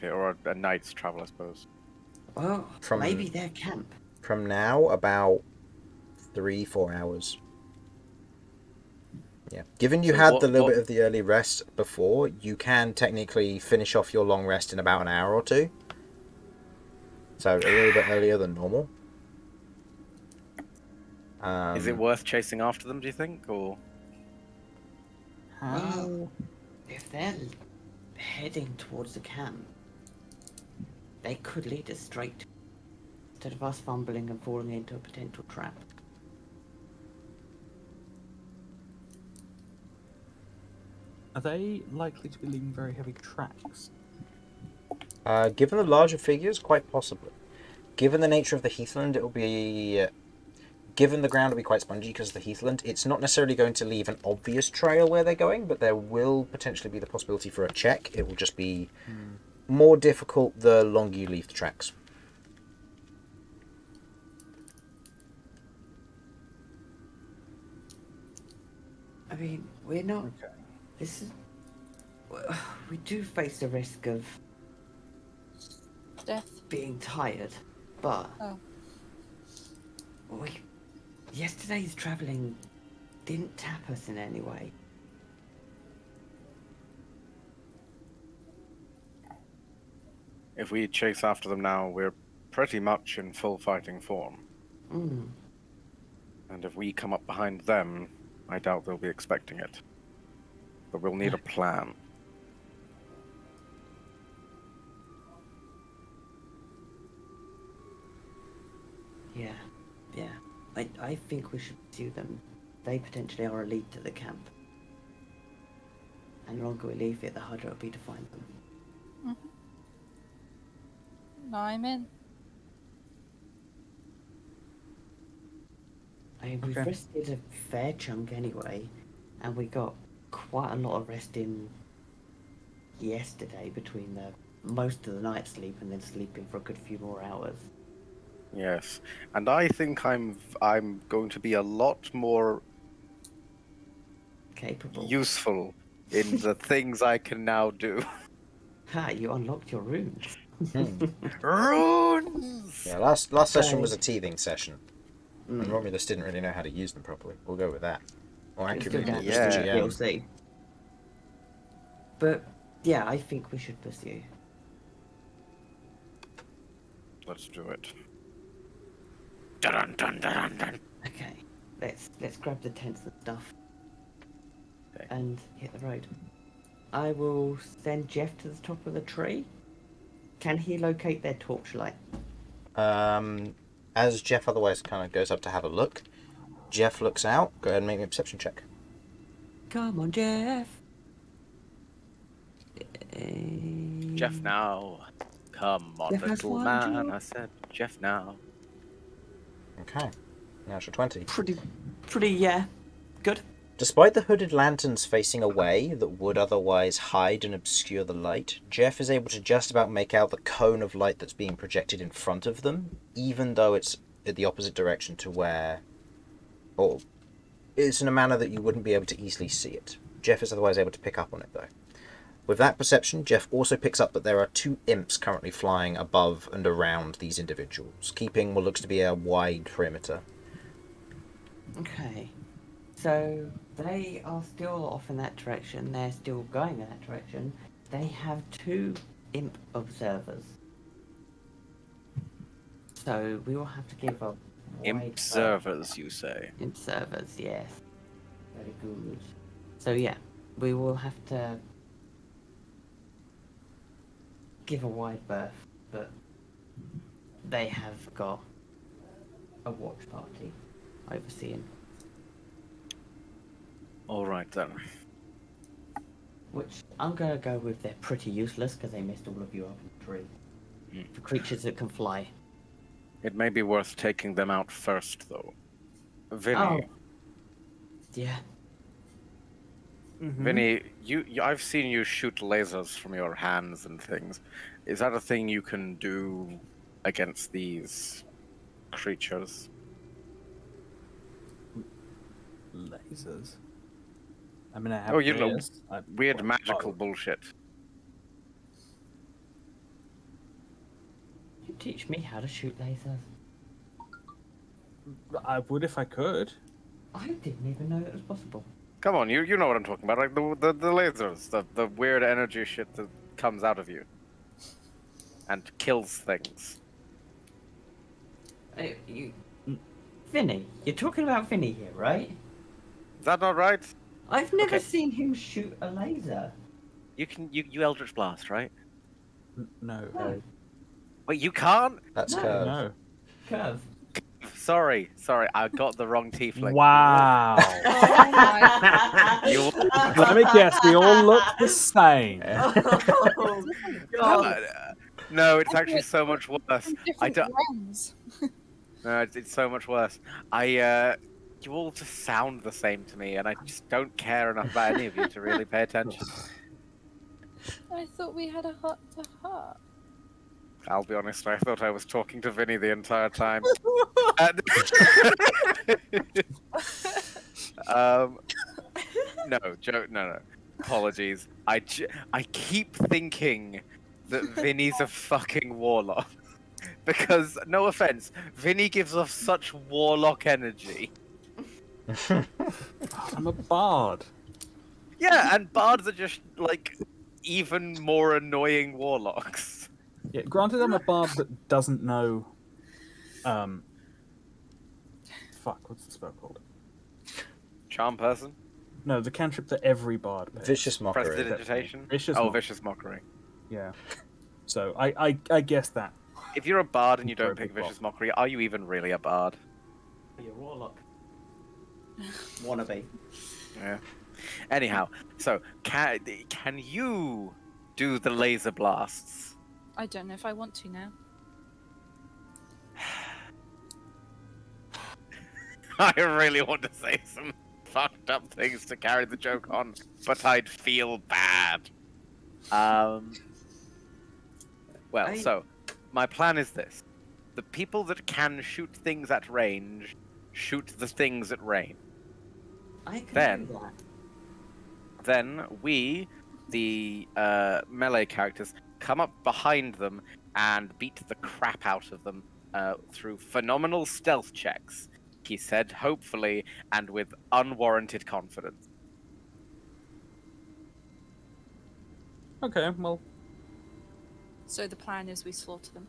Or a night's travel, I suppose. Well, From- maybe their camp. From now, about 3-4 hours. Yeah. Given you So had what- the little what- bit of the early rest before, you can technically finish off your long rest in about an hour or two. So a little bit earlier than normal. Is it worth chasing after them, do you think? Or Well, if they're heading towards the camp, they could lead us straight instead of us fumbling and falling into a potential trap. Are they likely to be leaving very heavy tracks? Given the larger figures, quite possibly. Given the nature of the heathland, it'll be... Given the ground will be quite spongy because of the heathland, it's not necessarily going to leave an obvious trail where they're going, but there will potentially be the possibility for a check. It will just be more difficult the longer you leave the tracks. I mean, we're not. This is. We do face the risk of Death. being tired, but Oh. yesterday's travelling didn't tap us in any way. If we chase after them now, we're pretty much in full fighting form. Mm. And if we come up behind them, I doubt they'll be expecting it. But we'll need a plan. Yeah. I think we should pursue them. They potentially are a lead to the camp. And the longer we leave it, the harder it'll be to find them. No, I'm in. I mean, we've Okay. rested a fair chunk anyway, and we got quite a lot of rest in yesterday between most of the night sleep and then sleeping for a good few more hours. Yes. And I think I'm going to be a lot more Capable. useful in the things I can now do. Ha! You unlocked your runes. Runes! Yeah, last session Okay. was a teething session, and Romulus didn't really know how to use them properly. We'll go with that. Or It's accurately, still it down was to the Yeah. GM. DLC. But yeah, I think we should pursue. Let's do it. Dun dun dun dun. Okay, let's grab the tents and stuff Okay. and hit the road. I will send Jeff to the top of the tree. Can he locate their torchlight? As Jeff otherwise kind of goes up to have a look, Jeff looks out. Go ahead and make me a perception check. Come on, Jeff. Jeff now. Come on, Jeff has little one man. job. I said, Jeff now. Okay. Natural 20. Pretty, yeah. Good. Despite the hooded lanterns facing away that would otherwise hide and obscure the light, Jeff is able to just about make out the cone of light that's being projected in front of them, even though it's in the opposite direction to where... or it's in a manner that you wouldn't be able to easily see it. Jeff is otherwise able to pick up on it, though. With that perception, Jeff also picks up that there are 2 imps currently flying above and around these individuals, keeping what looks to be a wide perimeter. Okay. So they are still off in that direction. They're still going in that direction. They have 2 imp observers. So we will have to give a wide Observers, you say? observers, yes. Very good. So yeah, we will have to give a wide berth, but they have got a watch party overseeing. Alright then. Which I'm gonna go with they're pretty useless because they missed all of you up in the tree. For creatures that can fly. It may be worth taking them out first, though. Vinny, Oh. Yeah. Vinny, I've seen you shoot lasers from your hands and things. Is that a thing you can do against these creatures? Lasers. I mean, I have. Oh, you know, this. weird magical bullshit. You teach me how to shoot lasers. I would if I could. I didn't even know it was possible. Come on, you know what I'm talking about, like the lasers, the weird energy shit that comes out of you and kills things. Vinny, you're talking about Vinny here, right? Is that not right? I've never Okay. seen him shoot a laser. You Eldritch Blast, right? No. No. Wait, you can't? That's No. Kirv. No. Curve. Sorry, I got the wrong tiefling. Wow. Oh my You Let me guess. We all look the same. Oh, God. No, it's actually so much worse. I different don't. realms. No, it's so much worse. You all just sound the same to me, and I just don't care enough about any of you to really pay attention. I thought we had a heart to heart. I'll be honest, I thought I was talking to Vinny the entire time. No, joke. No. Apologies. I keep thinking that Vinny's a fucking warlock. Because, no offense, Vinny gives off such warlock energy. I'm a bard. Yeah, and bards are just, like, even more annoying warlocks. Yeah, granted, I'm a bard that doesn't know. Fuck, what's the spell called? Charm person? No, the cantrip that every bard picks. Vicious mockery. Prestidigitation? Vicious Oh, mockery. vicious mockery. Yeah. So I guess that. If you're a bard and you don't Incredibly pick vicious mockery, are you even really a bard? You're a warlock. Wannabe. Yeah. Anyhow, so can you do the laser blasts? I don't know if I want to now. I really want to say some fucked up things to carry the joke on, but I'd feel bad. Well, so my plan is this: the people that can shoot things at range shoot the things at range. I can Then- do that. Then we, the melee characters, come up behind them and beat the crap out of them through phenomenal stealth checks, he said, hopefully, and with unwarranted confidence. Okay, well, So the plan is we slaughter them.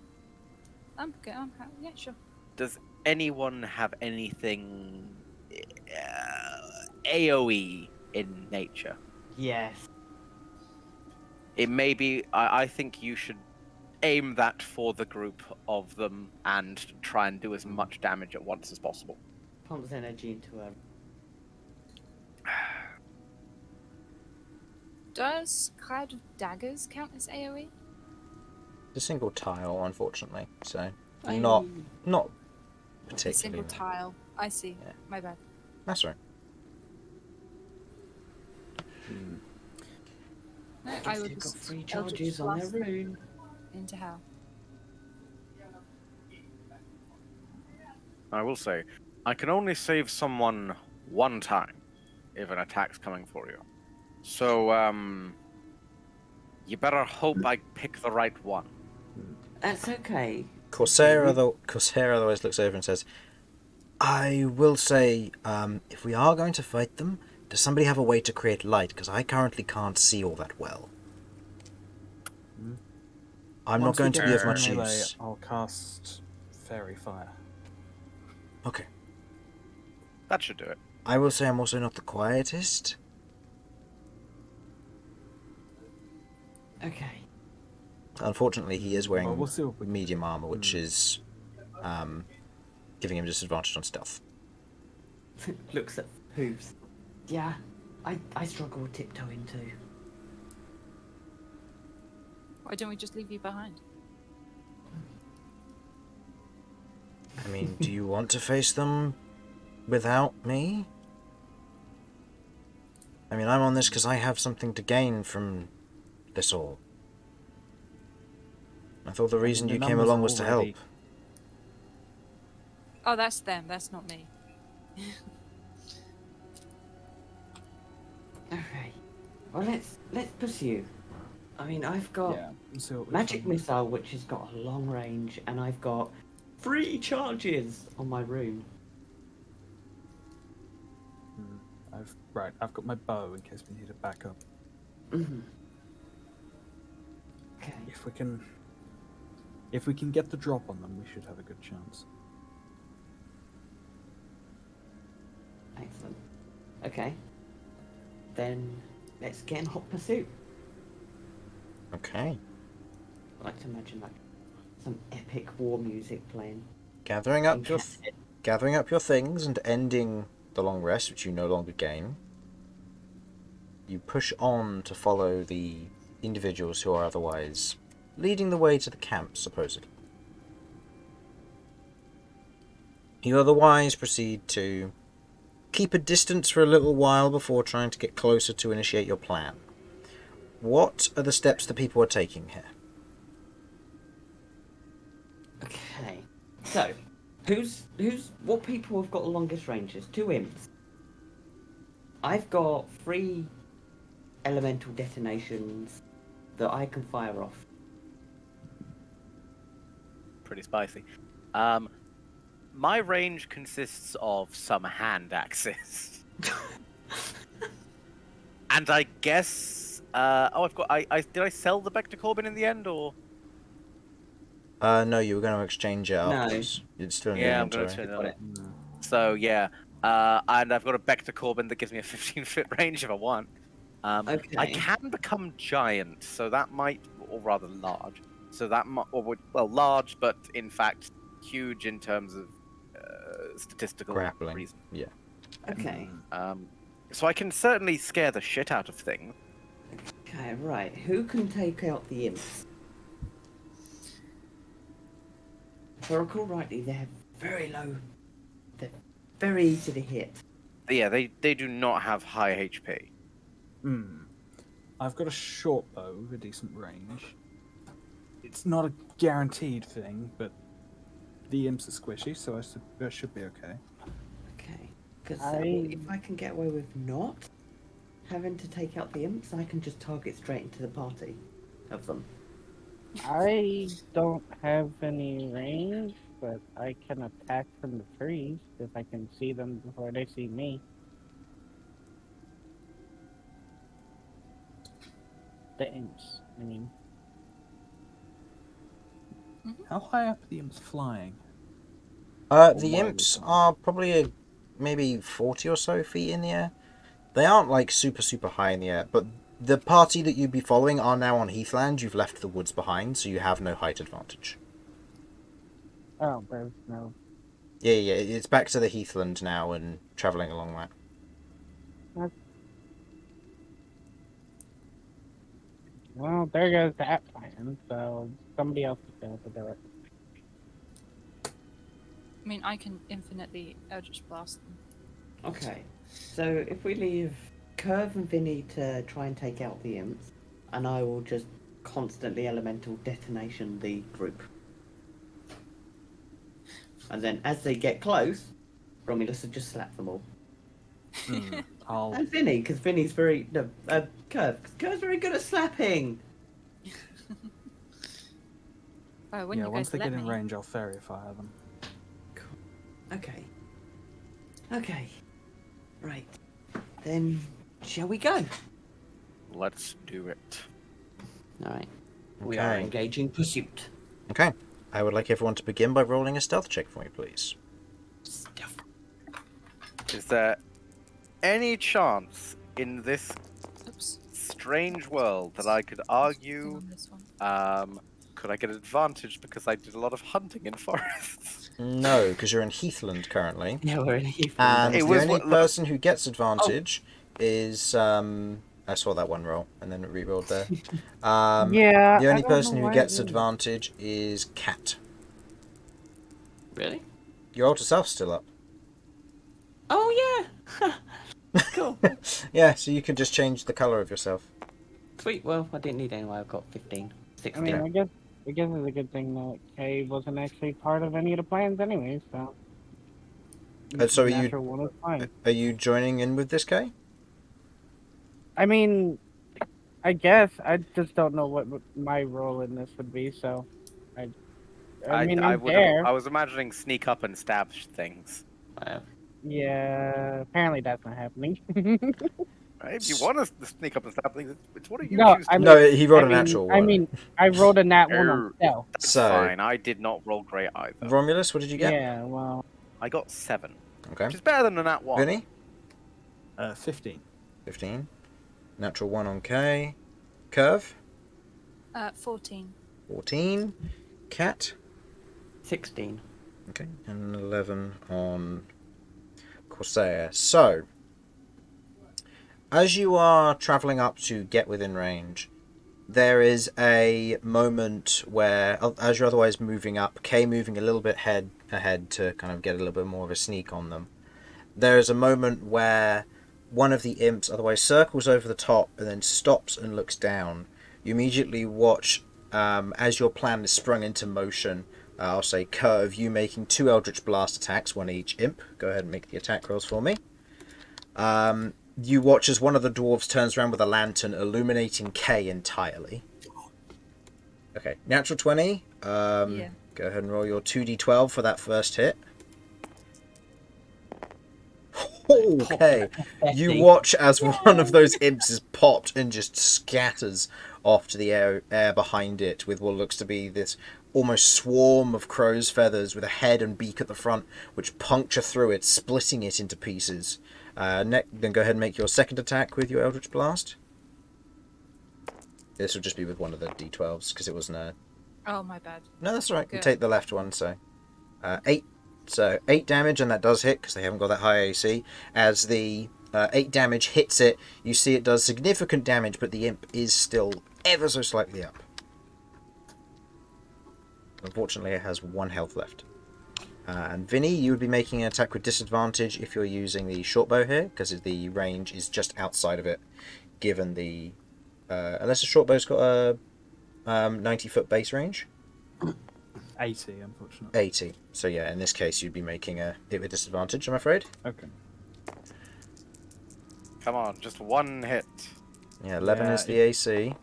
Yeah, sure. Does anyone have anything AoE in nature? Yes. It may be. I think you should aim that for the group of them and try and do as much damage at once as possible. Pumps energy into a. Does Cloud of Daggers count as AoE? It's a single tile, unfortunately, so I not mean, not a particularly. single tile. I see. Yeah. My bad. That's right. No, Guess I would they've got just 3 Eldritch charges on their Blast them rune. into hell. I will say, I can only save someone one time if an attack's coming for you. So, you better hope I pick the right one. That's okay. Corsair otherwise looks over and says, I will say, if we are going to fight them, does somebody have a way to create light? Because I currently can't see all that well. I'm not once we going to get be of to much melee, use. I'll cast Fairy Fire. Okay. That should do it. I will say I'm also not the quietest. Okay. Unfortunately, he is wearing Well, we'll see what we medium armor, which is giving him disadvantage on stealth. Looks at hooves. Yeah, I struggle with tiptoeing too. Why don't we just leave you behind? I mean, do you want to face them without me? I mean, I'm on this because I have something to gain from this all. I thought the reason the you came numbers along was to help. already- Oh, that's them. That's not me. Okay. Well, let's pursue. I mean, I've got Yeah, we'll see what we magic find. missile, which has got a long range, and I've got 3 charges on my rune. I've got my bow in case we need a backup. Mm-hmm. Okay. If we can get the drop on them, we should have a good chance. Excellent. Okay. Then let's get in hot pursuit. Okay. I like to imagine like some epic war music playing. Gathering up in your things and ending the long rest, which you no longer gain. You push on to follow the individuals who are otherwise leading the way to the camp, supposedly. You otherwise proceed to keep a distance for a little while before trying to get closer to initiate your plan. What are the steps the people are taking here? Okay. So, what people have got the longest ranges? 2 imps. I've got 3 elemental detonations that I can fire off. Pretty spicy. My range consists of some hand axes. And I guess I've got. Did I sell the Bector Corbin in the end, or? No, you were going to exchange it No. afterwards. It's still in Yeah, your I'm going to inventory. turn Got it it. No. So yeah, and I've got a Beck to Corbin that gives me a 15-foot range if I want. I Okay. can become giant, so that might, or rather large. So that might, well, large, but in fact huge in terms of statistical Grappling. reason. Yeah. Okay. So I can certainly scare the shit out of things. Okay, right. Who can take out the imps? If I recall rightly, they're very low. They're very easy to hit. Yeah, they do not have high HP. I've got a short bow with a decent range. It's not a guaranteed thing, but the imps are squishy, so I should be okay. Okay. Because I- if I can get away with not having to take out the imps, I can just target straight into the party of them. I don't have any range, but I can attack from the trees if I can see them before they see me. The imps, I mean. How high up are the imps flying? The why imps would I? are probably maybe 40 or so feet in the air. They aren't like super high in the air, but the party that you'd be following are now on heathland. You've left the woods behind, so you have no height advantage. Oh, there's no. Yeah, it's back to the heathland now and travelling along that. Well, there goes that plan, so somebody else is going to do it. I mean, I can infinitely Eldritch Blast them. Okay. So if we leave Kirv and Vinny to try and take out the imps, and I will just constantly elemental detonation the group. And then as they get close, Romulus will just slap them all. I'll And Vinny, because Vinny's very... No, Kirv, because Kirv's very good at slapping! Oh, when yeah. you Once guys they let get in me. range, I'll fairy fire them. Okay. Okay. Right. Then, shall we go? Let's do it. Alright. We are Okay. engaging pursuit. Okay. I would like everyone to begin by rolling a stealth check for me, please. Stuff. Is there any chance in this Oops. strange world that I could Thing argue on this one. could I get advantage because I did a lot of hunting in forests? No, because you're in heathland currently. Yeah, we're in Heathland. And It the was only what- person who gets advantage is I saw that one roll and then it re-rolled there. Yeah. The I only don't know person who why gets it is. advantage is Cat. Really? Your alter self's still up. Oh, yeah! Cool. Yeah, so you can just change the colour of yourself. Sweet, well, I didn't need anyway, I've got 15. I 16. mean, I guess it's a good thing that Kay wasn't actually part of any of the plans anyway, so. So are you- Natural one is fine. Are you joining in with this guy? I mean, I guess I just don't know what my role in this would be. So, I mean, I'm there. I was imagining sneak up and stab things. Yeah, apparently that's not happening. Right? If you want to sneak up and stab things, it's what do you No, choose I to mean, No, he rolled I a mean, natural I one. mean, I rolled a nat one on Oh. stealth. That's So- fine. I did not roll great either. Romulus, what did you get? Yeah, well, I got 7, Okay. which is better than a nat 1. Vinny? 15. 15. Natural 1 on K. Kirv? 14. 14. Cat? 16. Okay. And 11 on Corsair. So, as you are travelling up to get within range, there is a moment where, as you're otherwise moving up, K moving a little bit ahead to kind of get a little bit more of a sneak on them. There is a moment where one of the imps otherwise circles over the top and then stops and looks down. You immediately watch as your plan is sprung into motion. I'll say Kirv, you making 2 Eldritch Blast attacks, one each imp. Go ahead and make the attack rolls for me. You watch as one of the dwarves turns around with a lantern, illuminating K entirely. Okay, natural 20. Yeah. Go ahead and roll your 2d12 for that first hit. Okay. You Betty. watch as one of those imps is popped and just scatters off to the air behind it with what looks to be this almost swarm of crow's feathers with a head and beak at the front, which puncture through it, splitting it into pieces. Then go ahead and make your second attack with your Eldritch Blast. This will just be with one of the d12s because it wasn't a... Oh, my bad. No, that's all right. You Good. take the left one, so 8. So 8 damage, and that does hit because they haven't got that high AC. As the 8 damage hits it, you see it does significant damage, but the imp is still ever so slightly up. Unfortunately, it has 1 health left. And Vinny, you would be making an attack with disadvantage if you're using the short bow here, because the range is just outside of it, given the... unless the short bow's got a 90-foot base range. 80, unfortunately. 80. So yeah, in this case, you'd be making a hit with disadvantage, I'm afraid. Okay. Come on, just one hit. Yeah, 11 Yeah, is the AC.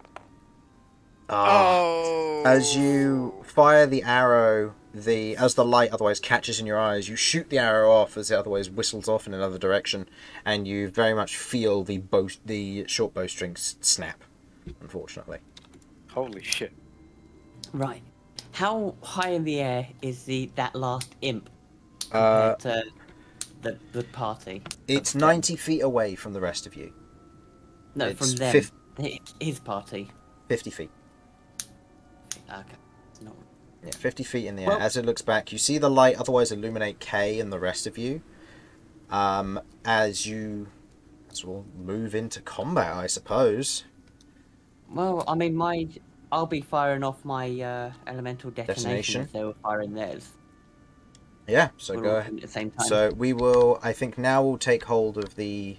Oh! As you fire the arrow, as the light otherwise catches in your eyes, you shoot the arrow off as it otherwise whistles off in another direction, and you very much feel the short bowstring snap, unfortunately. Holy shit. Right. How high in the air is that last imp compared to the party? It's 90 feet away from the rest of you. No, It's from them. fif- His party. 50 feet. Okay. It's not... Yeah, 50 feet in the air. Well- As it looks back, you see the light otherwise illuminate Kay and the rest of you. As you we'll move into combat, I suppose. Well, I mean, I'll be firing off my elemental detonation Detonation. if they were firing theirs. Yeah, so We're go all ahead. at the same time. So we will, I think now we'll take hold of the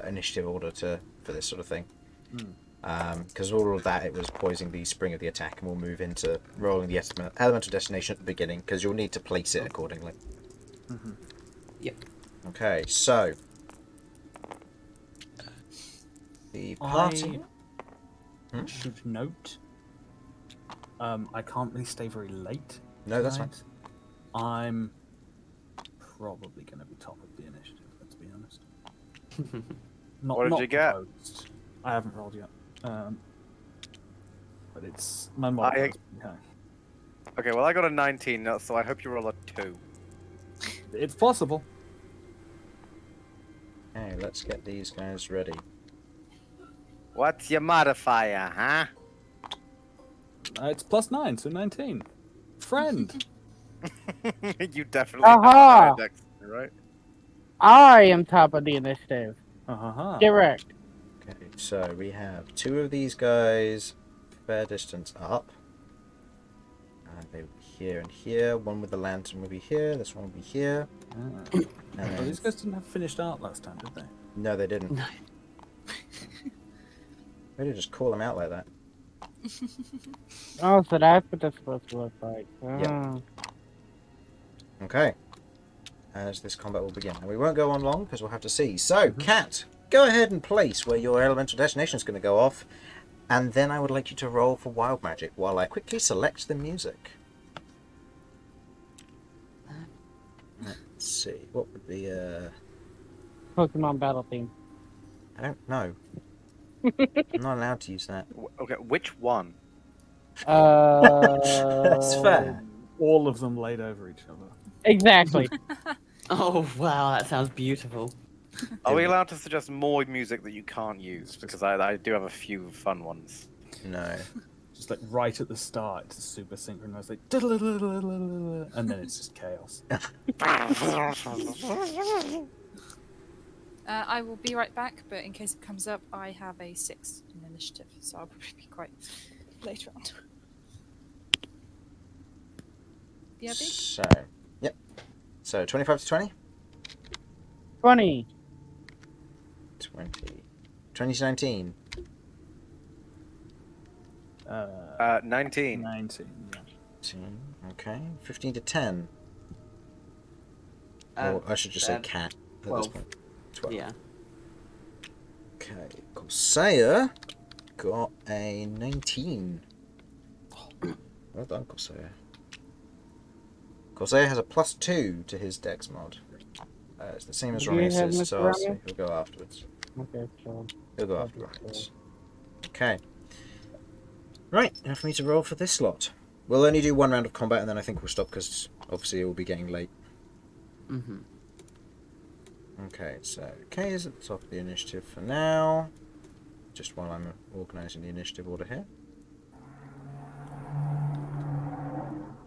initiative order for this sort of thing. Because all of that, it was poising the spring of the attack, and we'll move into rolling the elemental destination at the beginning, because you'll need to place it accordingly. Yep. Okay, so the party... I should note, I can't really stay very late. No, that's fine. tonight. I'm probably going to be top of the initiative, let's be honest. Not, What did not you get? proposed. I haven't rolled yet. But it's my modifier is pretty high. Okay, well I got a 19, so I hope you roll a 2. It's possible. Okay, let's get these guys ready. What's your modifier, huh? It's +9, so 19. Friend. You definitely Aha! have a dex, right? I am top of the initiative. Uh-huh. Direct. Okay, so we have 2 of these guys fair distance up. They will be here and here. One with the lantern will be here. This one will be here. Ah. And Well, then... these guys didn't have finished art last time, did they? No, they didn't. No. Why did you just call them out like that? Oh, so that's what that's supposed to look like. Yeah. Oh. Okay. As this combat will begin. And we won't go on long because we'll have to see. So, Cat, go ahead and place where your elemental destination is going to go off. And then I would like you to roll for wild magic while I quickly select the music. Let's see. What would be Pokemon battle theme. I don't know. I'm not allowed to use that. Okay, which one? That's fair. All of them laid over each other. Exactly. Oh, wow, that sounds beautiful. Are we allowed to suggest more music that you can't use? Because I do have a few fun ones. No. Just like right at the start, it's super synchronized, like and then it's just chaos. I will be right back, but in case it comes up, I have a 6 in initiative, so I'll probably be quite later on. Yeah, big? So, yep. So, 25 to 20? 20. 20. 2019. 19. 19, yeah. 19. Okay. 15 to 10. Uh, Or I should just say cat at this 12. point. 12. Yeah. Okay. Corsair got a 19. Well done, Corsair. Corsair has a +2 to his dex mod. It's the same as Do you have Romulus, Mr. so I'll say Romulus? he'll go afterwards. Okay, so He'll go that'd after be Romulus. Okay. Right, now for me to roll for this slot. We'll only do one round of combat and then I think we'll stop because obviously it will be getting late. Mm-hmm. Okay, so K is at the top of the initiative for now. Just while I'm organising the initiative order here.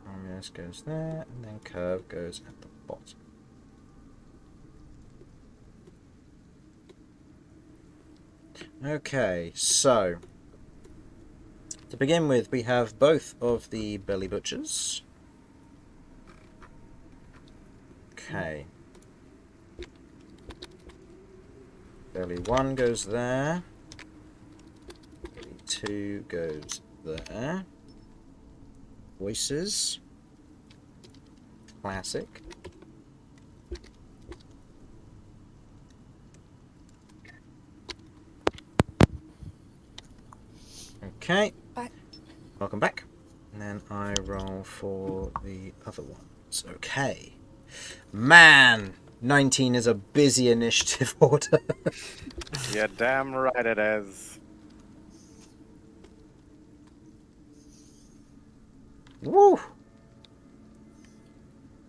Romulus goes there, and then Kirv goes at the bottom. Okay, so to begin with, we have both of the belly butchers. Okay. Belly 1 goes there. Belly 2 goes there. Voices. Classic. Okay. Back. Welcome back. And then I roll for the other ones. Okay. Man! 19 is a busy initiative order. Yeah, damn right it is. Woo!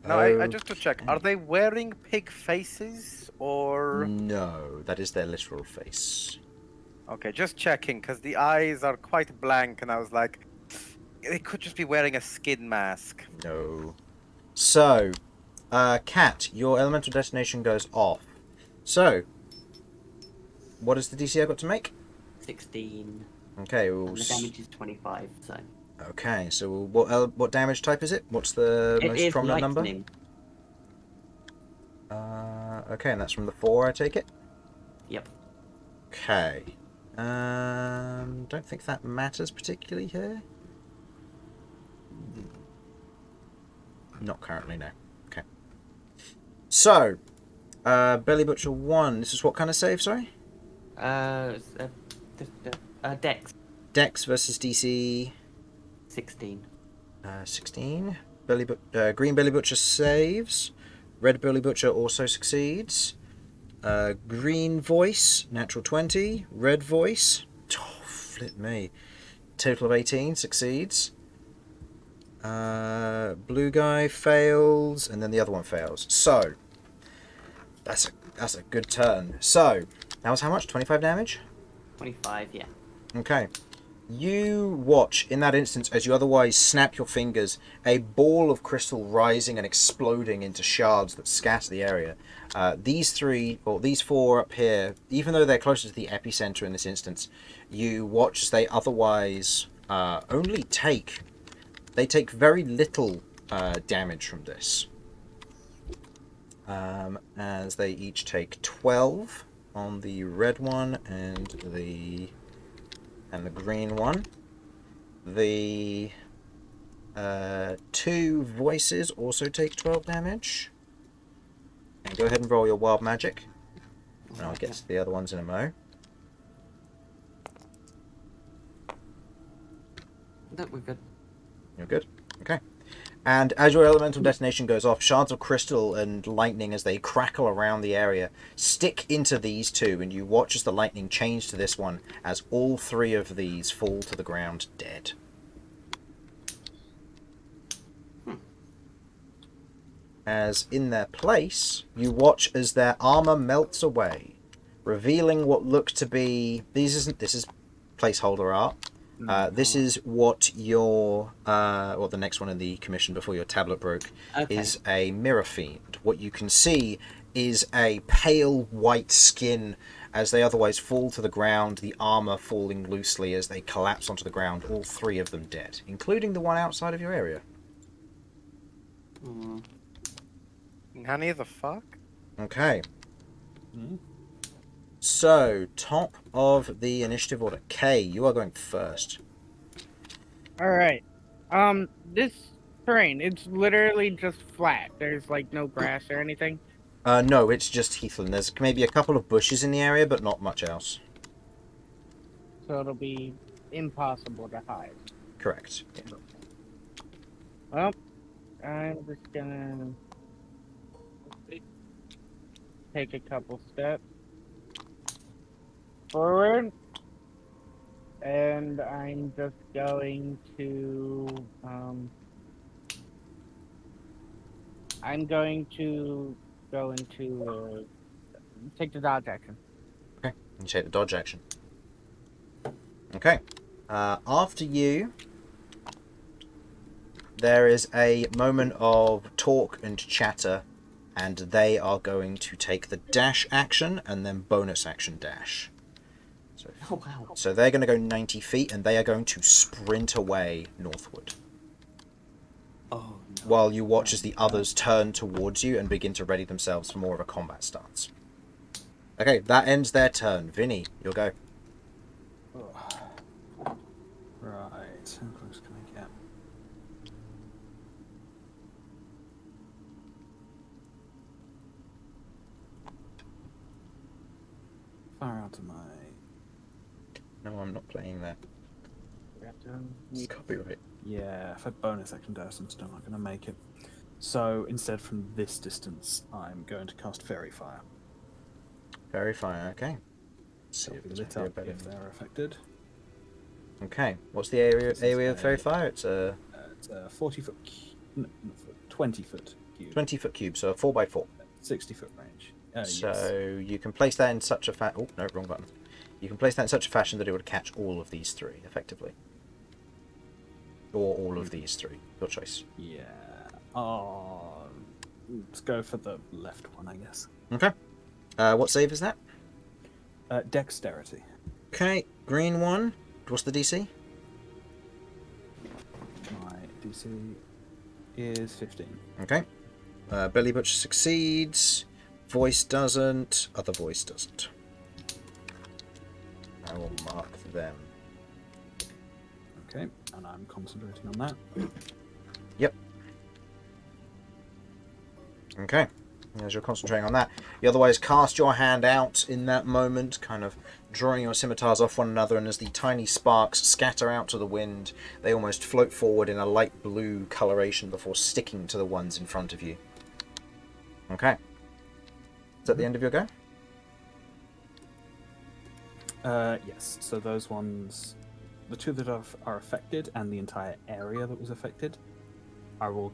Now, I just to check, are Okay. they wearing pig faces or? No, that is their literal face. Okay, just checking, because the eyes are quite blank, and I was like, they could just be wearing a skin mask. No. So, Cat, your elemental detonation goes off. So, what is the DC I got to make? 16. Okay, And the damage is 25, so. okay. So, what damage type is it? What's the It most is prominent lightning. number? Okay, and that's from the 4, I take it. Yep. Okay. Don't think that matters particularly here. Not currently, no. Okay. So, Belly Butcher 1. This is what kind of save, sorry? Dex. Dex versus DC 16. 16. Green Belly Butcher saves. Red Belly Butcher also succeeds. Green Voice, natural 20. Red Voice, oh, flip me. Total of 18, succeeds. Blue guy fails, and then the other one fails. So, that's a good turn. So, that was how much? 25 damage? 25, yeah. Okay. You watch, in that instance, as you otherwise snap your fingers, a ball of crystal rising and exploding into shards that scatter the area. These 4 up here, even though they're closer to the epicenter in this instance, you watch as they otherwise only take... They take very little damage from this. As they each take 12 on the red one and the green one. The 2 voices also take 12 damage. And go ahead and roll your wild magic. And I'll get to the other ones in a mo. No, we're good. You're good? Okay. And as your elemental detonation goes off, shards of crystal and lightning, as they crackle around the area, stick into these 2, and you watch as the lightning change to this one, as all 3 of these fall to the ground dead. As in their place, you watch as their armor melts away, revealing what look to be... This is placeholder art. This is what your the next one in the commission before your tablet broke is a mirror fiend. What you can see is a pale white skin as they otherwise fall to the ground, the armor falling loosely as they collapse onto the ground, all 3 of them dead, including the one outside of your area. Nanny the fuck? Okay. So, top of the initiative order. Kay, you are going first. Alright. This terrain, it's literally just flat. There's like no grass or anything. No, it's just heathland. There's maybe a couple of bushes in the area, but not much else. So it'll be impossible to hide. Correct. Yeah. Well, I'm just gonna... take a couple steps forward, and I'm just going to go into take the dodge action. Okay, you take the dodge action. Okay. After you, there is a moment of talk and chatter, and they are going to take the dash action and then bonus action dash. Oh wow. So they're going to go 90 feet, and they are going to sprint away northward. Oh no. While you watch as the others turn towards you and begin to ready themselves for more of a combat stance. Okay, that ends their turn. Vinny, you'll go. Right, how close can I get? Far out of my... No, I'm not playing that. It's copyright. Yeah, if I bonus action dash, I'm still not going to make it. So instead, from this distance, I'm going to cast Fairy Fire. Fairy fire, okay. Let's see They'll if be there's lit maybe a up better- if they're affected. Okay, what's the area This is of fairy a- fire? It's a It's a 40-foot, no, not foot, 20-foot cube, 20-foot cube, so a 4x4. 60-foot range. So Yes. you can place that in such a oh no, wrong button. You can place that in such a fashion that it would catch all of these three effectively, or all of these three. Your choice. Yeah. Let's go for the left one, I guess. Okay. What save is that? Dexterity. Okay, green one. What's the DC? My DC is 15. Okay. Belly Butcher succeeds. Voice doesn't. Other voice doesn't. I will mark them. Okay, and I'm concentrating on that. Yep. Okay. As you're concentrating on that, you otherwise cast your hand out in that moment, kind of drawing your scimitars off one another, and as the tiny sparks scatter out to the wind, they almost float forward in a light blue coloration before sticking to the ones in front of you. Okay. Is that the end of your go? Yes, so those ones, the two that are affected and the entire area that was affected are all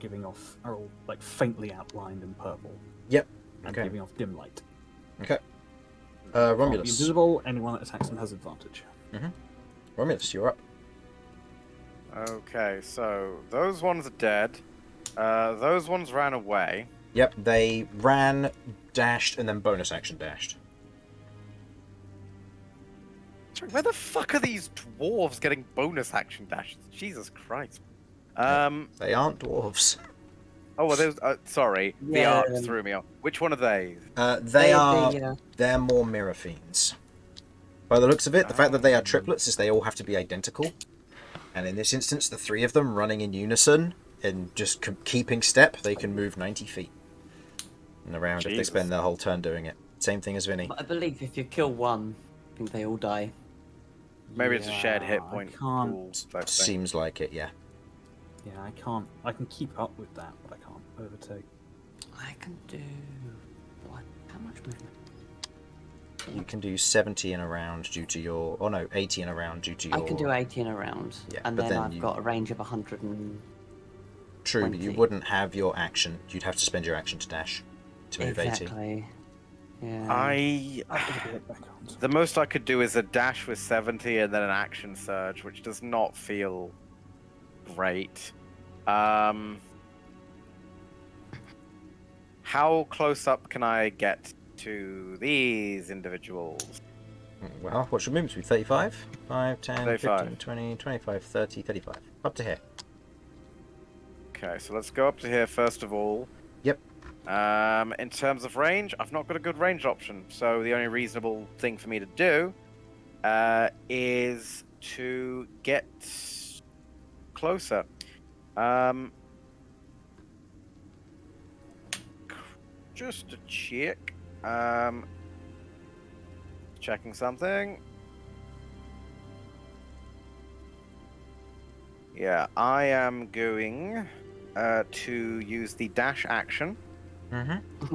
like faintly outlined in purple. Yep. And Okay. giving off dim light. Okay. Can't be Romulus. invisible, anyone that attacks them has advantage. Romulus, you're up. Okay, so those ones are dead. Those ones ran away. Yep, they ran, dashed, and then bonus action dashed. Sorry, where the fuck are these dwarves getting bonus action dashes? Jesus Christ. They aren't dwarves. Oh, well, there's. Sorry, the Yeah. art threw me off. Which one are they? They're more mirror fiends. By the looks of it, the fact that they are triplets is they all have to be identical. And in this instance, the three of them running in unison and just keeping step, they can move 90 feet and around if they Jesus. spend their whole turn doing it. Same thing as Vinny. But I believe if you kill one, I think they all die. Maybe it's a shared hit I point can't- pool type thing. Seems like it, yeah. Yeah, I can't. I can keep up with that, but I can't overtake. I can do what? How much movement? You can do 70 in a round due to your... Oh no, 80 in a round due to your... I can do 80 in a round, Yeah, and but then then I've you- got a range of 100 and True, but you 20. wouldn't have your action. You'd have to spend your action to dash to move 80. exactly. Yeah. I. I'll put a bit back on. The most I could do is a dash with 70 and then an action surge, which does not feel great. How close up can I get to these individuals? Well, what's your movement speed? 35? 5, 10, 35. 15, 20, 25, 30, 35. Up to here. Okay, so let's go up to here first of all. Yep. In terms of range, I've not got a good range option, so the only reasonable thing for me to do is to get closer. Just a check. Checking something. Yeah, I am going to use the dash action. Mm-hmm.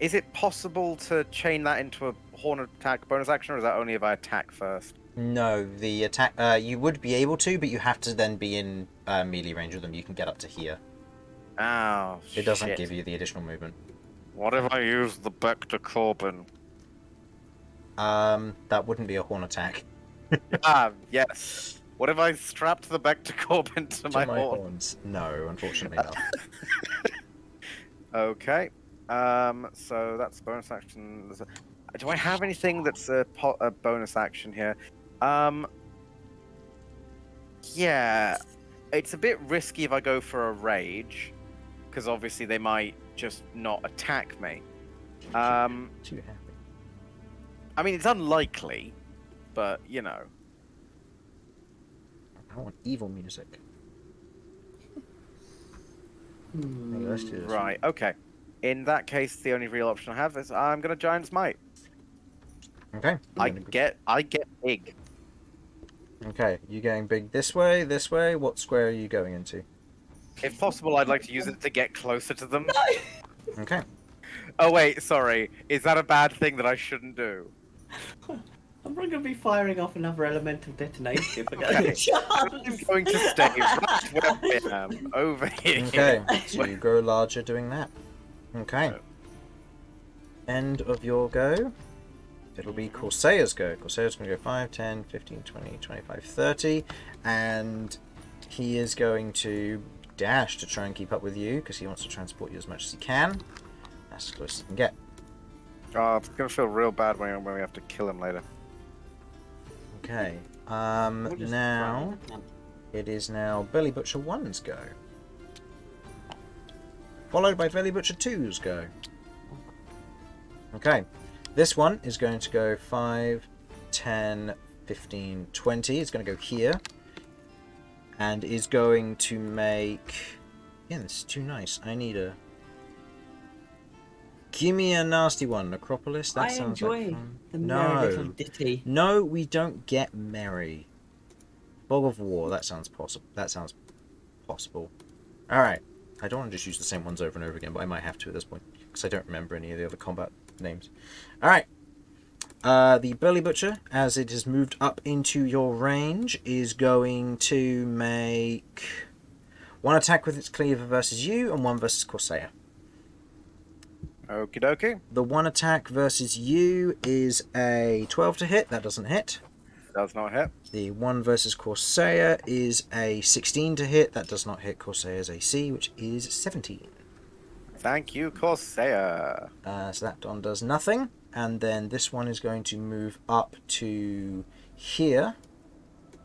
Is it possible to chain that into a horn attack bonus action, or is that only if I attack first? No, the attack. You would be able to, but you have to then be in melee range with them. You can get up to here. Oh, It doesn't shit. give you the additional movement. What if I use the Bector Corbin? That wouldn't be a horn attack. Yes. What if I strapped the Bector Corbin to my horn? horns. No, unfortunately not. Okay. So that's bonus action. Do I have anything that's a bonus action here? Yeah. It's a bit risky if I go for a rage, because obviously they might just not attack me. Too happy. I mean, it's unlikely, but you know. I want evil music. Hey, let's do this. Right. Okay. In that case, the only real option I have is I'm gonna Giant's Might. Okay. I get big. Okay, you going big this way, this way? What square are you going into? If possible, I'd like to use it to get closer to them. Okay. Oh wait, sorry. Is that a bad thing that I shouldn't do? I'm not going to be firing off another elemental detonation. Okay. I'm going to stay right where I am, over here. Okay, so you grow larger doing that. Okay. End of your go. It'll be Corsair's go. Corsair's going to go 5, 10, 15, 20, 25, 30. And he is going to dash to try and keep up with you because he wants to transport you as much as he can. That's as close as he can get. Oh, it's going to feel real bad when we have to kill him later. Okay. We'll just Now run. it is now Belly Butcher 1's go. Followed by Belly Butcher 2's go. Okay. This one is going to go 5, 10, 15, 20. It's going to go here. And is going to make... Yeah, this is too nice. I need a... Give me a nasty one, Necropolis. That I sounds enjoy like fun. the merry little ditty. No, we don't get merry. Fog of War. That sounds possible. That sounds possible. All right. I don't want to just use the same ones over and over again, but I might have to at this point because I don't remember any of the other combat names. All right. The Belly Butcher, as it has moved up into your range, is going to make one attack with its cleaver versus you and one versus Corsair. Okie dokie. The one attack versus you is a 12 to hit. That doesn't hit. Does not hit. The one versus Corsair is a 16 to hit. That does not hit Corsair's AC, which is 17. Thank you, Corsair. So that one does nothing. And then this one is going to move up to here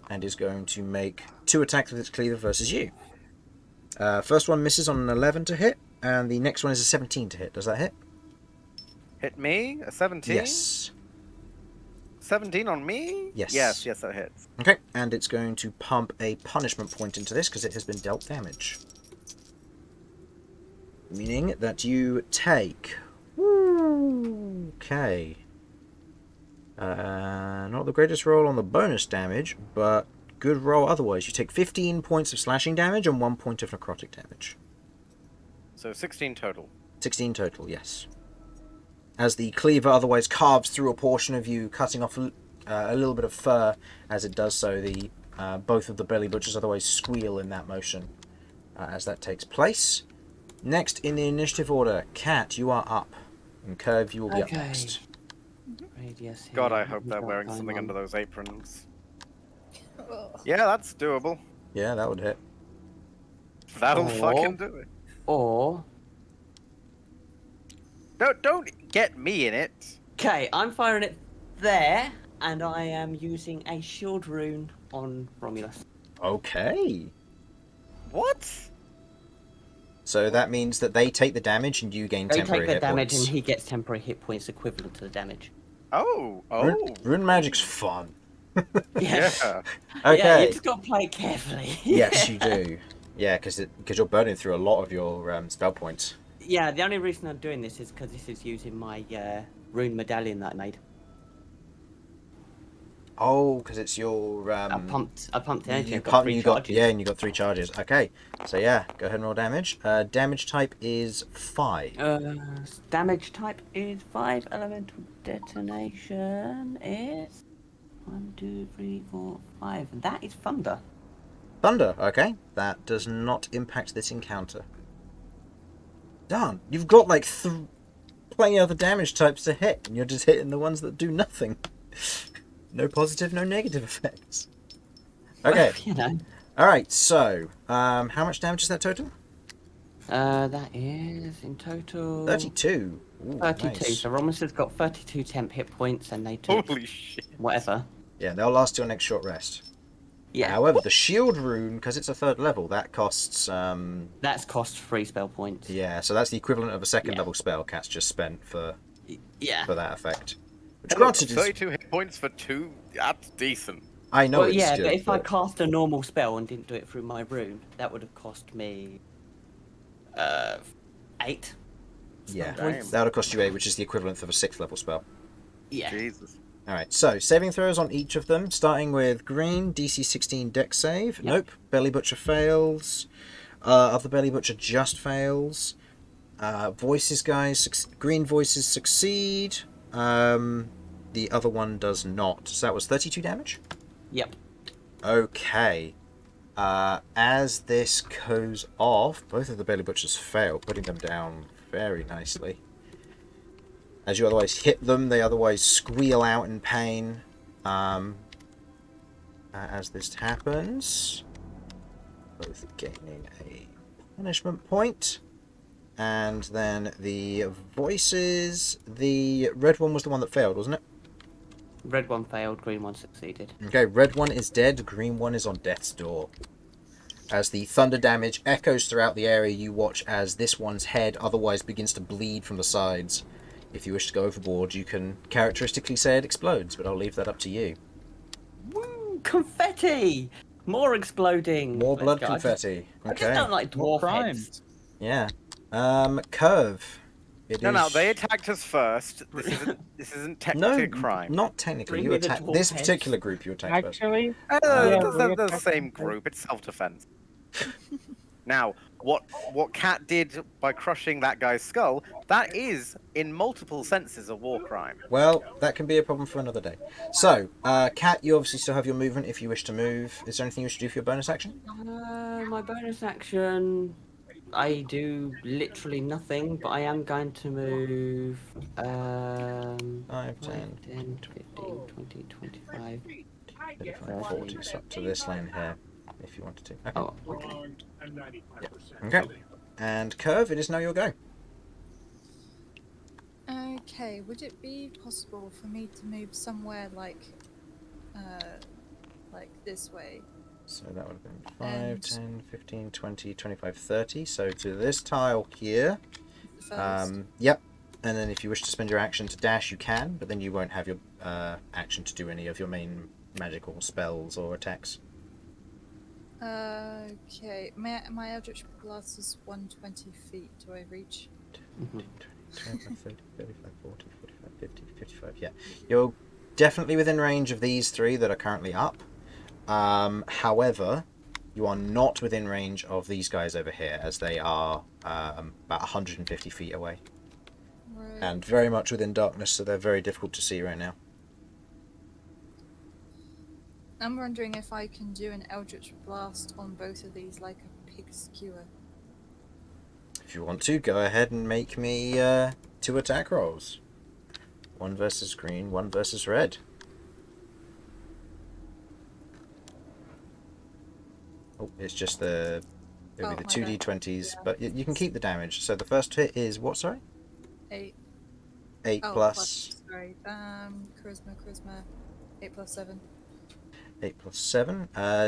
and is going to make 2 attacks with its cleaver versus you. First one misses on an 11 to hit, and the next one is a 17 to hit. Does that hit? Hit me? A 17? Yes. 17 on me? Yes. Yes, that hits. Okay, and it's going to pump a punishment point into this because it has been dealt damage. Meaning that you take... Okay. Not the greatest roll on the bonus damage, but good roll otherwise. You take 15 points of slashing damage and 1 point of necrotic damage. So 16 total. 16 total, yes. As the cleaver otherwise carves through a portion of you, cutting off a little bit of fur as it does so, the both of the belly butchers otherwise squeal in that motion as that takes place. Next in the initiative order, Cat, you are up. And Kirv, you will be up next. Radius here. God, I hope they're We've got wearing going something on. under those aprons. Ugh. Yeah, that's doable. Yeah, that would hit. That'll Oh. fucking do it. Or... No, don't get me in it. Okay, I'm firing it there, and I am using a shield rune on Romulus. Okay. What? So that means that they take the damage and you gain They temporary take the hit damage, points. and he gets temporary hit points equivalent to the damage. Oh. Rune magic's fun. Yeah. Okay. Yeah, you just got to play it carefully. Yes, you do. Yeah, because you're burning through a lot of your spell points. Yeah, the only reason I'm doing this is because this is using my rune medallion that I made. Oh, because it's your I pumped the energy. you I've got pumped, three you got charges. yeah, and you got 3 charges. Okay, so yeah, go ahead and roll damage. Damage type is 5. Damage type is 5. Elemental detonation is 1, 2, 3, 4, 5. And that is thunder. Thunder. Okay, that does not impact this encounter. Darn, you've got like plenty other damage types to hit, and you're just hitting the ones that do nothing. No positive, no negative effects. Okay. You know. Alright, so, how much damage is that total? That is in total 32. Ooh, 32. nice. So Romulus has got 32 temp hit points, and they took Holy shit. whatever. Yeah, they'll last till next short rest. Yeah. However, the shield rune, because it's a 3rd level, that costs, That's cost 3 spell points. yeah, so that's the equivalent of a 2nd Yeah. level spell Cat's just spent for Yeah. that effect. Which Hello, granted is... 32 hit points for 2. That's decent. I know Well, it's yeah, good, but if I cast a normal spell and didn't do it through my rune, that would have cost me 8. Yeah, Damn. that would cost you 8, which is the equivalent of a 6th level spell. Yeah. Jesus. Alright, so saving throws on each of them, starting with green, DC 16 dex save. Yep. Nope, Belly Butcher fails. Other Belly Butcher just fails. Voices, guys, green voices succeed. The other one does not. So that was 32 damage? Yep. Okay. As this goes off, both of the Belly Butchers fail, putting them down very nicely. As you otherwise hit them, they otherwise squeal out in pain. As this happens, both gaining a punishment point. And then the voices, the red one was the one that failed, wasn't it? Red one failed, green one succeeded. Okay, red one is dead, green one is on death's door. As the thunder damage echoes throughout the area, you watch as this one's head otherwise begins to bleed from the sides. If you wish to go overboard, you can characteristically say it explodes, but I'll leave that up to you. Woo! Confetti! More exploding! More Let's blood go. confetti. I just Okay. don't like More dwarf heads. crimes. Yeah. Kirv. It No, is- they attacked us first. This isn't technically No, a crime. not technically. Bring You me the attacked dwarf this heads. particular group. You attacked first. Actually, They're we the attacked same them group. It's self-defense. Now, what Cat did by crushing that guy's skull, that is, in multiple senses, a war crime. Well, that can be a problem for another day. So, Kat, you obviously still have your movement if you wish to move. Is there anything you should do for your bonus action? My bonus action, I do literally nothing, but I am going to move 5, 10, 10, 15, 20, 25. 35, 40. So up to this lane here, if you wanted to. Okay. Oh, okay. Okay. And Kirv, it is now your go. Okay, would it be possible for me to move somewhere like this way? So that would have been 5, And- 10, 15, 20, 25, 30. So to this tile here. First? Yep. And then if you wish to spend your action to dash, you can, but then you won't have your action to do any of your main magical spells or attacks. Okay, my Eldritch Blast is 120 feet. Do I reach? 20, 25, 30, 35, 40, 45, 50, 55. Yeah. You're definitely within range of these three that are currently up. However, you are not within range of these guys over here, as they are about 150 feet away. Right. And very much within darkness, so they're very difficult to see right now. I'm wondering if I can do an Eldritch Blast on both of these like a pig skewer. If you want to, go ahead and make me 2 attack rolls. 1 versus green, 1 versus red. Oh, it's just the... It'll be the my 2d20s, bad. but you can keep the damage. So the first hit is what, sorry? 8. 8 Oh, plus... sorry. Charisma. 8 plus 7. 8 plus 7.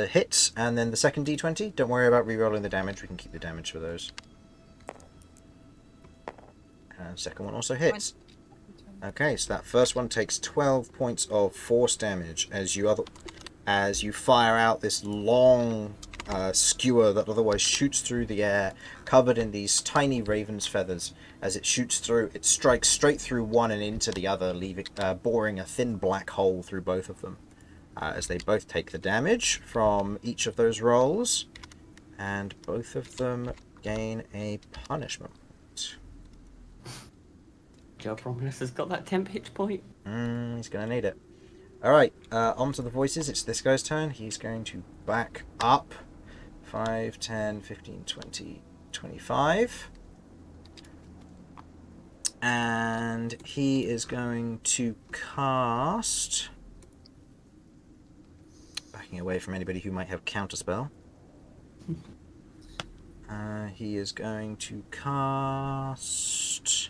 Hits, and then the second d20. Don't worry about re-rolling the damage. We can keep the damage for those. And second one also hits. Okay, so that first one takes 12 points of force damage as you fire out this long skewer that otherwise shoots through the air, covered in these tiny raven's feathers. As it shoots through, it strikes straight through one and into the other, leaving boring a thin black hole through both of them. as they both take the damage from each of those rolls, and both of them gain a punishment. Job Romulus has got that temp hit point. He's going to need it. Alright, on to the voices. It's this guy's turn. He's going to back up 5, 10, 15, 20, 25. And he is going to cast... Backing away from anybody who might have counterspell. He is going to cast...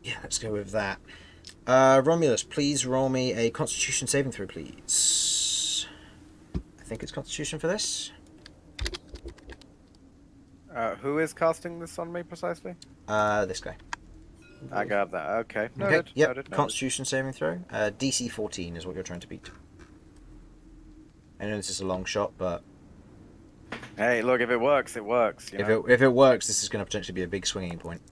Yeah, let's go with that. Romulus, please roll me a Constitution saving throw, please. I think it's Constitution for this. Who is casting this on me precisely? This guy. I got that. Okay. Okay, Noted. yep. Noted. Constitution saving throw. DC 14 is what you're trying to beat. I know this is a long shot, but Hey, look, if it works, it works. You know? if it works, this is going to potentially be a big swinging point.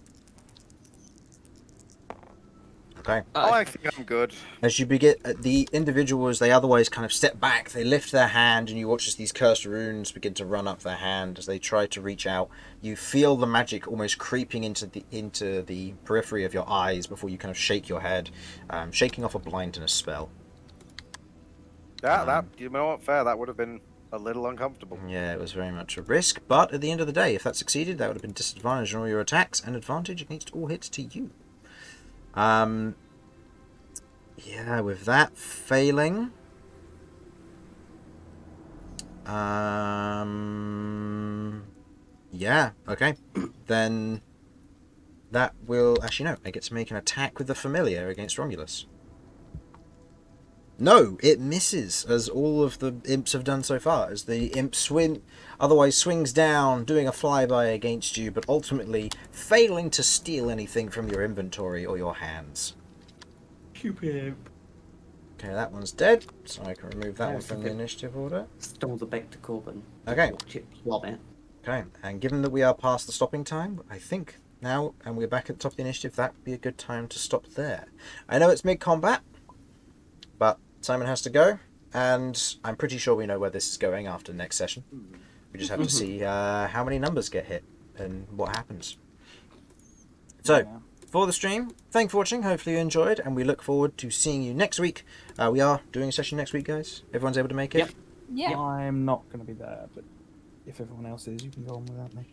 Okay. I think I'm good. As you begin, the individuals, they otherwise kind of step back, they lift their hand, and you watch as these cursed runes begin to run up their hand as they try to reach out. You feel the magic almost creeping into the periphery of your eyes before you kind of shake your head, shaking off a blindness spell. That you know what? Fair. That would have been a little uncomfortable. Yeah, it was very much a risk, but at the end of the day, if that succeeded, that would have been disadvantage on all your attacks and advantage against all hits to you. Yeah, with that failing, yeah, okay, then that will, actually no, I get to make an attack with the familiar against Romulus. No, it misses, as all of the imps have done so far, as the imp otherwise swings down, doing a flyby against you, but ultimately failing to steal anything from your inventory or your hands. Cupid. Okay, that one's dead, so I can remove that one from the initiative order. Stole the bait to Corbin. Okay. Watch it plummet. Okay, and given that we are past the stopping time, I think now, and we're back at the top of the initiative, that would be a good time to stop there. I know it's mid-combat, but Simon has to go, and I'm pretty sure we know where this is going after the next session. We just have to see how many numbers get hit and what happens. So, for the stream, thank you for watching, hopefully you enjoyed, and we look forward to seeing you next week. We are doing a session next week, guys. Everyone's able to make it? Yep. Yeah. I'm not going to be there, but if everyone else is, you can go on without me.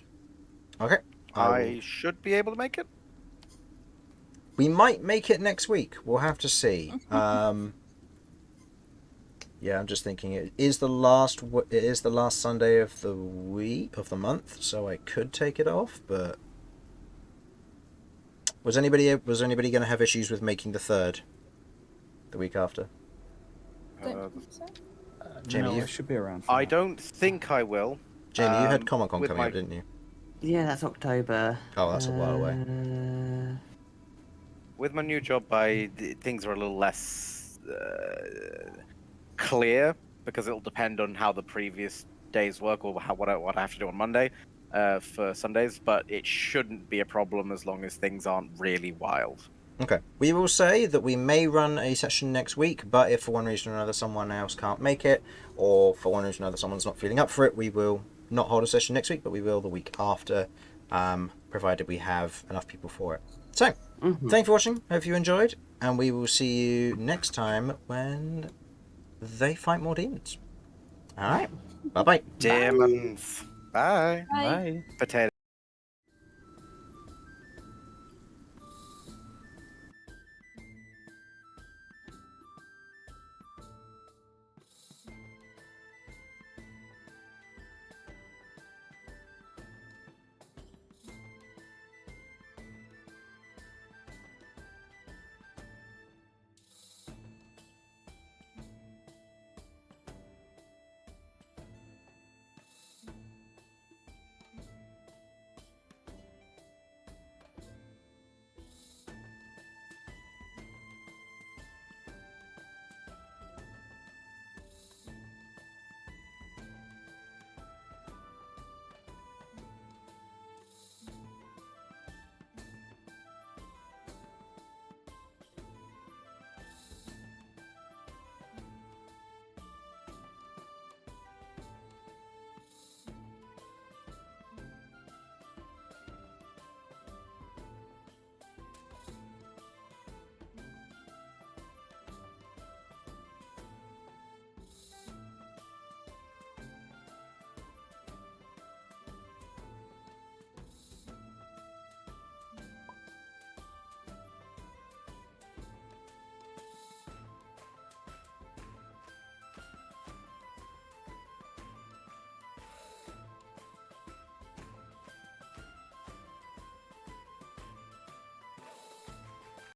Okay. I should be able to make it. We might make it next week. We'll have to see. Yeah, I'm just thinking it is the last Sunday of the month, so I could take it off. But was anybody going to have issues with making the 3rd, the week after? Don't think so. Jamie, I should be around. For I that. don't think I will. Jamie, you had Comic-Con with coming my- up, didn't you? Yeah, that's October. Oh, that's a while away. With my new job, things are a little less clear because it'll depend on how the previous days work or what I have to do on Monday for Sundays. But it shouldn't be a problem as long as things aren't really wild. Okay. We will say that we may run a session next week, but if for one reason or another someone else can't make it, or for one reason or another someone's not feeling up for it, we will not hold a session next week, but we will the week after, provided we have enough people for it. So, thank you for watching. Hope you enjoyed, and we will see you next time when they fight more demons. All right. Bye-bye. Demons. Bye. Bye. Bye. Potato.